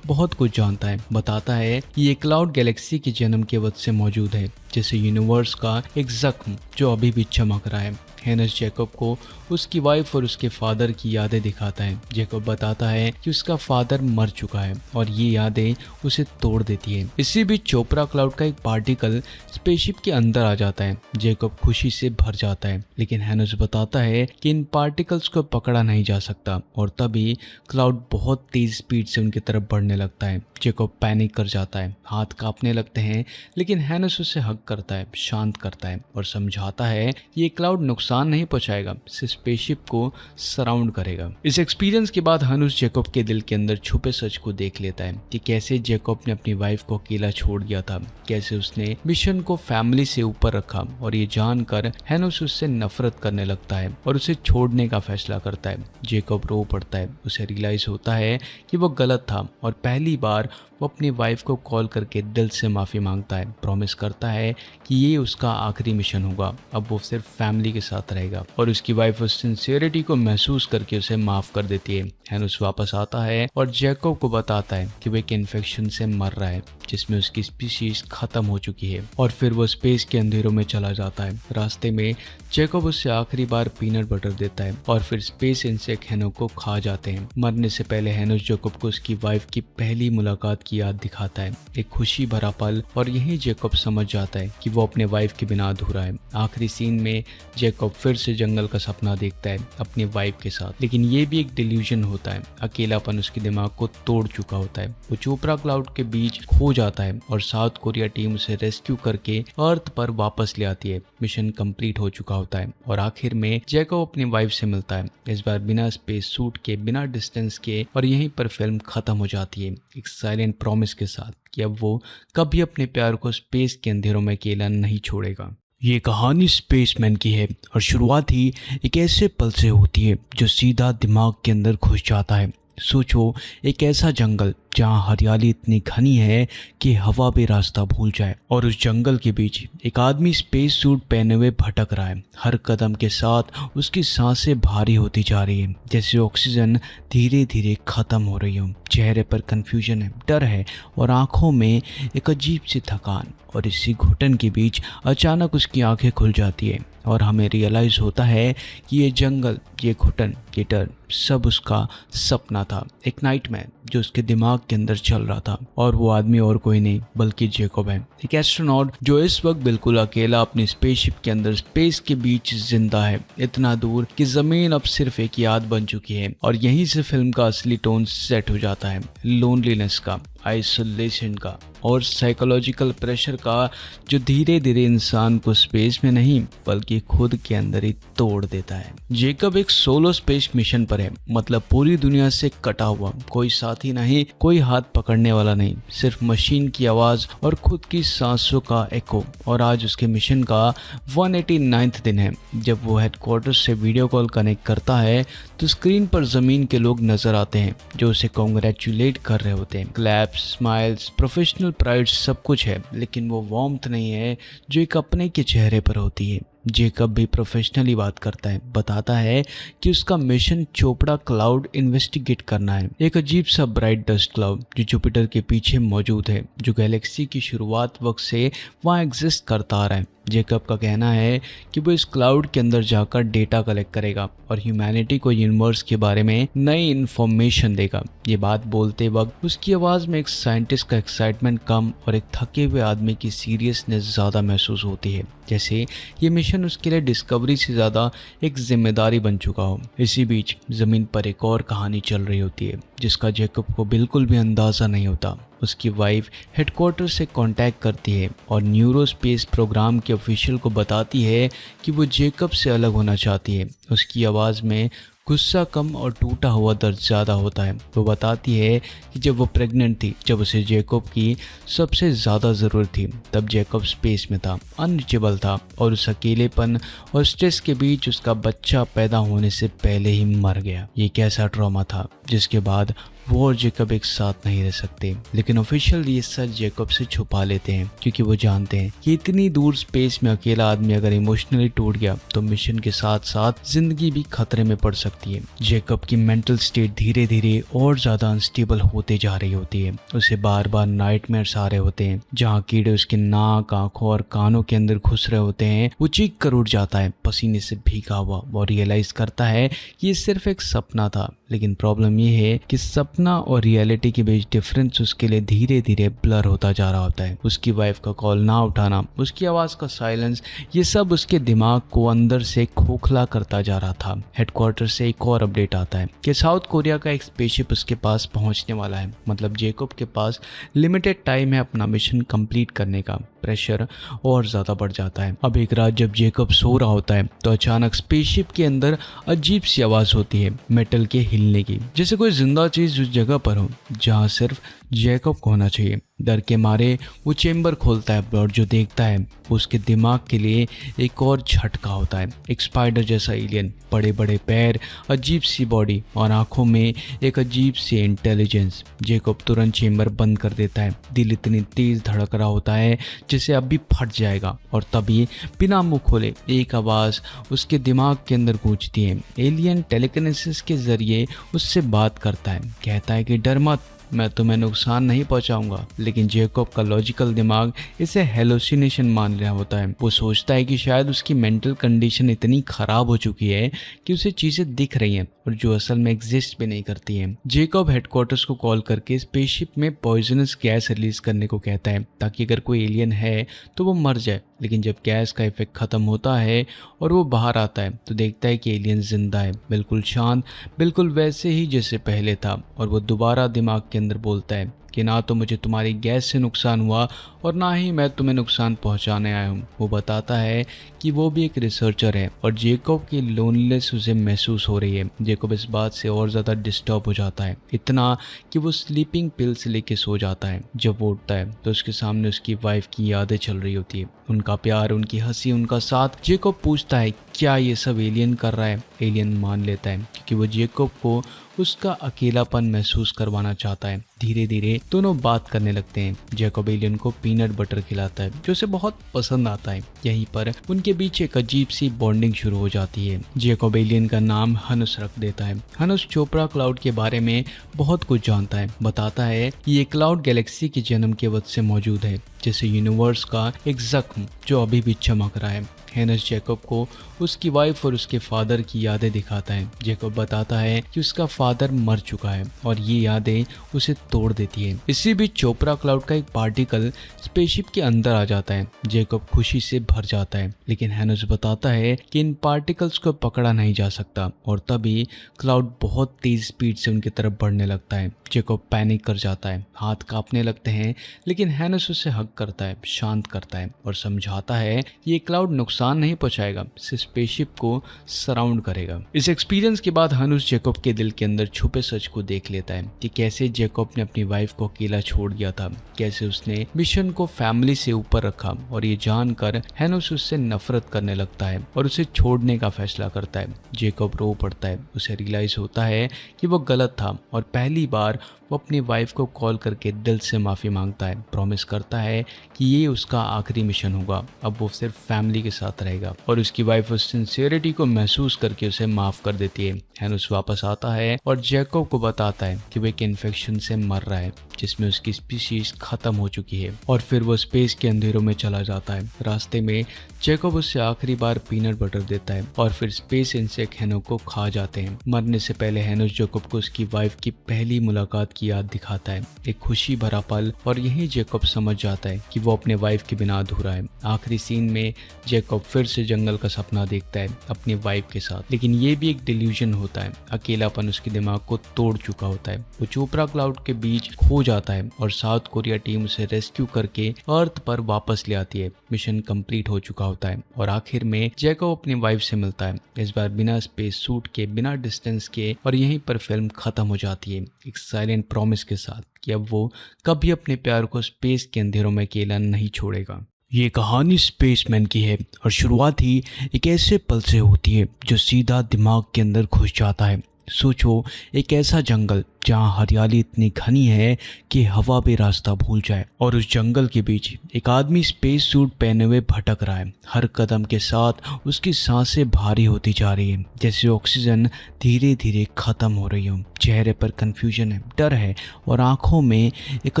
Speaker 1: बहुत कुछ जानता है। बताता है कि ये क्लाउड गैलेक्सी के जन्म के वक्त से मौजूद है, जैसे यूनिवर्स का एक जख्म जो अभी भी चमक रहा है। हेनस जेकब को उसकी वाइफ और उसके फादर की यादें दिखाता है। जेकब बताता है कि उसका फादर मर चुका है और ये यादें उसे तोड़ देती है। इसी बीच चोपड़ा क्लाउड का एक पार्टिकल स्पेसशिप के अंदर आ जाता है। जेकब खुशी से भर जाता है, लेकिन हेनस बताता है कि इन पार्टिकल्स को पकड़ा नहीं जा सकता और तभी क्लाउड बहुत तेज स्पीड से उनकी तरफ बढ़ने लगता है। जेकब पैनिक कर जाता है, हाथ कांपने लगते हैं, लेकिन हेनस उसे हग करता है, शांत करता है और समझाता है कि ये क्लाउड नुकसान नहीं पहुंचाएगा, स्पेसशिप को सराउंड करेगा। इस एक्सपीरियंस के बाद हनुस जेकब के दिल के अंदर छुपे सच को देख लेता है कि कैसे जेकब ने अपनी वाइफ को अकेला छोड़ दिया था, कैसे उसने मिशन को फैमिली से ऊपर रखा। और ये जानकर हेनुस उससे नफरत करने लगता है और उसे छोड़ने का फैसला करता है। जेकब रो पड़ता है, उसे रियलाइज होता है कि वो गलत था और पहली बार वो अपनी वाइफ को कॉल करके दिल से माफ़ी मांगता है। प्रॉमिस करता है कि ये उसका आखिरी मिशन होगा, अब वो सिर्फ फैमिली के साथ रहेगा। और उसकी वाइफ उस सिंसियरिटी को महसूस करके उसे माफ़ कर देती है। हेनुस वापस आता है और जेकब को बताता है कि वो एक इन्फेक्शन से मर रहा है जिसमें उसकी स्पीशीज खत्म हो चुकी है। और फिर वो स्पेस के अंधेरों में चला जाता है। रास्ते में जेकब उससे आखिरी बार पीनट बटर देता है और फिर स्पेस इंसेक्ट हेनोस को खा जाते हैं। मरने से पहले हेनोस जेकब को उसकी वाइफ की पहली मुलाकात की याद दिखाता है, एक खुशी भरा पल। और यही जेकब समझ जाता है कि वो अपने वाइफ के बिना अधूरा है। आखिरी सीन में जेकब फिर से जंगल का सपना देखता है अपनी वाइफ के साथ, लेकिन ये भी एक डिल्यूजन होता है। अकेलापन उसके दिमाग को तोड़ चुका होता है। वो चोपड़ा क्लाउड के बीच खो जाता है और साउथ कोरिया टीम उसे रेस्क्यू करके अर्थ पर वापस ले आती है। मिशन कंप्लीट हो चुका होता है और आखिर में जेकब अपनी वाइफ से मिलता है, इस बार बिना स्पेस सूट के, बिना डिस्टेंस के। और यहीं पर फिल्म खत्म हो जाती है एक साइलेंट प्रॉमिस के साथ कि अब वो कभी अपने प्यार को स्पेस के अंधेरों में अकेला नहीं छोड़ेगा। ये कहानी स्पेसमैन की है और शुरुआत ही एक ऐसे पल से होती है जो सीधा दिमाग के अंदर घुस जाता है। सोचो, एक ऐसा जंगल जहाँ हरियाली इतनी घनी है कि हवा भी रास्ता भूल जाए, और उस जंगल के बीच एक आदमी स्पेस सूट पहने हुए भटक रहा है। हर कदम के साथ उसकी सांसें भारी होती जा रही है, जैसे ऑक्सीजन धीरे धीरे खत्म हो रही हो। चेहरे पर कंफ्यूजन है, डर है और आंखों में एक अजीब सी थकान। और इसी घुटन के बीच अचानक उसकी आंखें खुल जाती है और हमें रियलाइज़ होता है कि ये जंगल, ये घुटन, ये डर सब उसका सपना था, एक नाइटमेयर जो उसके दिमाग के अंदर चल रहा था। और वो आदमी और कोई नहीं बल्कि जैकब है, एक एस्ट्रोनॉट जो इस वक्त बिल्कुल अकेला अपनी स्पेसशिप के अंदर स्पेस के बीच जिंदा है, इतना दूर कि जमीन अब सिर्फ एक याद बन चुकी है। और यहीं से फिल्म का असली टोन सेट हो जाता है, लोनलीनेस का, आइसोलेशन का और साइकोलॉजिकल प्रेशर का, जो धीरे धीरे इंसान को स्पेस में नहीं बल्कि खुद के अंदर ही तोड़ देता है। जैकब एक सोलो स्पेस मिशन पर है, मतलब पूरी दुनिया से कटा हुआ, कोई साथी नहीं, कोई हाथ पकड़ने वाला नहीं, सिर्फ मशीन की आवाज और खुद की सांसों का एको। और आज उसके मिशन का 189वां दिन है। जब वो हेडक्वार्टर से वीडियो कॉल कनेक्ट करता है तो स्क्रीन पर जमीन के लोग नजर आते हैं जो उसे कॉन्ग्रेचुलेट कर रहे होते हैं। क्लैप्स, स्माइल्स, प्रोफेशनल प्राइड सब कुछ है, लेकिन वो वार्मथ नहीं है जो एक अपने के चेहरे पर होती है। जैकब भी प्रोफेशनली बात करता है, बताता है कि उसका मिशन चोपड़ा क्लाउड इन्वेस्टिगेट करना है, एक अजीब सा ब्राइट डस्ट क्लाउड जो जुपिटर के पीछे मौजूद है, जो गैलेक्सी की शुरुआत वक्त से वहाँ एग्जिस्ट करता आ रहा है। जैकब का कहना है कि वो इस क्लाउड के अंदर जाकर डेटा कलेक्ट करेगा और ह्यूमैनिटी को यूनिवर्स के बारे में नई इन्फॉर्मेशन देगा। ये बात बोलते वक्त उसकी आवाज़ में एक साइंटिस्ट का एक्साइटमेंट कम और एक थके हुए आदमी की सीरियसनेस ज़्यादा महसूस होती है, जैसे ये मिशन उसके लिए डिस्कवरी से ज़्यादा एक जिम्मेदारी बन चुका हो। इसी बीच ज़मीन पर एक और कहानी चल रही होती है जिसका जैकब को बिल्कुल भी अंदाज़ा नहीं होता। उसकी वाइफ हेडक्वार्टर से कांटेक्ट करती है और न्यूरोस्पेस प्रोग्राम के ऑफिशियल को बताती है कि वो जैकब से अलग होना चाहती है। उसकी आवाज़ में गुस्सा कम और टूटा हुआ दर्द ज़्यादा होता है। वो बताती है कि जब वो प्रेग्नेंट थी, जब उसे जैकब की सबसे ज़्यादा ज़रूरत थी, तब जैकब स्पेस में था, अनरीचेबल था और उस अकेलेपन और स्ट्रेस के बीच उसका बच्चा पैदा होने से पहले ही मर गया। ये कैसा ट्रॉमा था जिसके बाद वो और जैकब एक साथ नहीं रह सकते। लेकिन ऑफिशियल ये सच जैकब से छुपा लेते हैं क्योंकि वो जानते हैं कि इतनी दूर स्पेस में अकेला आदमी अगर इमोशनली टूट गया तो मिशन के साथ साथ जिंदगी भी खतरे में पड़ सकती है। जैकब की मेंटल स्टेट धीरे धीरे और ज्यादा अनस्टेबल होते जा रही होती है। उसे बार बार नाइटमेयर्स आ रहे होते हैं जहाँ कीड़े उसके नाक, आंखों और कानों के अंदर घुस रहे होते हैं। वो चीख कर उठ जाता है पसीने से भीगा हुआ और रियलाइज करता है कि ये सिर्फ एक सपना था। लेकिन प्रॉब्लम ये है कि सपना और रियलिटी के बीच डिफरेंस उसके लिए धीरे धीरे ब्लर होता जा रहा होता है। उसकी वाइफ का कॉल ना उठाना, उसकी आवाज़ का साइलेंस, ये सब उसके दिमाग को अंदर से खोखला करता जा रहा था। हेडक्वार्टर से एक और अपडेट आता है कि साउथ कोरिया का एक स्पेसशिप उसके पास पहुंचने वाला है। मतलब जैकब के पास लिमिटेड टाइम है अपना मिशन कंप्लीट करने का। प्रेशर और ज़्यादा बढ़ जाता है। अब एक रात जब जैकब सो रहा होता है तो अचानक स्पेसशिप के अंदर अजीब सी आवाज़ होती है, मेटल के हिलने की, जैसे कोई जिंदा चीज़ उस जगह पर हो जहाँ सिर्फ जैकब को होना चाहिए। डर के मारे वो चेम्बर खोलता है और जो देखता है वो उसके दिमाग के लिए एक और झटका होता है। एक स्पाइडर जैसा एलियन, बड़े बड़े पैर, अजीब सी बॉडी और आंखों में एक अजीब सी इंटेलिजेंस। जैकब तुरंत चेम्बर बंद कर देता है। दिल इतनी तेज धड़क रहा होता है जैसे अभी फट जाएगा और तभी बिना मुंह खोले एक आवाज़ उसके दिमाग के अंदर गूंजती है। एलियन टेलीकिनेसिस के जरिए उससे बात करता है, कहता है कि डर मत, मैं तुम्हें नुकसान नहीं पहुंचाऊंगा। लेकिन जैकब का लॉजिकल दिमाग इसे हेलोसिनेशन मान रहा होता है। वो सोचता है कि शायद उसकी मेंटल कंडीशन इतनी खराब हो चुकी है कि उसे चीजें दिख रही हैं और जो असल में एग्जिस्ट भी नहीं करती हैं। जैकब हेडक्वार्टर्स को कॉल करके स्पेसशिप में पॉइजनस गैस रिलीज करने को कहता है ताकि अगर कोई एलियन है तो वो मर जाए। लेकिन जब गैस का इफेक्ट खत्म होता है और वो बाहर आता है तो देखता है कि एलियन जिंदा है, बिल्कुल शांत, बिल्कुल वैसे ही जैसे पहले था। और वो दोबारा दिमाग के अंदर बोलता है कि ना तो मुझे तुम्हारी गैस से नुकसान हुआ और ना ही मैं तुम्हें नुकसान पहुंचाने आया हूँ। वो बताता है कि वो भी एक रिसर्चर है और जेकब की लोनलेस उसे महसूस हो रही है। जेकब इस बात से और ज़्यादा डिस्टर्ब हो जाता है, इतना कि वो स्लीपिंग पिल्स लेके सो जाता है। जब वो उठता है तो उसके सामने उसकी वाइफ की यादें चल रही होती है, उनका प्यार, उनकी हंसी, उनका साथ। जेकब पूछता है क्या ये सब एलियन कर रहा है। एलियन मान लेता है क्योंकि वो जेकब को उसका अकेलापन महसूस करवाना चाहता है। धीरे धीरे दोनों बात करने लगते हैं। जेकब एलियन को पीनट बटर खिलाता है जो उसे बहुत पसंद आता है। यहीं पर उनके बीच एक अजीब सी बॉन्डिंग शुरू हो जाती है। जेकब एलियन का नाम हनुस रख देता है। हनुस चोपड़ा क्लाउड के बारे में बहुत कुछ जानता है। बताता है कि ये क्लाउड गैलेक्सी के जन्म के वक्त से मौजूद है, जैसे यूनिवर्स का एक जख्म जो अभी भी चमक रहा है। हेनस जेकब को उसकी वाइफ और उसके फादर की यादें दिखाता है। जेकब बताता है कि उसका फादर मर चुका है और ये यादें उसे तोड़ देती है। इसी बीच चोपड़ा क्लाउड का एक पार्टिकल स्पेसशिप के अंदर आ जाता है। जेकब खुशी से भर जाता है, लेकिन हेनस बताता है कि इन पार्टिकल्स को पकड़ा नहीं जा सकता और तभी क्लाउड बहुत तेज स्पीड से उनकी तरफ बढ़ने लगता है। जेकब पैनिक कर जाता है, हाथ कांपने लगते हैं, लेकिन हेनस उसे हग करता है, शांत करता है और समझाता है कि ये क्लाउड नुकसान नहीं पहुंचाएगा, स्पेसशिप को सराउंड करेगा। इस एक्सपीरियंस के बाद हनुस जेकब के दिल के अंदर छुपे सच को देख लेता है कि कैसे जेकब ने अपनी वाइफ को अकेला छोड़ दिया था, कैसे उसने मिशन को फैमिली से ऊपर रखा। और ये जानकर हेनुस उससे नफरत करने लगता है और उसे छोड़ने का फैसला करता है। जेकब रो पड़ता है, उसे रियलाइज होता है कि वो गलत था और पहली बार वो अपनी वाइफ को कॉल करके दिल से माफ़ी मांगता है। प्रॉमिस करता है कि ये उसका आखिरी मिशन होगा, अब वो सिर्फ फैमिली के साथ रहेगा। और उसकी वाइफ उस सिंसियरिटी को महसूस करके उसे माफ़ कर देती है। हेनुस वापस आता है और जेकब को बताता है कि वो एक इन्फेक्शन से मर रहा है जिसमें उसकी स्पीशीज खत्म हो चुकी है। और फिर वो स्पेस के अंधेरों में चला जाता है। रास्ते में जेकब उससे आखिरी बार पीनट बटर देता है और फिर स्पेस इंसेक्ट हेनस को खा जाते हैं। मरने से पहले हेनस जेकब को उसकी वाइफ की पहली मुलाकात की याद दिखाता है, एक खुशी भरा पल। और यही जेकब समझ जाता है कि वो अपने वाइफ के बिना अधूरा है। आखिरी सीन में जेकब फिर से जंगल का सपना देखता है अपनी वाइफ के साथ, लेकिन ये भी एक डिल्यूजन होता है। अकेलापन उसके दिमाग को तोड़ चुका होता है। वो चोपड़ा क्लाउड के बीच खो जाता है और साउथ कोरिया टीम उसे रेस्क्यू करके अर्थ पर वापस ले आती है। मिशन कंप्लीट हो चुका होता है और आखिर में जेकब अपनी वाइफ से मिलता है, इस बार बिना स्पेस सूट के, बिना डिस्टेंस के। और यहीं पर फिल्म खत्म हो जाती है एक साइलेंट प्रॉमिस के साथ कि अब वो कभी अपने प्यार को स्पेस के अंधेरों में अकेला नहीं छोड़ेगा। ये कहानी स्पेसमैन की है और शुरुआत ही एक ऐसे पल से होती है जो सीधा दिमाग के अंदर घुस जाता है। सोचो, एक ऐसा जंगल जहाँ हरियाली इतनी घनी है कि हवा भी रास्ता भूल जाए, और उस जंगल के बीच एक आदमी स्पेस सूट पहने हुए भटक रहा है। हर कदम के साथ उसकी सांसें भारी होती जा रही है, जैसे ऑक्सीजन धीरे धीरे खत्म हो रही हो। चेहरे पर कंफ्यूजन है, डर है और आंखों में एक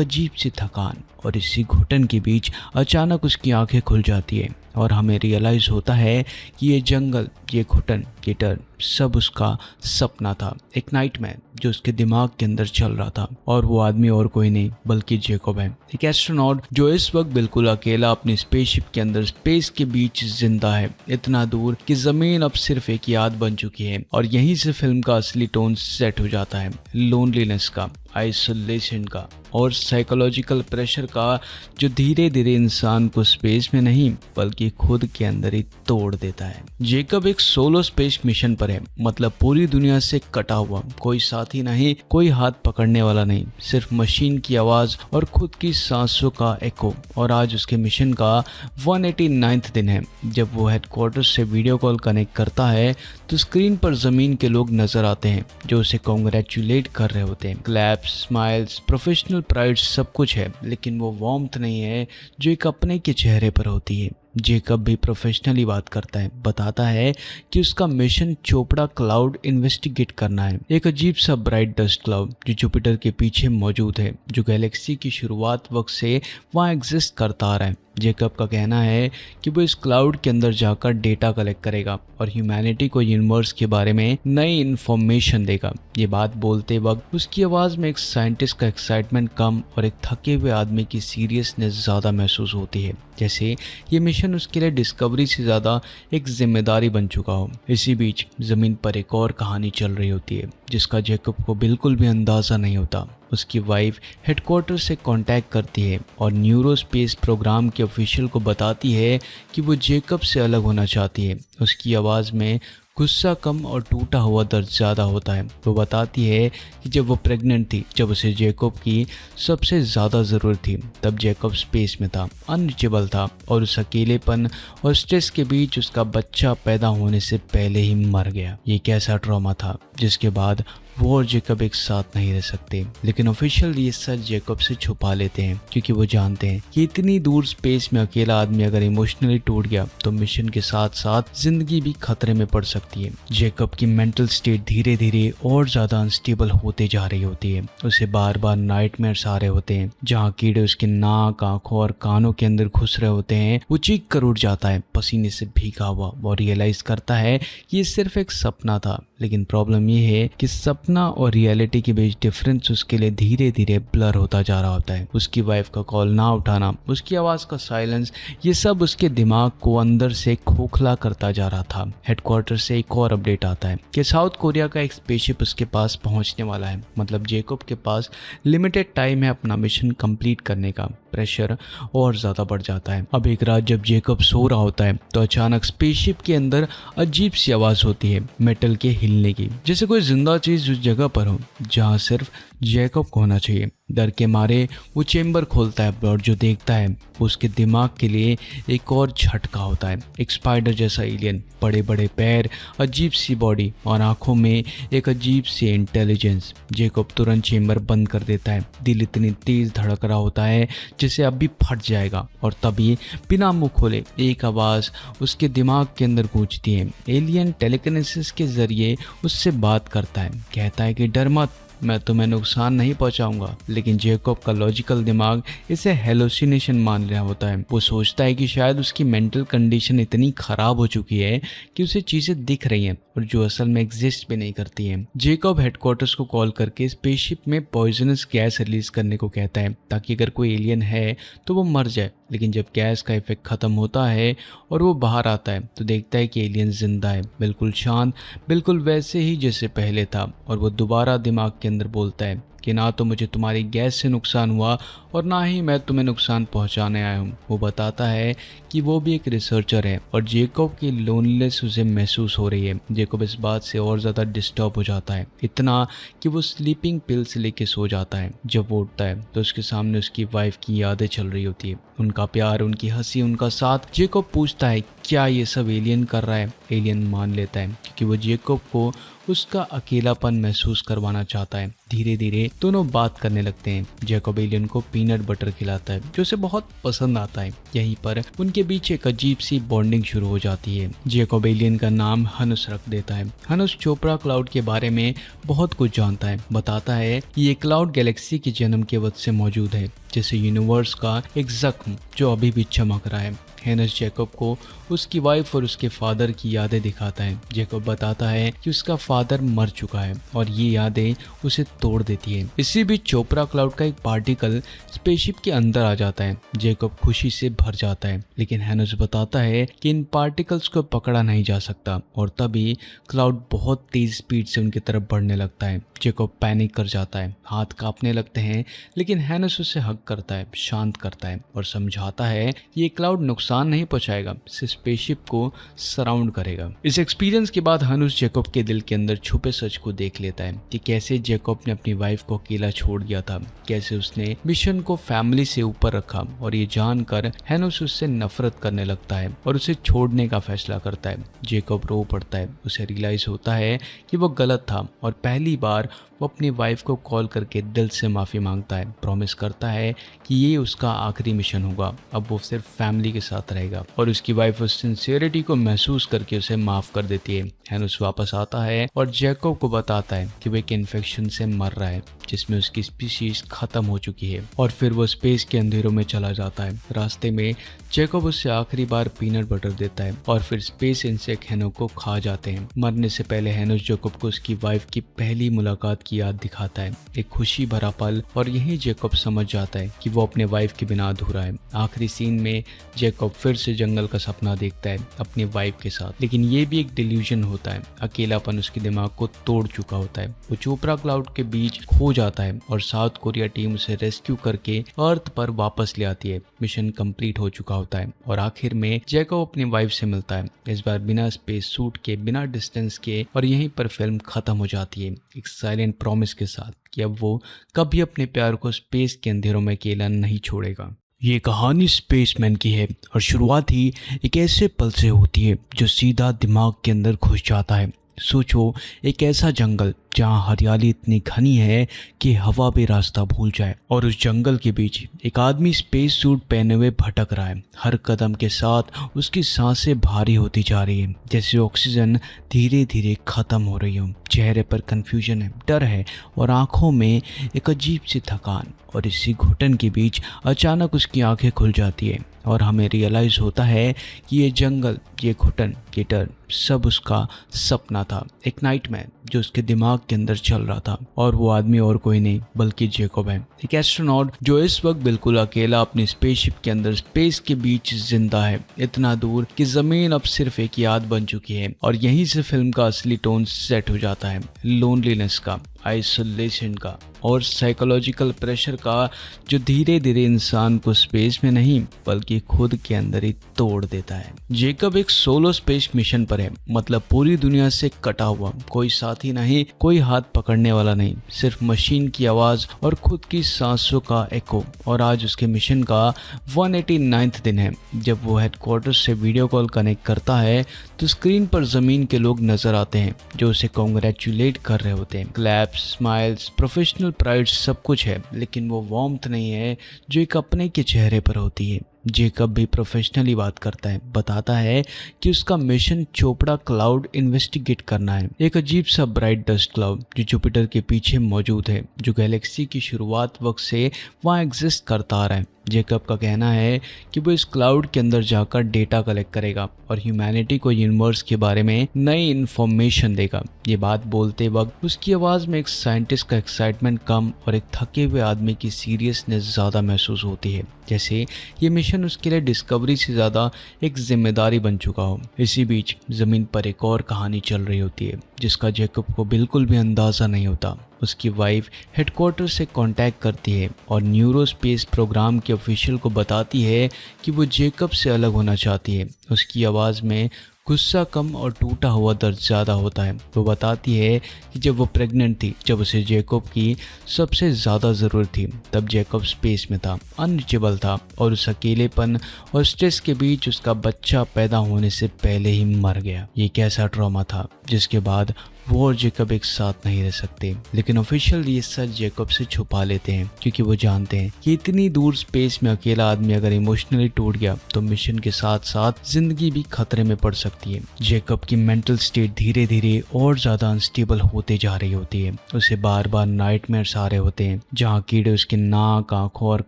Speaker 1: अजीब सी थकान। और इसी घुटन के बीच अचानक उसकी आंखें खुल जाती है और हमें रियलाइज़ होता है कि ये जंगल, ये घुटन, ये डर सब उसका सपना था, एक नाइटमेयर जो उसके दिमाग के अंदर चल रहा था। और वो आदमी और कोई नहीं बल्कि जेकब है, एक एस्ट्रोनॉट जो इस वक्त बिल्कुल अकेला अपनी स्पेसशिप के अंदर स्पेस के बीच जिंदा है, इतना दूर कि जमीन अब सिर्फ एक याद बन चुकी है। और यहीं से फिल्म का असली टोन सेट हो जाता है, लोनलीनेस का, आइसोलेशन का और साइकोलॉजिकल प्रेशर का, जो धीरे धीरे इंसान को स्पेस में नहीं बल्कि खुद के अंदर ही तोड़ देता है। जेकब एक सोलो स्पेस मिशन पर है, मतलब पूरी दुनिया से कटा हुआ, कोई साथी नहीं, कोई हाथ पकड़ने वाला नहीं, सिर्फ मशीन की आवाज और खुद की सांसों का एको। और आज उसके मिशन का 189वां दिन है। जब वो हेडक्वार्टर से वीडियो कॉल कनेक्ट करता है तो स्क्रीन पर जमीन के लोग नजर आते हैं जो उसे कॉन्ग्रेचुलेट कर रहे होते हैं। क्लैप्स, स्माइल्स, प्रोफेशनल प्राइड सब कुछ है, लेकिन वो वार्मथ नहीं है जो एक अपने के चेहरे पर होती है। जेकब भी प्रोफेशनली बात करता है, बताता है कि उसका मिशन चोपड़ा क्लाउड इन्वेस्टिगेट करना है, एक अजीब सा ब्राइट डस्ट क्लाउड जो जुपिटर के पीछे मौजूद है, जो गैलेक्सी की शुरुआत वक्त से वहाँ एग्जिस्ट करता आ रहा है। जेकब का कहना है कि वो इस क्लाउड के अंदर जाकर डेटा कलेक्ट करेगा और ह्यूमैनिटी को यूनिवर्स के बारे में नई इन्फॉर्मेशन देगा। ये बात बोलते वक्त उसकी आवाज़ में एक साइंटिस्ट का एक्साइटमेंट कम और एक थके हुए आदमी की सीरियसनेस ज़्यादा महसूस होती है, जैसे ये मिशन उसके लिए डिस्कवरी से ज़्यादा एक जिम्मेदारी बन चुका हो। इसी बीच ज़मीन पर एक और कहानी चल रही होती है जिसका जेकब को बिल्कुल भी अंदाज़ा नहीं होता। उसकी वाइफ हेडक्वार्टर से कांटेक्ट करती है और न्यूरोस्पेस प्रोग्राम के ऑफिशियल को बताती है कि वो जेकब से अलग होना चाहती है। उसकी आवाज़ में गुस्सा कम और टूटा हुआ दर्द ज़्यादा होता है। वो बताती है कि जब वो प्रेग्नेंट थी, जब उसे जेकब की सबसे ज़्यादा ज़रूरत थी, तब जेकब स्पेस में था, अनरीचेबल था और उस अकेलेपन और स्ट्रेस के बीच उसका बच्चा पैदा होने से पहले ही मर गया। ये कैसा ट्रॉमा था जिसके बाद वो और जेकब एक साथ नहीं रह सकते। लेकिन ऑफिशियल ये सच जेकब से छुपा लेते हैं क्योंकि वो जानते हैं कि इतनी दूर स्पेस में अकेला आदमी अगर इमोशनली टूट गया तो मिशन के साथ साथ जिंदगी भी खतरे में पड़ सकती है। जेकब की मेंटल स्टेट धीरे धीरे और ज्यादा अनस्टेबल होते जा रही होती है। उसे बार बार नाइटमेयर्स आ रहे होते हैं जहाँ कीड़े उसके नाक, आंखों और कानों के अंदर घुस रहे होते हैं। वो चीख कर उठ जाता है पसीने से भीगा हुआ और रियलाइज करता है कि ये सिर्फ एक सपना था। लेकिन प्रॉब्लम ये है कि सपना और रियलिटी के बीच डिफरेंस उसके लिए धीरे धीरे ब्लर होता जा रहा होता है। उसकी वाइफ का कॉल ना उठाना, उसकी आवाज़ का साइलेंस, ये सब उसके दिमाग को अंदर से खोखला करता जा रहा था। हेडक्वार्टर से एक और अपडेट आता है कि साउथ कोरिया का एक स्पेसशिप उसके पास पहुंचने वाला है। मतलब जेकब के पास लिमिटेड टाइम है अपना मिशन कंप्लीट करने का। प्रेशर और ज़्यादा बढ़ जाता है। अब एक रात जब जेकब सो रहा होता है तो अचानक स्पेसशिप के अंदर अजीब सी आवाज़ होती है, मेटल के हिलने की, जैसे कोई जिंदा चीज़ उस जगह पर हो जहाँ सिर्फ जेकब को होना चाहिए। डर के मारे वो चेम्बर खोलता है और जो देखता है वो उसके दिमाग के लिए एक और झटका होता है। एक स्पाइडर जैसा एलियन, बड़े बड़े पैर, अजीब सी बॉडी और आंखों में एक अजीब सी इंटेलिजेंस। जेकब तुरंत चेम्बर बंद कर देता है। दिल इतनी तेज धड़क रहा होता है जैसे अभी फट जाएगा और तभी बिना मुंह खोले एक आवाज़ उसके दिमाग के अंदर गूंजती है। एलियन टेलीकिनेसिस के जरिए उससे बात करता है, कहता है कि डर मत, मैं तुम्हें नुकसान नहीं पहुंचाऊंगा। लेकिन जेकब का लॉजिकल दिमाग इसे हेलोसिनेशन मान रहा होता है। वो सोचता है कि शायद उसकी मेंटल कंडीशन इतनी खराब हो चुकी है कि उसे चीजें दिख रही हैं और जो असल में एग्जिस्ट भी नहीं करती हैं। जेकब हेडक्वार्टर्स को कॉल करके स्पेसशिप में पॉइजनस गैस रिलीज करने को कहता है ताकि अगर कोई एलियन है तो वो मर जाए। लेकिन जब गैस का इफेक्ट खत्म होता है और वो बाहर आता है तो देखता है कि एलियन जिंदा है, बिल्कुल शांत, बिल्कुल वैसे ही जैसे पहले था। और वो दोबारा दिमाग के अंदर बोलता है कि ना तो मुझे तुम्हारी गैस से नुकसान हुआ और ना ही मैं तुम्हें नुकसान पहुंचाने आया हूँ। वो बताता है कि वो भी एक रिसर्चर है और जेकब की लोनलेस उसे महसूस हो रही है। जेकब इस बात से और ज़्यादा डिस्टर्ब हो जाता है, इतना कि वो स्लीपिंग पिल्स लेके सो जाता है। जब वो उठता है तो उसके सामने उसकी वाइफ की यादें चल रही होती है, उनका प्यार, उनकी हंसी, उनका साथ। जेकब पूछता है क्या ये सब एलियन कर रहा है। एलियन मान लेता है क्योंकि वो जेकब को उसका अकेलापन महसूस करवाना चाहता है। धीरे धीरे दोनों बात करने लगते हैं। जेकब एलियन को पीनट बटर खिलाता है जो उसे बहुत पसंद आता है। यहीं पर उनके बीच एक अजीब सी बॉन्डिंग शुरू हो जाती है। जेकब एलियन का नाम हनुस रख देता है। हनुस चोपड़ा क्लाउड के बारे में बहुत कुछ जानता है। बताता है कि ये क्लाउड गैलेक्सी के जन्म के वक्त से मौजूद है, जैसे यूनिवर्स का एक जख्म जो अभी भी चमक रहा है। हेनस जेकब को उसकी वाइफ और उसके फादर की यादें दिखाता है। जेकब बताता है कि उसका फादर मर चुका है और ये यादें उसे तोड़ देती है। इसी बीच चोपड़ा क्लाउड का एक पार्टिकल स्पेसशिप के अंदर आ जाता है। जेकब खुशी से भर जाता है, लेकिन हेनस बताता है कि इन पार्टिकल्स को पकड़ा नहीं जा सकता और तभी क्लाउड बहुत तेज स्पीड से उनकी तरफ बढ़ने लगता है। जेकब पैनिक कर जाता है, हाथ कांपने लगते हैं, लेकिन हेनस उसे हग करता है, शांत करता है और समझाता है कि ये क्लाउड नुकसान नहीं पहुंचाएगा, स्पेसशिप को सराउंड करेगा। इस एक्सपीरियंस के बाद हनुस जेकब के दिल के अंदर छुपे सच को देख लेता है कि कैसे जेकब ने अपनी वाइफ को अकेला छोड़ दिया था, कैसे उसने मिशन को फैमिली से ऊपर रखा। और ये जानकर हेनस उससे नफरत करने लगता है और उसे छोड़ने का फैसला करता है। जेकब रो पड़ता है, उसे रियलाइज होता है कि वो गलत था और पहली बार वो अपनी वाइफ को कॉल करके दिल से माफ़ी मांगता है। प्रॉमिस करता है कि ये उसका आखिरी मिशन होगा, अब वो सिर्फ फैमिली के साथ रहेगा। और उसकी वाइफ उस सिंसियरिटी को महसूस करके उसे माफ़ कर देती है। हेनस वापस आता है और जेकब को बताता है कि वो एक इन्फेक्शन से मर रहा है जिसमें उसकी स्पीशीज खत्म हो चुकी है। और फिर वो स्पेस के अंधेरों में चला जाता है। रास्ते में जेकब उससे आखिरी बार पीनट बटर देता है और फिर स्पेस इंसेक्ट हेनस को खा जाते हैं। मरने से पहले हेनस जेकब को उसकी वाइफ की पहली मुलाकात की याद दिखाता है, एक खुशी भरा पल। और यही जेकब समझ जाता है कि वो अपने वाइफ के बिना अधूरा है। आखिरी सीन में जेकब फिर से जंगल का सपना देखता है अपनी वाइफ के साथ। लेकिन ये भी एक डिल्यूजन होता है, अकेलापन उसके दिमाग को तोड़ चुका होता है। वो चोपड़ा क्लाउड के बीच खो जाता है और साउथ कोरिया टीम उसे रेस्क्यू करके अर्थ पर वापस ले आती है। मिशन कंप्लीट हो चुका होता है और आखिर में जैकब अपनी वाइफ से मिलता है, इस बार बिना स्पेस सूट के, बिना डिस्टेंस के, और यहीं पर फिल्म खत्म हो जाती है एक साइलेंट प्रॉमिस के साथ कि अब वो कभी अपने प्यार को स्पेस के अंधेरों में अकेला नहीं छोड़ेगा। ये कहानी स्पेसमैन की है और शुरुआत ही एक ऐसे पल से होती है जो सीधा दिमाग के अंदर घुस जाता है। सोचो, एक ऐसा जंगल जहाँ हरियाली इतनी घनी है कि हवा भी रास्ता भूल जाए, और उस जंगल के बीच एक आदमी स्पेस सूट पहने हुए भटक रहा है। हर कदम के साथ उसकी सांसें भारी होती जा रही है, जैसे ऑक्सीजन धीरे धीरे खत्म हो रही हो। चेहरे पर कंफ्यूजन है, डर है और आंखों में एक अजीब सी थकान। और इसी घुटन के बीच अचानक उसकी आंखें खुल जाती है और हमें रियलाइज़ होता है कि ये जंगल, ये घुटन, ये डर सब उसका सपना था, एक नाइटमेयर जो उसके दिमाग के अंदर चल रहा था। और वो आदमी और कोई नहीं बल्कि जैकब है, एक एस्ट्रोनॉट जो इस वक्त बिल्कुल अकेला अपनी स्पेसशिप के अंदर स्पेस के बीच जिंदा है, इतना दूर कि जमीन अब सिर्फ एक याद बन चुकी है। और यहीं से फिल्म का असली टोन सेट हो जाता है, लोनलीनेस का, आइसोलेशन का और साइकोलॉजिकल प्रेशर का, जो धीरे धीरे इंसान को स्पेस में नहीं बल्कि खुद के अंदर ही तोड़ देता है। जैकब एक सोलो स्पेस मिशन पर है, मतलब पूरी दुनिया से कटा हुआ, कोई साथी नहीं, कोई हाथ पकड़ने वाला नहीं, सिर्फ मशीन की आवाज और खुद की सांसों का एको। और आज उसके मिशन का 189वां दिन है। जब वो हेडक्वार्टर से वीडियो कॉल कनेक्ट करता है तो स्क्रीन पर जमीन के लोग नजर आते हैं जो उसे कॉन्ग्रेचुलेट कर रहे होते हैं। क्लैप्स, स्माइल्स, प्रोफेशनल प्राइड सब कुछ है, लेकिन वो वार्मथ नहीं है जो एक अपने के चेहरे पर होती है। जैकब भी प्रोफेशनली बात करता है, बताता है कि उसका मिशन चोपड़ा क्लाउड इन्वेस्टिगेट करना है, एक अजीब सा ब्राइट डस्ट क्लाउड जो जुपिटर के पीछे मौजूद है, जो गैलेक्सी की शुरुआत वक्त से वहाँ एग्जिस्ट करता आ रहा है। जैकब का कहना है कि वो इस क्लाउड के अंदर जाकर डेटा कलेक्ट करेगा और ह्यूमैनिटी को यूनिवर्स के बारे में नई इन्फॉर्मेशन देगा। ये बात बोलते वक्त उसकी आवाज़ में एक साइंटिस्ट का एक्साइटमेंट कम और एक थके हुए आदमी की सीरियसनेस ज़्यादा महसूस होती है, जैसे ये मिशन उसके लिए डिस्कवरी से ज़्यादा एक जिम्मेदारी बन चुका हो। इसी बीच ज़मीन पर एक और कहानी चल रही होती है जिसका जैकब को बिल्कुल भी अंदाज़ा नहीं होता। उसकी वाइफ हेडक्वार्टर से कांटेक्ट करती है और न्यूरोस्पेस प्रोग्राम के ऑफिशियल को बताती है कि वो जैकब से अलग होना चाहती है। उसकी आवाज़ में गुस्सा कम और टूटा हुआ दर्द ज़्यादा होता है। वो बताती है कि जब वो प्रेग्नेंट थी, जब उसे जैकब की सबसे ज़्यादा ज़रूरत थी, तब जैकब स्पेस में था, अनरीचेबल था, और उस अकेलेपन और स्ट्रेस के बीच उसका बच्चा पैदा होने से पहले ही मर गया। ये कैसा ट्रॉमा था जिसके बाद वो और जैकब एक साथ नहीं रह सकते। लेकिन ऑफिशियल ये सच जैकब से छुपा लेते हैं क्योंकि वो जानते हैं कि इतनी दूर स्पेस में अकेला आदमी अगर इमोशनली टूट गया तो मिशन के साथ साथ जिंदगी भी खतरे में पड़ सकती है। जैकब की मेंटल स्टेट धीरे धीरे और ज्यादा अनस्टेबल होते जा रही होती है। उसे बार बार नाइटमेयर्स आ रहे होते हैं जहाँ कीड़े उसके नाक, आंखों और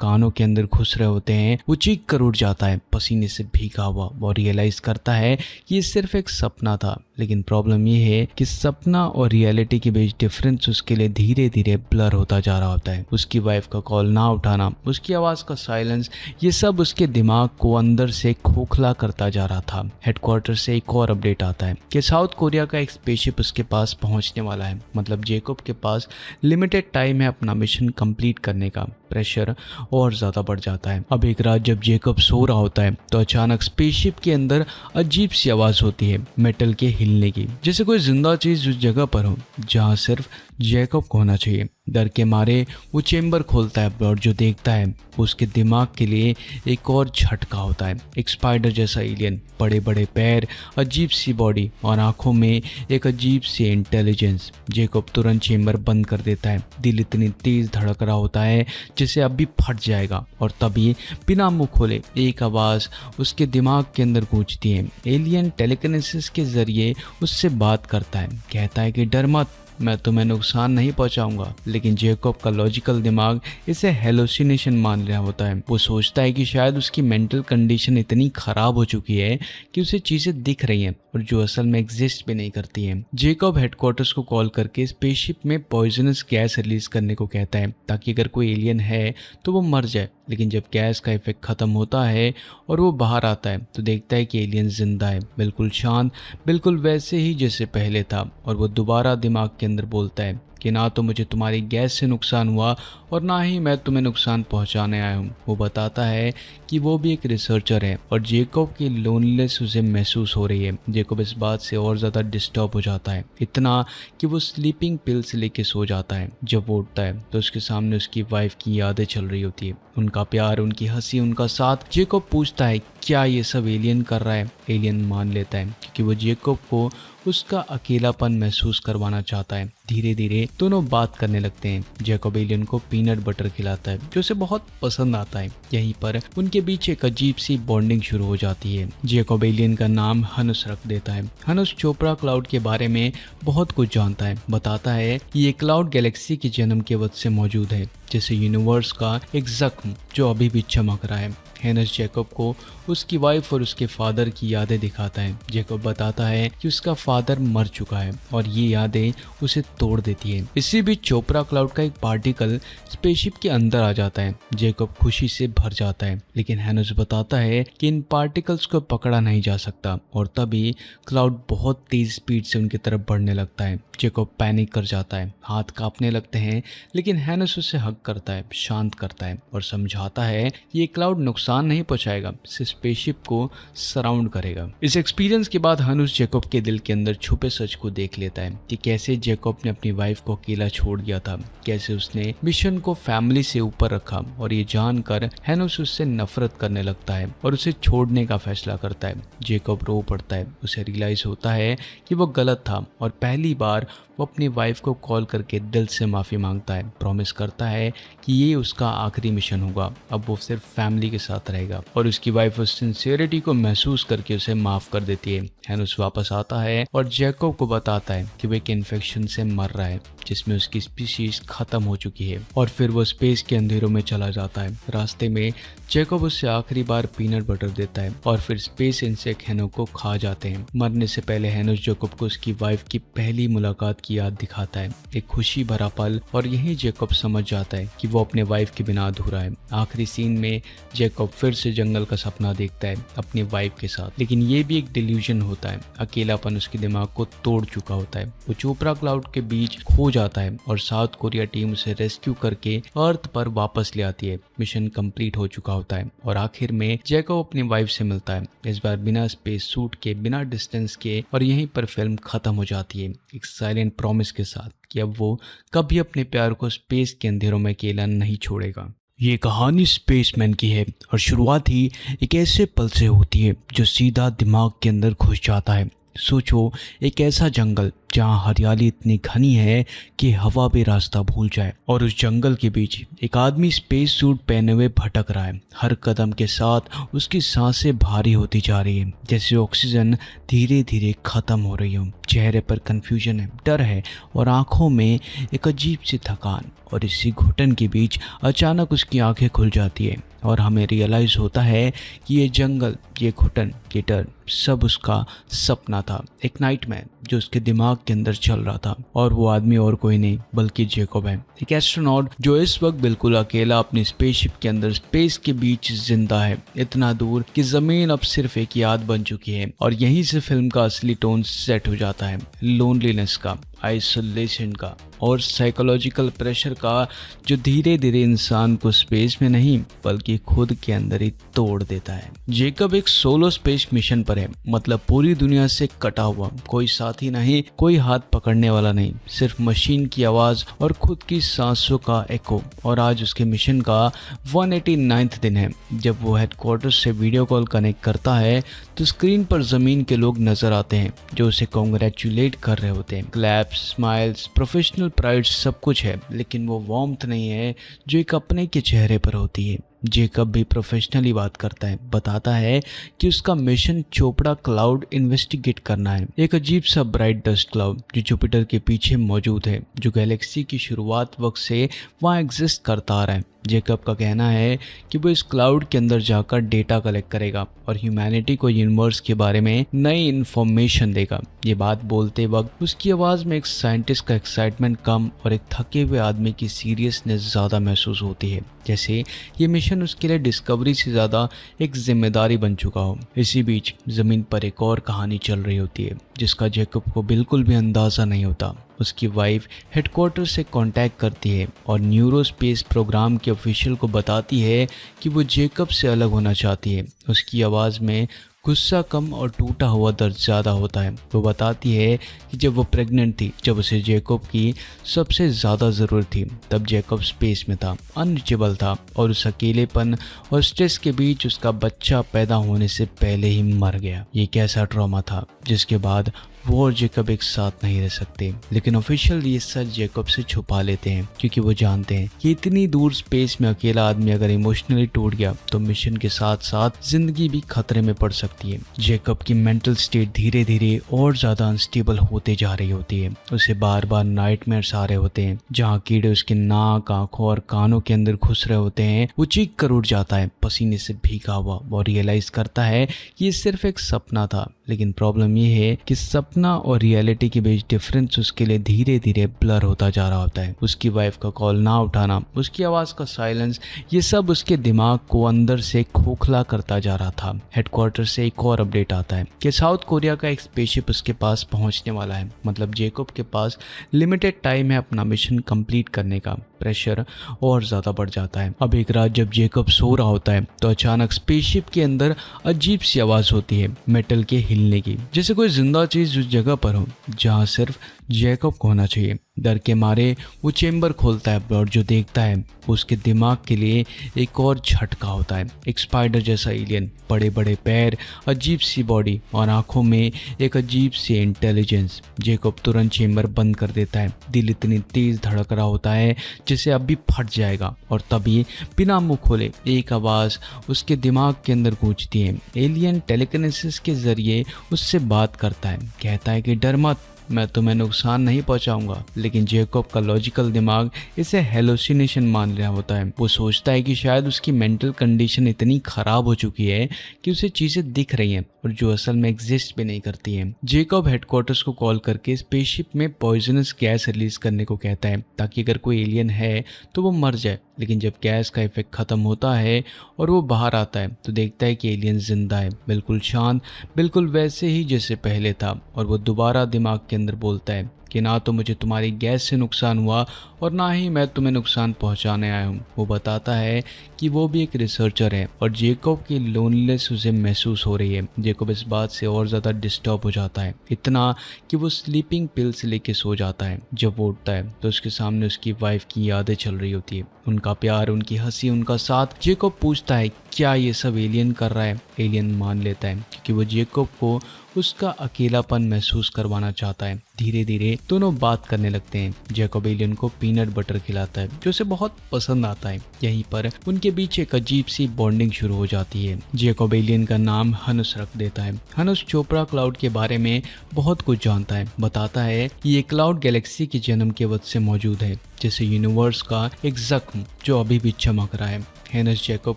Speaker 1: कानों के अंदर घुस रहे होते हैं। वो चीख कर उठ जाता है पसीने से भीगा हुआ और रियलाइज करता है कि ये सिर्फ एक सपना था। लेकिन प्रॉब्लम ये है कि सपना और रियलिटी के बीच डिफरेंस उसके लिए धीरे धीरे ब्लर होता जा रहा होता है। उसकी वाइफ का कॉल ना उठाना, उसकी आवाज़ का साइलेंस, ये सब उसके दिमाग को अंदर से खोखला करता जा रहा था। हेडक्वार्टर से एक और अपडेट आता है कि साउथ कोरिया का एक स्पेसशिप उसके पास पहुंचने वाला है। मतलब जैकब के पास लिमिटेड टाइम है अपना मिशन कंप्लीट करने का। प्रेशर और ज़्यादा बढ़ जाता है। अब एक रात जब जैकब सो रहा होता है तो अचानक स्पेसशिप के अंदर अजीब सी आवाज़ होती है, मेटल के हिलने की, जैसे कोई जिंदा चीज़ उस जगह पर हो जहाँ सिर्फ जैकब को होना चाहिए। डर के मारे वो चेम्बर खोलता है और जो देखता है वो उसके दिमाग के लिए एक और झटका होता है। एक स्पाइडर जैसा एलियन, बड़े बड़े पैर, अजीब सी बॉडी और आंखों में एक अजीब सी इंटेलिजेंस। जैकब तुरंत चेम्बर बंद कर देता है। दिल इतनी तेज धड़क रहा होता है जैसे अब भी फट जाएगा। और तभी बिना मुंह खोले एक आवाज़ उसके दिमाग के अंदर गूंजती है। एलियन टेलीकिनेसिस के जरिए उससे बात करता है, कहता है कि डर मत, मैं तुम्हें नुकसान नहीं पहुंचाऊंगा। लेकिन जैकब का लॉजिकल दिमाग इसे हेलोसिनेशन मान रहा होता है। वो सोचता है कि शायद उसकी मेंटल कंडीशन इतनी खराब हो चुकी है कि उसे चीजें दिख रही हैं और जो असल में एग्जिस्ट भी नहीं करती हैं। जैकब हेडक्वार्टर्स को कॉल करके स्पेसशिप में पॉइजनस गैस रिलीज करने को कहता है ताकि अगर कोई एलियन है तो वो मर जाए। लेकिन जब गैस का इफेक्ट ख़त्म होता है और वो बाहर आता है तो देखता है कि एलियन जिंदा है, बिल्कुल शांत, बिल्कुल वैसे ही जैसे पहले था। और वो दोबारा दिमाग के अंदर बोलता है कि ना तो मुझे तुम्हारी गैस से नुकसान हुआ और ना ही मैं तुम्हें नुकसान पहुंचाने आया हूँ। वो बताता है कि वो भी एक रिसर्चर है और जेकब की लोनलेस उसे महसूस हो रही है। जेकब इस बात से और ज़्यादा डिस्टर्ब हो जाता है, इतना कि वो स्लीपिंग पिल्स लेके सो जाता है। जब वो उठता है तो उसके सामने उसकी वाइफ की यादें चल रही होती है, उनका प्यार, उनकी हंसी, उनका साथ। जेकब पूछता है क्या ये सब एलियन कर रहा है। एलियन मान लेता है क्योंकि वो जेकब को उसका अकेलापन महसूस करवाना चाहता है। धीरे धीरे दोनों बात करने लगते हैं। जेकब एलियन को पीनट बटर खिलाता है जो उसे बहुत पसंद आता है। यहीं पर उनके बीच एक अजीब सी बॉन्डिंग शुरू हो जाती है। जेकब एलियन का नाम हनुस रख देता है। हनुस चोपड़ा क्लाउड के बारे में बहुत कुछ जानता है। बताता है कि ये क्लाउड गैलेक्सी के जन्म के वक्त से मौजूद है, जैसे यूनिवर्स का एक जख्म जो अभी भी चमक रहा है। हेनस जेकब को उसकी वाइफ और उसके फादर की यादें दिखाता है। जेकब बताता है कि उसका फादर मर चुका है और ये यादें उसे तोड़ देती है। इसी बीच चोपड़ा क्लाउड का एक पार्टिकल स्पेसशिप के अंदर आ जाता है। जेकब खुशी से भर जाता है, लेकिन हेनस बताता है कि इन पार्टिकल्स को पकड़ा नहीं जा सकता और तभी क्लाउड बहुत तेज स्पीड से उनकी तरफ बढ़ने लगता है। जेकब पैनिक कर जाता है, हाथ कांपने लगते हैं, लेकिन हेनस उसे हग करता है, शांत करता है और समझाता है कि ये क्लाउड नुकसान नहीं पहुंचाएगा, स्पेसशिप को सराउंड करेगा। इस एक्सपीरियंस के बाद हनुस जेकब के दिल के अंदर छुपे सच को देख लेता है कि कैसे जेकब ने अपनी वाइफ को अकेला छोड़ दिया था, कैसे उसने मिशन को फैमिली से ऊपर रखा। और ये जानकर हेनुस उससे नफरत करने लगता है और उसे छोड़ने का फैसला करता है। जेकब रो पड़ता है, उसे रियलाइज होता है कि वो गलत था और पहली बार वो अपनी वाइफ को कॉल करके दिल से माफ़ी मांगता है। प्रॉमिस करता है कि ये उसका आखिरी मिशन होगा, अब वो सिर्फ फैमिली के साथ रहेगा। और उसकी वाइफ उस सिंसियरिटी को महसूस करके उसे माफ़ कर देती है। हेनुस वापस आता है और जैकब को बताता है कि वो एक इन्फेक्शन से मर रहा है जिसमें उसकी स्पीशीज खत्म हो चुकी है। और फिर वो स्पेस के अंधेरों में चला जाता है। रास्ते में जैकब उससे आखिरी बार पीनट बटर देता है और फिर स्पेस इंसेक्ट हेनस को खा जाते हैं। मरने से पहले हेनस जैकब को उसकी वाइफ की पहली मुलाकात की याद दिखाता है, एक खुशी भरा पल। और यही जैकब समझ जाता है कि वो अपने वाइफ के बिना अधूरा है। आखिरी सीन में जैकब फिर से जंगल का सपना देखता है अपनी वाइफ के साथ, लेकिन ये भी एक डिल्यूजन होता है। अकेलापन उसके दिमाग को तोड़ चुका होता है। वो चोपड़ा क्लाउड के बीच खो जाता है और साउथ कोरिया टीम उसे रेस्क्यू करके अर्थ पर वापस ले आती है। मिशन कंप्लीट हो चुका होता है और आखिर में जैकब अपनी वाइफ से मिलता है, इस बार बिना स्पेस सूट के, बिना डिस्टेंस के। और यहीं पर फिल्म खत्म हो जाती है एक साइलेंट प्रॉमिस के साथ कि अब वो कभी अपने प्यार को स्पेस के अंधेरों में अकेला नहीं छोड़ेगा। ये कहानी स्पेसमैन की है और शुरुआत ही एक ऐसे पल से होती है जो सीधा दिमाग के अंदर घुस जाता है। सोचो, एक ऐसा जंगल जहाँ हरियाली इतनी घनी है कि हवा भी रास्ता भूल जाए, और उस जंगल के बीच एक आदमी स्पेस सूट पहने हुए भटक रहा है। हर कदम के साथ उसकी सांसें भारी होती जा रही है, जैसे ऑक्सीजन धीरे धीरे खत्म हो रही हो। चेहरे पर कंफ्यूजन है, डर है और आंखों में एक अजीब सी थकान। और इसी घुटन के बीच अचानक उसकी आंखें खुल जाती है और हमें रियलाइज़ होता है कि ये जंगल, ये घुटन, ये डर सब उसका सपना था, एक नाइटमेयर जो उसके दिमाग के अंदर चल रहा था। और वो आदमी और कोई नहीं बल्कि जैकब है, एक एस्ट्रोनॉट जो इस वक्त बिल्कुल अकेला अपनी स्पेसशिप के अंदर स्पेस के बीच जिंदा है, इतना दूर कि जमीन अब सिर्फ एक याद बन चुकी है। और यहीं से फिल्म का असली टोन सेट हो जाता है, लोनलीनेस का, आइसोलेशन का और साइकोलॉजिकल प्रेशर का, जो धीरे धीरे इंसान को स्पेस में नहीं बल्कि खुद के अंदर ही तोड़ देता है। जैकब एक सोलो स्पेस मिशन पर है, मतलब पूरी दुनिया से कटा हुआ, कोई साथी नहीं, कोई हाथ पकड़ने वाला नहीं, सिर्फ मशीन की आवाज और खुद की सांसों का एको। और आज उसके मिशन का 189वां दिन है। जब वो हेडक्वार्टर से वीडियो कॉल कनेक्ट करता है तो स्क्रीन पर जमीन के लोग नजर आते हैं जो उसे कॉन्ग्रेचुलेट कर रहे होते हैं। क्लैप्स, स्माइल्स, प्रोफेशनल प्राइड सब कुछ है, लेकिन वो वार्मथ नहीं है जो एक अपने के चेहरे पर होती है। जैकब भी प्रोफेशनली बात करता है, बताता है कि उसका मिशन चोपड़ा क्लाउड इन्वेस्टिगेट करना है, एक अजीब सा ब्राइट डस्ट क्लाउड जो जुपिटर के पीछे मौजूद है, जो गैलेक्सी की शुरुआत वक्त से वहाँ एग्जिस्ट करता आ रहा है। जैकब का कहना है कि वो इस क्लाउड के अंदर जाकर डेटा कलेक्ट करेगा और ह्यूमैनिटी को यूनिवर्स के बारे में नई इन्फॉर्मेशन देगा। ये बात बोलते वक्त उसकी आवाज़ में एक साइंटिस्ट का एक्साइटमेंट कम और एक थके हुए आदमी की सीरियसनेस ज़्यादा महसूस होती है, जैसे ये मिशन मिशन उसके लिए डिस्कवरी से ज़्यादा एक जिम्मेदारी बन चुका हो। इसी बीच ज़मीन पर एक और कहानी चल रही होती है जिसका जैकब को बिल्कुल भी अंदाज़ा नहीं होता। उसकी वाइफ हेडक्वार्टर से कांटेक्ट करती है और न्यूरोस्पेस प्रोग्राम के ऑफिशियल को बताती है कि वो जैकब से अलग होना चाहती है। उसकी आवाज़ में गुस्सा कम और टूटा हुआ दर्द ज़्यादा होता है। वो बताती है कि जब वो प्रेग्नेंट थी, जब उसे जैकब की सबसे ज़्यादा ज़रूरत थी, तब जैकब स्पेस में था, अनरीचेबल था और उस अकेलेपन और स्ट्रेस के बीच उसका बच्चा पैदा होने से पहले ही मर गया। ये कैसा ट्रॉमा था जिसके बाद वो और जैकब एक साथ नहीं रह सकते। लेकिन ऑफिशियल ये सच जैकब से छुपा लेते हैं क्योंकि वो जानते हैं कि इतनी दूर स्पेस में अकेला आदमी अगर इमोशनली टूट गया तो मिशन के साथ साथ जिंदगी भी खतरे में पड़ सकती है। जैकब की मेंटल स्टेट धीरे धीरे और ज्यादा अनस्टेबल होते जा रही होती है। उसे बार बार नाइटमेयर्स आ रहे होते हैं जहाँ कीड़े उसके नाक, आंखों और कानों के अंदर घुस रहे होते हैं। वो चीख कर उठ जाता है पसीने से भीगा हुआ और रियलाइज करता है कि ये सिर्फ एक सपना था। लेकिन प्रॉब्लम ये है कि सपना और रियलिटी के बीच डिफरेंस उसके लिए धीरे धीरे ब्लर होता जा रहा होता है। उसकी वाइफ का कॉल ना उठाना, उसकी आवाज़ का साइलेंस, ये सब उसके दिमाग को अंदर से खोखला करता जा रहा था। हेडक्वार्टर से एक और अपडेट आता है कि साउथ कोरिया का एक स्पेसशिप उसके पास पहुंचने वाला है। मतलब जैकब के पास लिमिटेड टाइम है अपना मिशन कंप्लीट करने का। प्रेशर और ज़्यादा बढ़ जाता है। अब एक रात जब जैकब सो रहा होता है तो अचानक स्पेसशिप के अंदर अजीब सी आवाज़ होती है, मेटल के हिलने की, जैसे कोई जिंदा चीज़ उस जगह पर हो जहाँ सिर्फ जैकब को होना चाहिए। डर के मारे वो चेम्बर खोलता है और जो देखता है वो उसके दिमाग के लिए एक और झटका होता है। एक स्पाइडर जैसा एलियन, बड़े बड़े पैर, अजीब सी बॉडी और आंखों में एक अजीब सी इंटेलिजेंस। जैकब तुरंत चेम्बर बंद कर देता है। दिल इतनी तेज धड़क रहा होता है जैसे अभी फट जाएगा और तभी बिना मुंह खोले एक आवाज़ उसके दिमाग के अंदर गूंजती है। एलियन टेलीकिनेसिस के जरिए उससे बात करता है, कहता है कि डर मत, मैं तुम्हें नुकसान नहीं पहुंचाऊंगा। लेकिन जैकब का लॉजिकल दिमाग इसे हेलोसिनेशन मान रहा होता है। वो सोचता है कि शायद उसकी मेंटल कंडीशन इतनी खराब हो चुकी है कि उसे चीज़ें दिख रही हैं और जो असल में एग्जिस्ट भी नहीं करती हैं। जैकब हेडक्वार्टर्स को कॉल करके स्पेसशिप में पॉइजनस गैस रिलीज करने को कहता है ताकि अगर कोई एलियन है तो वो मर जाए। लेकिन जब गैस का इफेक्ट खत्म होता है और वो बाहर आता है तो देखता है कि एलियन जिंदा है, बिल्कुल शांत, बिल्कुल वैसे ही जैसे पहले था। और वो दोबारा दिमाग के अंदर बोलता है कि ना तो मुझे तुम्हारी गैस से नुकसान हुआ और ना ही मैं तुम्हें नुकसान पहुंचाने आया हूं। वो बताता है कि वो भी एक रिसर्चर है और जैकब की लोनलेस उसे महसूस हो रही है। जैकब इस बात से और ज़्यादा डिस्टर्ब हो जाता है, इतना कि वो स्लीपिंग पिल्स लेके सो जाता है। जब वो उठता है तो उसके सामने उसकी वाइफ की यादें चल रही होती है, उनका प्यार, उनकी हंसी, उनका साथ। जैकब पूछता है क्या ये सब एलियन कर रहा है। एलियन मान लेता है क्योंकि वो जैकब को उसका अकेलापन महसूस करवाना चाहता है। धीरे धीरे दोनों बात करने लगते हैं। जैकब एलियन को पीनट बटर खिलाता है जो उसे बहुत पसंद आता है। यहीं पर उनके बीच एक अजीब सी बॉन्डिंग शुरू हो जाती है। जैकब एलियन का नाम हनुस रख देता है। हनुस चोपड़ा क्लाउड के बारे में बहुत कुछ जानता है। बताता है कि ये क्लाउड गैलेक्सी के जन्म के वक्त से मौजूद है, जैसे यूनिवर्स का एक जख्म जो अभी भी चमक रहा है। हेनस जैकब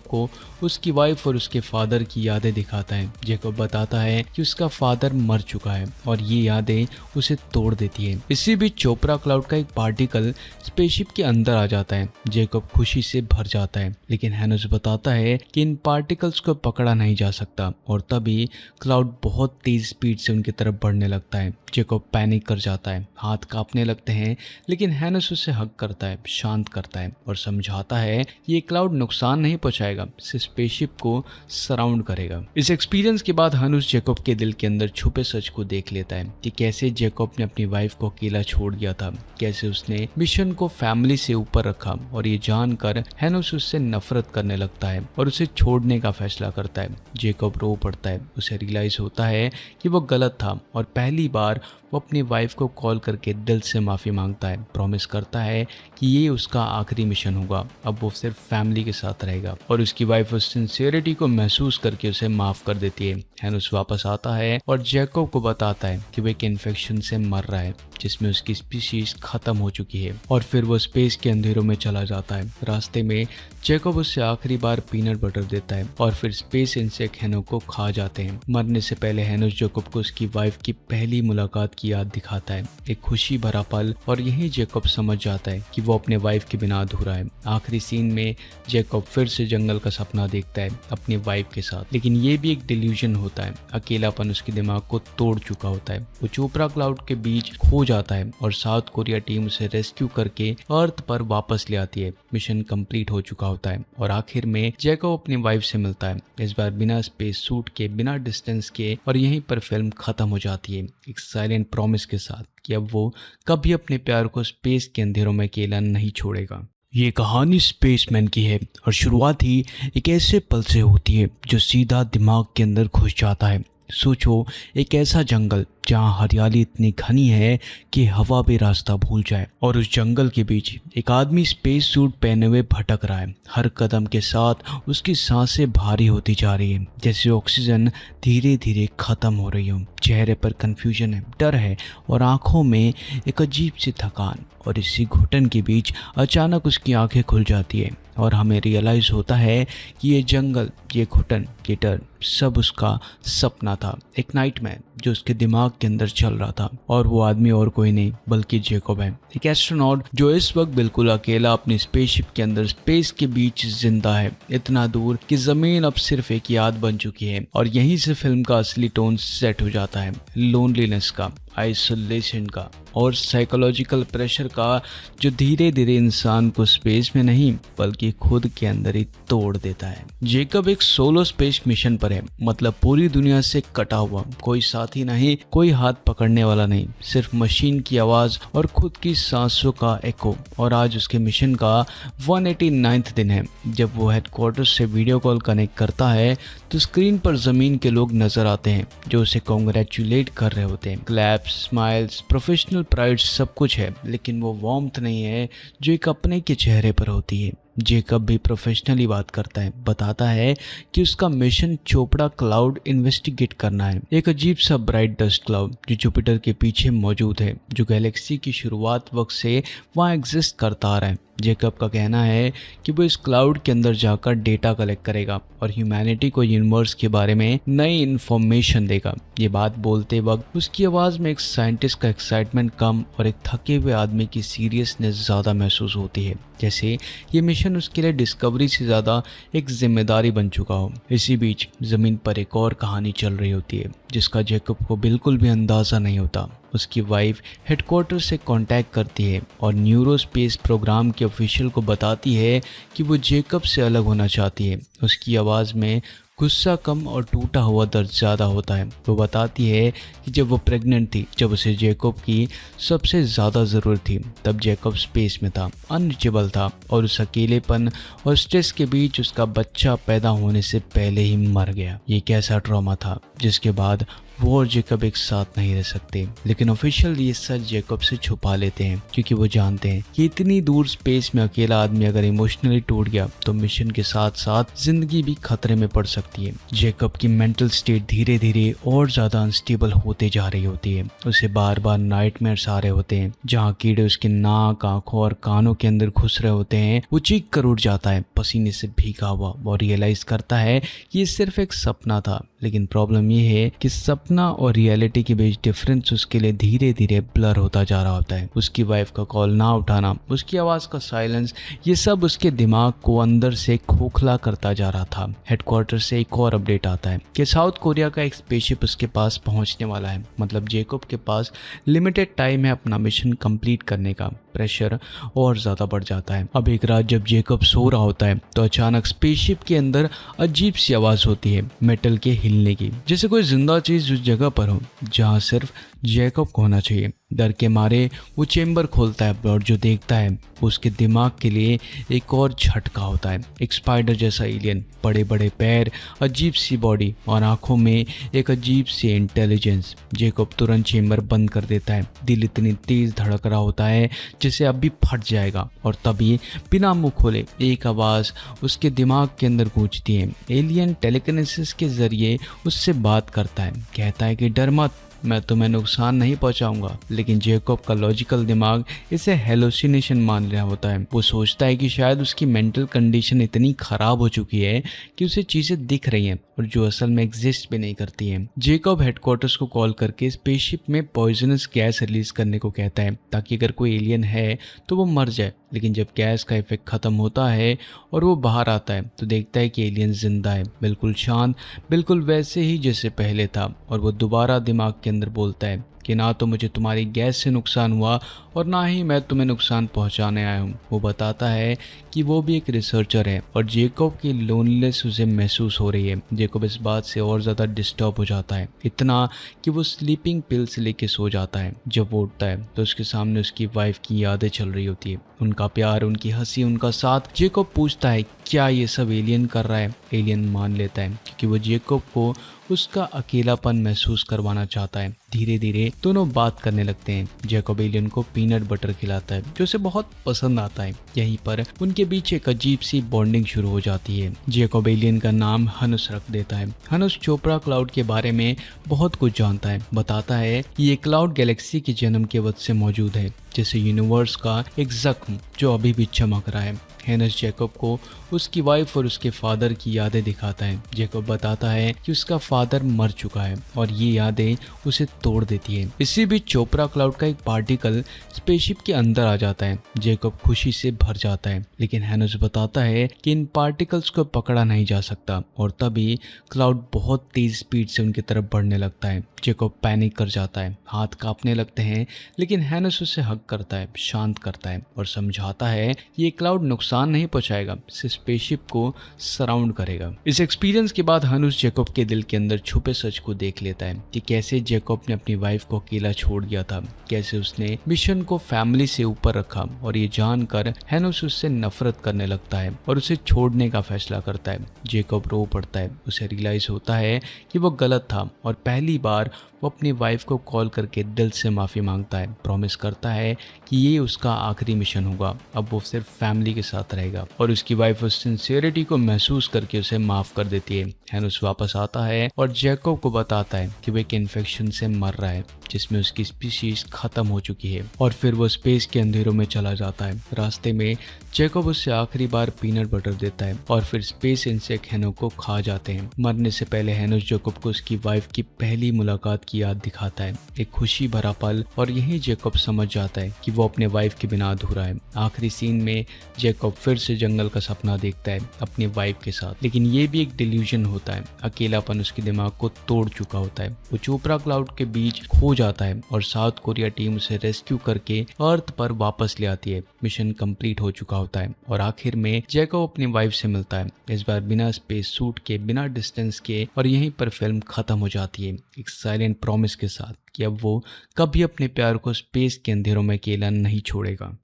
Speaker 1: को उसकी वाइफ और उसके फादर की यादें दिखाता है। जैकब बताता है कि उसका फादर मर चुका है और ये यादें उसे तोड़ देती है। इसी बीच चोपड़ा क्लाउड का एक पार्टिकल स्पेसशिप के अंदर आ जाता है। जैकब खुशी से भर जाता है, लेकिन हेनस बताता है कि इन पार्टिकल्स को पकड़ा नहीं जा सकता और तभी क्लाउड बहुत तेज स्पीड से उनकी तरफ बढ़ने लगता है। जैकब पैनिक कर जाता है, हाथ कांपने लगते हैं, लेकिन हेनस उसे हग करता है, शांत करता है और समझाता है कि ये क्लाउड नुकसान नहीं पहुंचाएगा, स्पेसशिप को सराउंड करेगा। इस एक्सपीरियंस के बाद हनुस जैकब के दिल के अंदर छुपे सच को देख लेता है कि कैसे जैकब ने अपनी वाइफ को अकेला छोड़ दिया था, कैसे उसने मिशन को फैमिली से ऊपर रखा। और ये जानकर हेनस उससे नफरत करने लगता है और उसे छोड़ने का फैसला करता है। जैकब रो पड़ता है, उसे रियलाइज होता है कि वो गलत था और पहली बार वो अपनी वाइफ को कॉल करके दिल से माफ़ी मांगता है। प्रॉमिस करता है कि ये उसका आखिरी मिशन होगा, अब वो सिर्फ फैमिली के साथ रहेगा। और उसकी वाइफ उस सिंसियरिटी को महसूस करके उसे माफ़ कर देती है। हेनस वापस आता है और जैकब को बताता है कि वो एक इन्फेक्शन से मर रहा है जिसमें उसकी स्पीशीज खत्म हो चुकी है और फिर वो स्पेस के अंधेरों में चला जाता है। रास्ते में जैकब उससे आखिरी बार पीनट बटर देता है और फिर स्पेस इंसेक्ट हेनो को खा जाते हैं। मरने से पहले हेनो जैकब को उसकी वाइफ की पहली मुलाकात की याद दिखाता है, एक खुशी भरा पल, और यही जैकब समझ जाता है कि वो अपने वाइफ के बिना अधूरा है। आखिरी सीन में जैकब फिर से जंगल का सपना देखता है अपनी वाइफ के साथ, लेकिन ये भी एक डिल्यूजन होता है। अकेलापन उसके दिमाग को तोड़ चुका होता है। वो चोपड़ा क्लाउड के बीच खो जाता है और साउथ कोरिया टीम उसे रेस्क्यू करके अर्थ पर वापस ले आती है। मिशन कंप्लीट हो चुका होता है और आखिर में जैकब अपनी वाइफ से मिलता है, इस बार बिना स्पेस सूट के, बिना डिस्टेंस के, और यहीं पर फिल्म खत्म हो जाती है एक साइलेंट प्रॉमिस के साथ कि अब वो कभी अपने प्यार को स्पेस के अंधेरों में अकेला नहीं छोड़ेगा। ये कहानी स्पेसमैन की है और शुरुआत ही एक ऐसे पल से होती है जो सीधा दिमाग के अंदर घुस जाता है। सोचो, एक ऐसा जंगल जहाँ हरियाली इतनी घनी है कि हवा भी रास्ता भूल जाए, और उस जंगल के बीच एक आदमी स्पेस सूट पहने हुए भटक रहा है। हर कदम के साथ उसकी सांसें भारी होती जा रही है, जैसे ऑक्सीजन धीरे धीरे खत्म हो रही हो। चेहरे पर कंफ्यूजन है, डर है और आंखों में एक अजीब सी थकान। और इसी घुटन के बीच अचानक उसकी आंखें खुल जाती है और हमें रियलाइज होता है कि ये जंगल, ये घुटन, ये डर सब उसका सपना था, एक नाइटमेयर जो उसके दिमाग के अंदर चल रहा था। और वो आदमी और कोई नहीं बल्कि जैकब है, एक एस्ट्रोनॉट जो इस वक्त बिल्कुल अकेला अपनी स्पेसशिप के अंदर स्पेस के बीच जिंदा है, इतना दूर कि जमीन अब सिर्फ एक याद बन चुकी है। और यहीं से फिल्म का असली टोन सेट हो जाता है, लोनलीनेस का, आइसोलेशन का और साइकोलॉजिकल प्रेशर का, जो धीरे धीरे इंसान को स्पेस में नहीं बल्कि खुद के अंदर ही तोड़ देता है। जैकब एक सोलो स्पेस मिशन पर है, मतलब पूरी दुनिया से कटा हुआ, कोई साथी नहीं, कोई हाथ पकड़ने वाला नहीं, सिर्फ मशीन की आवाज और खुद की सांसों का एको। और आज उसके मिशन का 189वां दिन है। जब वो हेडक्वार्टर से वीडियो कॉल कनेक्ट करता है तो स्क्रीन पर जमीन के लोग नजर आते हैं जो उसे कॉन्ग्रेचुलेट कर रहे होते हैं। क्लैप्स, स्माइल्स, प्रोफेशनल प्राइड सब कुछ है, लेकिन वो वार्मथ नहीं है जो एक अपने के चेहरे पर होती है। जैकब भी प्रोफेशनली बात करता है, बताता है कि उसका मिशन चोपड़ा क्लाउड इन्वेस्टिगेट करना है, एक अजीब सा ब्राइट डस्ट क्लाउड जो जुपिटर के पीछे मौजूद है, जो गैलेक्सी की शुरुआत वक्त से वहाँ एग्जिस्ट करता आ रहा है। जैकब का कहना है कि वो इस क्लाउड के अंदर जाकर डेटा कलेक्ट करेगा और ह्यूमैनिटी को यूनिवर्स के बारे में नई इन्फॉर्मेशन देगा। ये बात बोलते वक्त उसकी आवाज़ में एक साइंटिस्ट का एक्साइटमेंट कम और एक थके हुए आदमी की सीरियसनेस ज़्यादा महसूस होती है, जैसे ये मिशन उसके लिए डिस्कवरी से ज़्यादा एक जिम्मेदारी बन चुका हो। इसी बीच ज़मीन पर एक और कहानी चल रही होती है जिसका जैकब को बिल्कुल भी अंदाज़ा नहीं होता। उसकी वाइफ हेडक्वार्टर से कांटेक्ट करती है और न्यूरोस्पेस प्रोग्राम के ऑफिशियल को बताती है कि वो जैकब से अलग होना चाहती है। उसकी आवाज़ में गुस्सा कम और टूटा हुआ दर्द ज़्यादा होता है। वो बताती है कि जब वो प्रेग्नेंट थी, जब उसे जैकब की सबसे ज़्यादा ज़रूरत थी, तब जैकब स्पेस में था, अनरीचेबल था, और उस अकेलेपन और स्ट्रेस के बीच उसका बच्चा पैदा होने से पहले ही मर गया। ये कैसा ट्रॉमा था जिसके बाद वो और जैकब एक साथ नहीं रह सकते। लेकिन ऑफिशियल ये सच जैकब से छुपा लेते हैं क्योंकि वो जानते हैं कि इतनी दूर स्पेस में अकेला आदमी अगर इमोशनली टूट गया तो मिशन के साथ साथ जिंदगी भी खतरे में पड़ सकती है। जैकब की मेंटल स्टेट धीरे धीरे और ज्यादा अनस्टेबल होते जा रही होती है। उसे बार बार नाइटमेयर्स आ रहे होते हैं जहाँ कीड़े उसके नाक, आंखों और कानों के अंदर घुस रहे होते हैं। वो चीख कर उठ जाता है पसीने से भीगा हुआ और रियलाइज करता है कि ये सिर्फ एक सपना था। लेकिन प्रॉब्लम ये है कि सपना और रियलिटी के बीच डिफरेंस उसके लिए धीरे धीरे ब्लर होता जा रहा होता है। उसकी वाइफ का कॉल ना उठाना, उसकी आवाज का साइलेंस, ये सब उसके दिमाग को अंदर से खोखला करता जा रहा था। हेडक्वार्टर से एक और अपडेट आता है कि साउथ कोरिया का एक स्पेसशिप उसके पास पहुंचने वाला है। मतलब जैकब के पास लिमिटेड टाइम है अपना मिशन कंप्लीट करने का। प्रेशर और ज्यादा बढ़ जाता है। अब एक रात जब जैकब सो रहा होता है तो अचानक स्पेसशिप के अंदर अजीब सी आवाज होती है, मेटल के हिलने की, जैसे कोई जिंदा चीज उस जगह पर हो जहाँ सिर्फ जैकब को होना चाहिए। डर के मारे वो चेंबर खोलता है और जो देखता है उसके दिमाग के लिए एक और झटका होता है। एक स्पाइडर जैसा एलियन, बड़े बड़े पैर, अजीब सी बॉडी और आंखों में एक अजीब सी इंटेलिजेंस। जैकब तुरंत चेंबर बंद कर देता है। दिल इतनी तेज धड़क रहा होता है जैसे अभी फट जाएगा, और तभी बिना मुंह खोले एक आवाज उसके दिमाग के अंदर गूंजती है। एलियन टेलीकिनेसिस के जरिए उससे बात करता है, कहता है कि डर मत, मैं तुम्हें नुकसान नहीं पहुंचाऊंगा। लेकिन जेकब का लॉजिकल दिमाग इसे हेलोसिनेशन मान रहा होता है। वो सोचता है कि शायद उसकी मेंटल कंडीशन इतनी खराब हो चुकी है कि उसे चीजें दिख रही हैं और जो असल में एग्जिस्ट भी नहीं करती हैं। जेकब हेडक्वार्टर्स को कॉल करके स्पेसशिप में पॉइजनस गैस रिलीज करने को कहता है ताकि अगर कोई एलियन है तो वो मर जाए। लेकिन जब गैस का इफेक्ट खत्म होता है और वो बाहर आता है तो देखता है कि एलियन जिंदा है, बिल्कुल शांत, बिल्कुल वैसे ही जैसे पहले था। और वो दोबारा दिमाग के अंदर बोलता है कि ना तो मुझे तुम्हारी गैस से नुकसान हुआ और ना ही मैं तुम्हें नुकसान पहुंचाने आया हूँ। वो बताता है कि वो भी एक रिसर्चर है और जेकब की लोनलेस उसे महसूस हो रही है। जेकब इस बात से और ज़्यादा डिस्टर्ब हो जाता है, इतना कि वो स्लीपिंग पिल्स लेके सो जाता है। जब वो उठता है तो उसके सामने उसकी वाइफ की यादें चल रही होती है, उनका प्यार, उनकी हंसी, उनका साथ। जेकब पूछता है क्या ये सब एलियन कर रहा है। एलियन मान लेता है क्योंकि वो जेकब को उसका अकेलापन महसूस करवाना चाहता है। धीरे धीरे दोनों बात करने लगते हैं। जेकब एलियन को पीनट बटर खिलाता है जो उसे बहुत पसंद आता है। यहीं पर उनके बीच एक अजीब सी बॉन्डिंग शुरू हो जाती है। जेकब एलियन का नाम हनुस रख देता है। हनुस चोपड़ा क्लाउड के बारे में बहुत कुछ जानता है। बताता है कि ये क्लाउड गैलेक्सी के जन्म के वक्त से मौजूद है, जैसे यूनिवर्स का एक जख्म जो अभी भी चमक रहा है। हेनस जेकब को उसकी वाइफ और उसके फादर की यादें दिखाता है। जेकब बताता है कि उसका फादर मर चुका है और ये यादें उसे तोड़ देती है। इसी बीच चोपड़ा क्लाउड का एक पार्टिकल स्पेसशिप के अंदर आ जाता है। जेकब खुशी से भर जाता है, लेकिन हेनस बताता है कि इन पार्टिकल्स को पकड़ा नहीं जा सकता और तभी क्लाउड बहुत तेज स्पीड से उनकी तरफ बढ़ने लगता है। जेकब पैनिक कर जाता है, हाथ कांपने लगते हैं, लेकिन हेनस उसे हग करता है, शांत करता है और समझाता है कि ये क्लाउड नुकसान नहीं पहुंचाएगा, स्पेसशिप को सराउंड करेगा। इस एक्सपीरियंस के बाद हनुस जेकब के दिल के अंदर छुपे सच को देख लेता है कि कैसे जेकब ने अपनी वाइफ को अकेला छोड़ दिया था, कैसे उसने मिशन को फैमिली से ऊपर रखा। और ये जानकर हेनुस उससे नफरत करने लगता है और उसे छोड़ने का फैसला करता है। जेकब रो पड़ता है, उसे रियलाइज होता है कि वो गलत था और पहली बार वो अपनी वाइफ को कॉल करके दिल से माफ़ी मांगता है। प्रॉमिस करता है कि ये उसका आखिरी मिशन होगा, अब वो सिर्फ फैमिली के साथ रहेगा। और उसकी वाइफ उस सिंसियरिटी को महसूस करके उसे माफ़ कर देती है। हेनुस वापस आता है और जेकब को बताता है कि वो एक इन्फेक्शन से मर रहा है जिसमें उसकी स्पीशीज खत्म हो चुकी है। और फिर वो स्पेस के अंधेरों में चला जाता है। रास्ते में जेकब उससे आखिरी बार पीनट बटर देता है और फिर स्पेस इंसेक्ट हेनो को खा जाते हैं। मरने से पहले हेनुस जेकब को उसकी वाइफ की पहली मुलाकात की याद दिखाता है, एक खुशी भरा पल। और यही जेकब समझ जाता है कि वो अपने वाइफ के बिना अधूरा है। आखिरी सीन में जेकब फिर से जंगल का सपना देखता है अपनी वाइफ के साथ, लेकिन ये भी एक डिल्यूजन होता है। अकेलापन उसके दिमाग को तोड़ चुका होता है। वो चोपड़ा क्लाउड के बीच खो जाता है और साउथ कोरिया टीम उसे रेस्क्यू करके अर्थ पर वापस ले आती है। मिशन कंप्लीट हो चुका होता है और आखिर में जेकब अपनी वाइफ से मिलता है, इस बार बिना स्पेस सूट के, बिना डिस्टेंस के। और यहीं पर फिल्म खत्म हो जाती है एक साइलेंट प्रॉमिस के साथ कि अब वो कभी अपने प्यार को स्पेस के अंधेरों में अकेला नहीं छोड़ेगा।